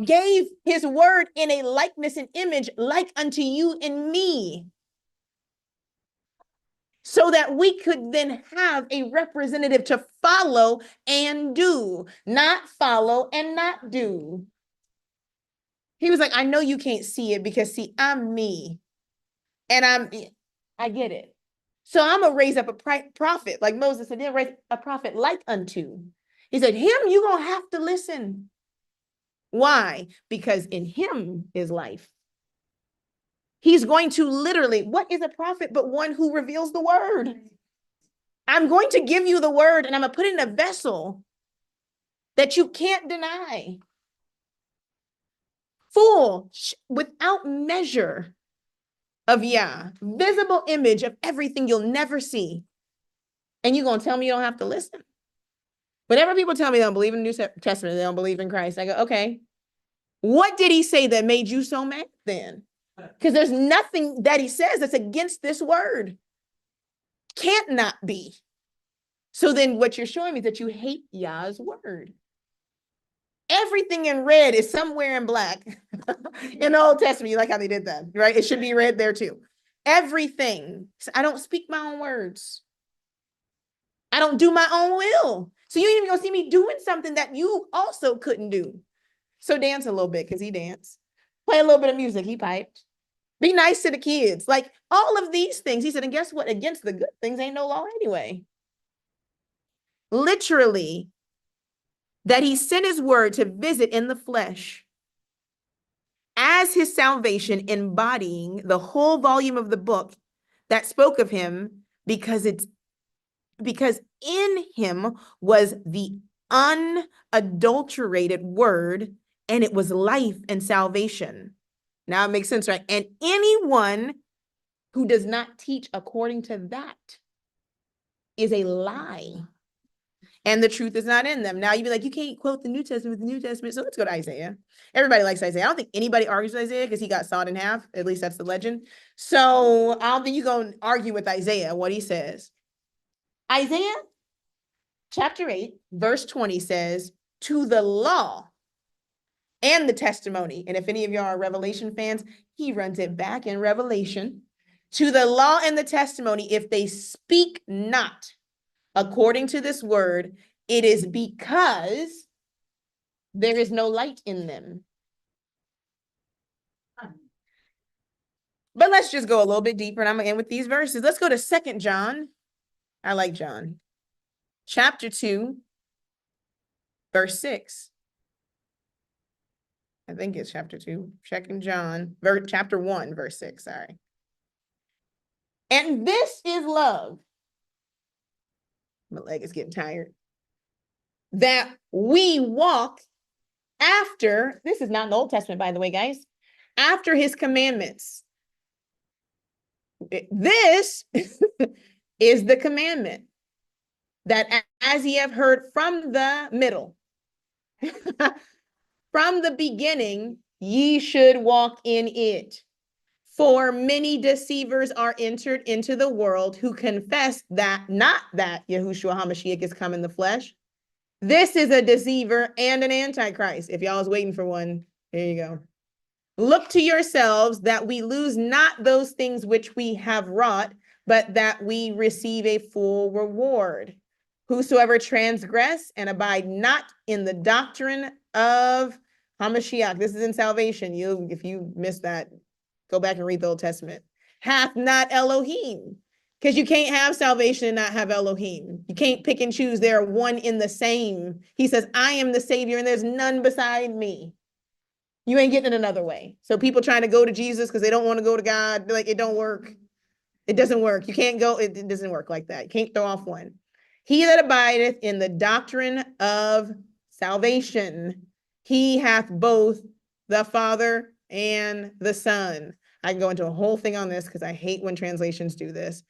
Gave his word in a likeness and image like unto you and me, so that we could then have a representative to follow and do, not follow and not do. He was like, I know you can't see it because see, I'm me and I get it. So I'm gonna raise up a prophet like Moses said, then raise a prophet like unto. He said, him, you're gonna have to listen. Why? Because in him is life. He's going to literally, what is a prophet but one who reveals the word? I'm going to give you the word and I'm going to put it in a vessel that you can't deny. Full, without measure of Yah, visible image of everything you'll never see. And you're going to tell me you don't have to listen? Whenever people tell me they don't believe in the New Testament, they don't believe in Christ, I go, okay, what did he say that made you so mad then? Because there's nothing that he says that's against this word. Can't not be. So then what you're showing me is that you hate Yah's word. Everything in red is somewhere in black. In the Old Testament, you like how they did that, right? It should be red there too. Everything. I don't speak my own words. I don't do my own will. So you ain't even gonna see me doing something that you also couldn't do. So dance a little bit, because he danced. Play a little bit of music, he piped. Be nice to the kids. Like all of these things. He said, and guess what? Against the good things ain't no law anyway. Literally, that he sent his word to visit in the flesh as his salvation, embodying the whole volume of the book that spoke of him, because in him was the unadulterated word, and it was life and salvation. Now it makes sense, right? And anyone who does not teach according to that is a lie, and the truth is not in them. Now you'd be like, you can't quote the New Testament with the New Testament. So let's go to Isaiah. Everybody likes Isaiah. I don't think anybody argues with Isaiah because he got sawed in half. At least that's the legend. So I don't think you go argue with Isaiah, what he says. Isaiah chapter 8, verse 20 says, to the law and the testimony. And if any of y'all are Revelation fans, he runs it back in Revelation. To the law and the testimony, if they speak not according to this word, it is because there is no light in them. But let's just go a little bit deeper, and I'm going to end with these verses. Let's go to 2 John. I like John. Chapter 2, verse 6. I think it's chapter 2. 2 John, chapter 1, verse 6. Sorry. And this is love. My leg is getting tired. That we walk after, this is not in the Old Testament, by the way, guys, after his commandments. This is the commandment, that as ye have heard from the middle, from the beginning, ye should walk in it. For many deceivers are entered into the world who confess that not that Yahushua HaMashiach is come in the flesh. This is a deceiver and an antichrist. If y'all was waiting for one, here you go. Look to yourselves that we lose not those things which we have wrought, but that we receive a full reward. Whosoever transgress and abide not in the doctrine of HaMashiach, this is in salvation. If you missed that, go back and read the Old Testament. Hath not Elohim. Because you can't have salvation and not have Elohim. You can't pick and choose. They're one in the same. He says, I am the Savior and there's none beside me. You ain't getting it another way. So people trying to go to Jesus because they don't want to go to God, like, it don't work. It doesn't work. You can't go. It doesn't work like that. You can't throw off one. He that abideth in the doctrine of salvation, he hath both the Father and the Son. I can go into a whole thing on this because I hate when translations do this.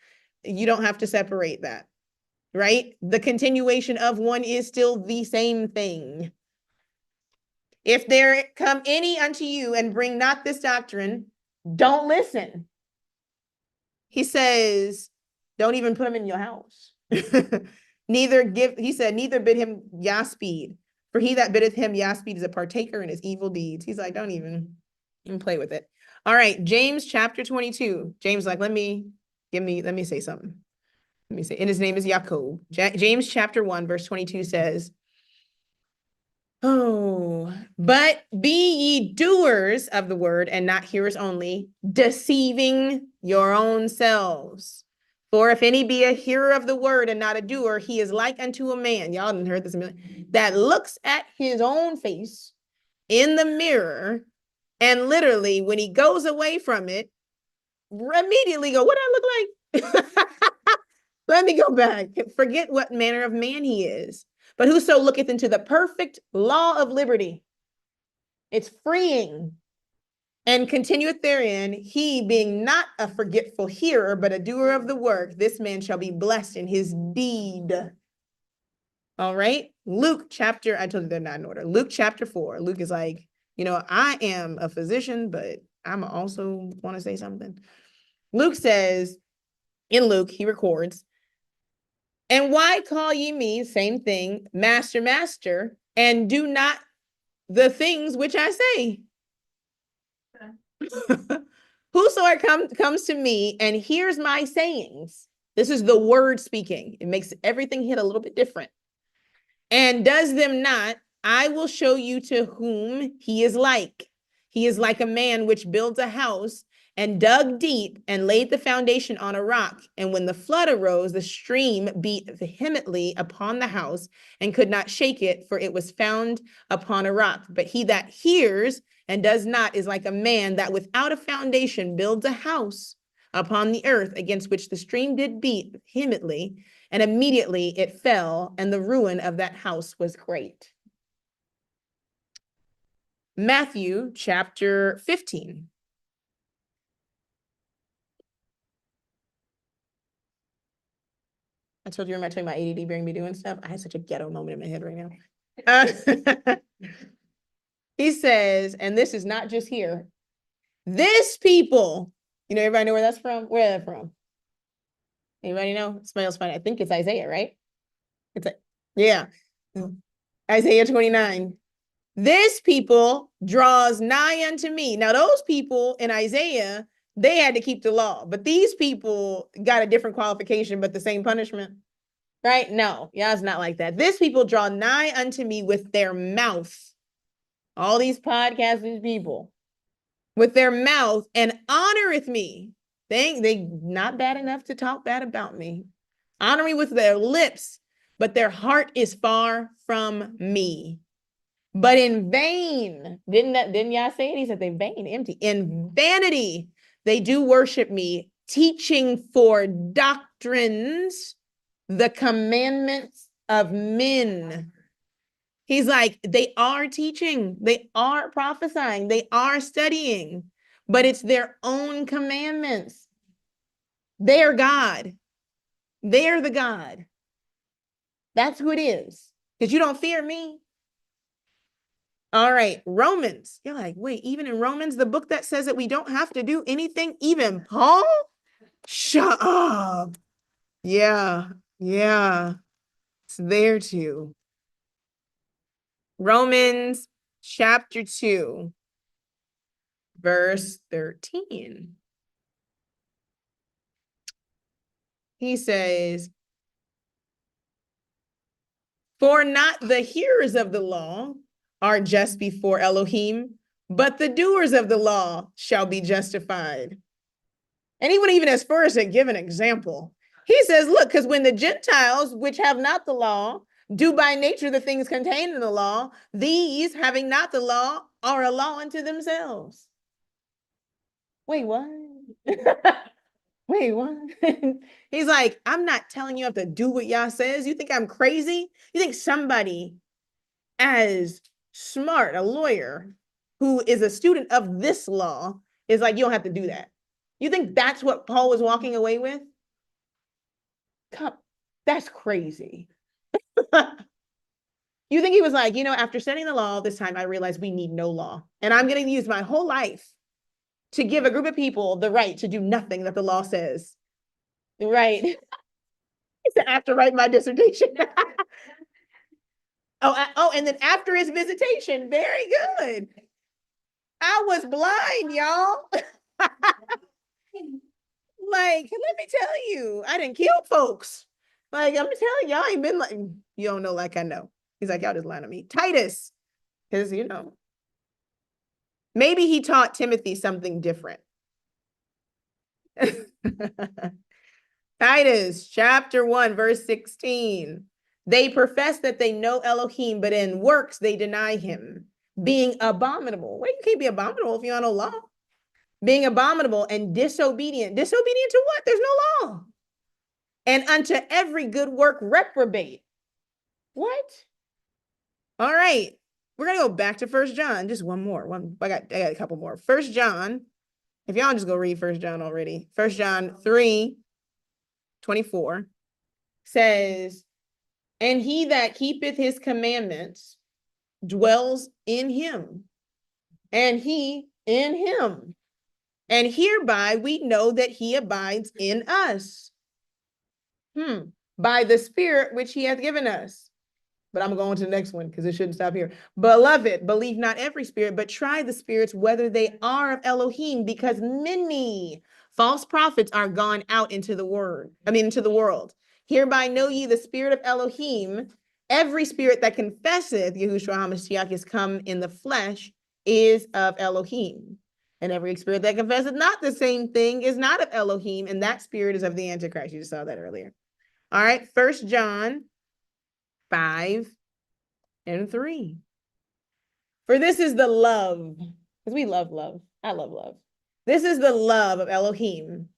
You don't have to separate that. right? The continuation of one is still the same thing. If there come any unto you and bring not this doctrine, don't listen. He says, don't even put him in your house. Neither bid him Yaspeed, for he that biddeth him Yaspeed is a partaker in his evil deeds. He's like, don't even play with it. All right, James chapter 22. James like, let me say something. Let me say, and his name is Jacob. James chapter 1, verse 22 says, oh, but be ye doers of the word and not hearers only, deceiving your own selves. For if any be a hearer of the word and not a doer, he is like unto a man, y'all didn't heard this a million, that looks at his own face in the mirror, and literally when he goes away from it, immediately go, what do I look like? Let me go back. Forget what manner of man he is. But whoso looketh into the perfect law of liberty, it's freeing, and continueth therein, he being not a forgetful hearer, but a doer of the work, this man shall be blessed in his deed. All right. Luke chapter, I told you they're not in order. Luke chapter 4. Luke is like, I am a physician, but I'm also want to say something. Luke says, in Luke, he records, and why call ye me, same thing, master, master, and do not the things which I say? Whosoever comes to me and hears my sayings, this is the word speaking. It makes everything hit a little bit different. And does them not, I will show you to whom he is like. He is like a man which builds a house and dug deep and laid the foundation on a rock. And when the flood arose, the stream beat vehemently upon the house and could not shake it, for it was found upon a rock. But he that hears and does not is like a man that without a foundation builds a house upon the earth, against which the stream did beat vehemently, and immediately it fell, and the ruin of that house was great. Matthew chapter 15. I told you, remember I told you my ADD bring me doing stuff? I had such a ghetto moment in my head right now. He says, and this is not just here, this people, everybody know where that's from? Where is that from? Anybody know? Smells funny. I think it's Isaiah, right? Yeah. Isaiah 29. This people draws nigh unto me. Now, those people in Isaiah, they had to keep the law, but these people got a different qualification, but the same punishment, right? No, yeah, it's not like that. This people draw nigh unto me with their mouth. All these podcasters people with their mouth and honoreth me. They not bad enough to talk bad about me. Honor me with their lips, but their heart is far from me. But in vain, didn't y'all say it? He said they vain, empty. In vanity, they do worship me, teaching for doctrines the commandments of men. He's like, they are teaching, they are prophesying, they are studying, but it's their own commandments. They're God. They're the God. That's who it is. Because you don't fear me. All right, Romans. You're like, wait, even in Romans, the book that says that we don't have to do anything, even Paul? Shut up. Yeah, it's there too. Romans chapter 2, verse 13. He says, for not the hearers of the law are just before Elohim, but the doers of the law shall be justified. And he wouldn't even as far as to give an example. He says, look, because when the Gentiles, which have not the law, do by nature the things contained in the law, these, having not the law, are a law unto themselves. Wait, what? Wait, what? He's like, I'm not telling you have to do what Yah says. You think I'm crazy? You think somebody as smart, a lawyer, who is a student of this law, is like, you don't have to do that. You think that's what Paul was walking away with? Come. That's crazy. You think he was like, after studying the law this time, I realized we need no law. And I'm going to use my whole life to give a group of people the right to do nothing that the law says. Right. He said, after writing my dissertation. And then after his visitation, very good. I was blind, y'all. Like, let me tell you, I didn't kill folks. Like, I'm telling y'all, ain't been like, you don't know like I know. He's like, y'all just lying to me. Titus, because, maybe he taught Timothy something different. Titus chapter 1, verse 16. They profess that they know Elohim, but in works they deny him, being abominable. Well, you can't be abominable if you don't know law. Being abominable and disobedient. Disobedient to what? There's no law. And unto every good work reprobate. What? All right. We're gonna go back to First John. Just one more. I got a couple more. First John. If y'all just go read First John already. First John 3:24 says, and he that keepeth his commandments dwells in him, and he in him. And hereby we know that he abides in us. By the Spirit which he hath given us. But I'm going to the next one because it shouldn't stop here. Beloved, believe not every spirit, but try the spirits whether they are of Elohim, because many false prophets are gone out into the world. Hereby know ye the spirit of Elohim. Every spirit that confesseth Yahushua HaMashiach is come in the flesh is of Elohim. And every spirit that confesseth not the same thing is not of Elohim, and that spirit is of the Antichrist. You just saw that earlier. All right, First John 5:3. For this is the love, because we love love. I love love. This is the love of Elohim,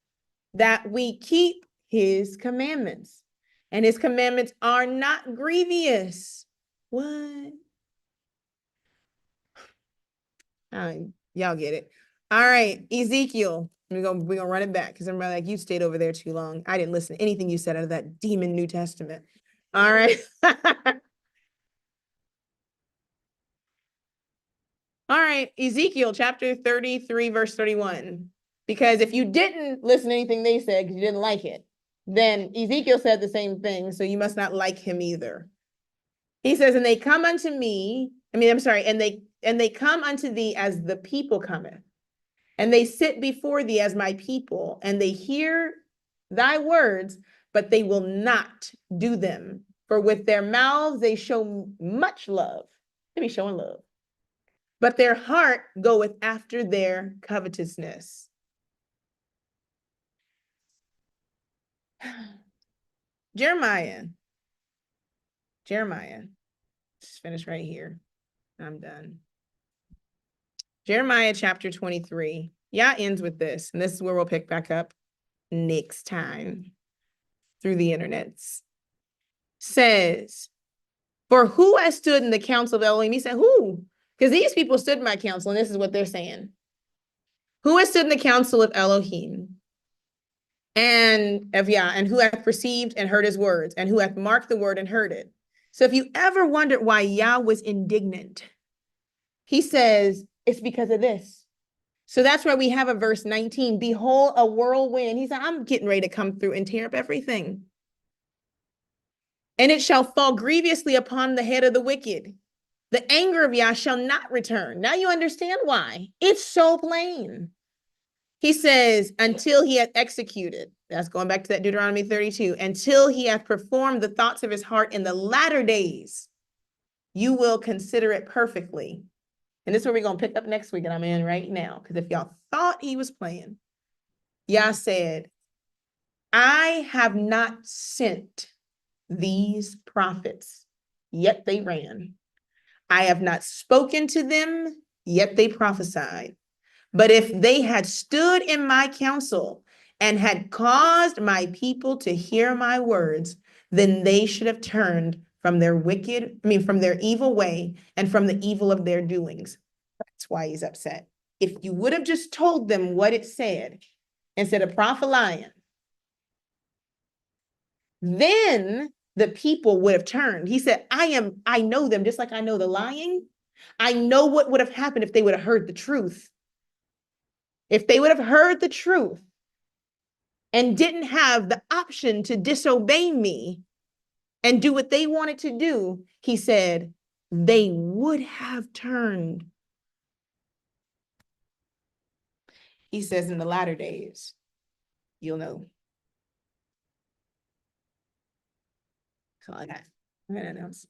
that we keep his commandments. And his commandments are not grievous. What? Y'all get it. All right, Ezekiel. We're gonna run it back because I'm like, you stayed over there too long. I didn't listen to anything you said out of that demon New Testament. All right. All right, Ezekiel chapter 33, verse 31. Because if you didn't listen to anything they said because you didn't like it, then Ezekiel said the same thing, so you must not like him either. He says, and they come unto me, and they come unto thee as the people cometh, and they sit before thee as my people, and they hear thy words, but they will not do them. For with their mouths they show much love. They be showing love. But their heart goeth after their covetousness. Jeremiah. Just finish right here. I'm done. Jeremiah chapter 23. Yeah, ends with this. And this is where we'll pick back up next time through the internets. Says, for who has stood in the council of Elohim? He said, who? Because these people stood in my council, and this is what they're saying. Who has stood in the council of Elohim? And who hath perceived and heard his words, and who hath marked the word and heard it. So if you ever wondered why Yah was indignant, he says, it's because of this. So that's why we have a verse 19, behold a whirlwind. He said, I'm getting ready to come through and tear up everything. And it shall fall grievously upon the head of the wicked. The anger of Yah shall not return. Now you understand why. It's so plain. He says, until he hath executed, that's going back to that Deuteronomy 32, until he hath performed the thoughts of his heart in the latter days, you will consider it perfectly. And this is where we're going to pick up next week, and I'm in right now, because if y'all thought he was playing, Yah said, I have not sent these prophets, yet they ran. I have not spoken to them, yet they prophesied. But if they had stood in my counsel and had caused my people to hear my words, then they should have turned from their from their evil way and from the evil of their doings. That's why he's upset. If you would have just told them what it said, instead of prophesying, then the people would have turned. He said, I know them just like I know the lying. I know what would have happened if they would have heard the truth. If they would have heard the truth and didn't have the option to disobey me and do what they wanted to do, he said, they would have turned. He says, in the latter days, you'll know. That's all I got. I'm gonna announce.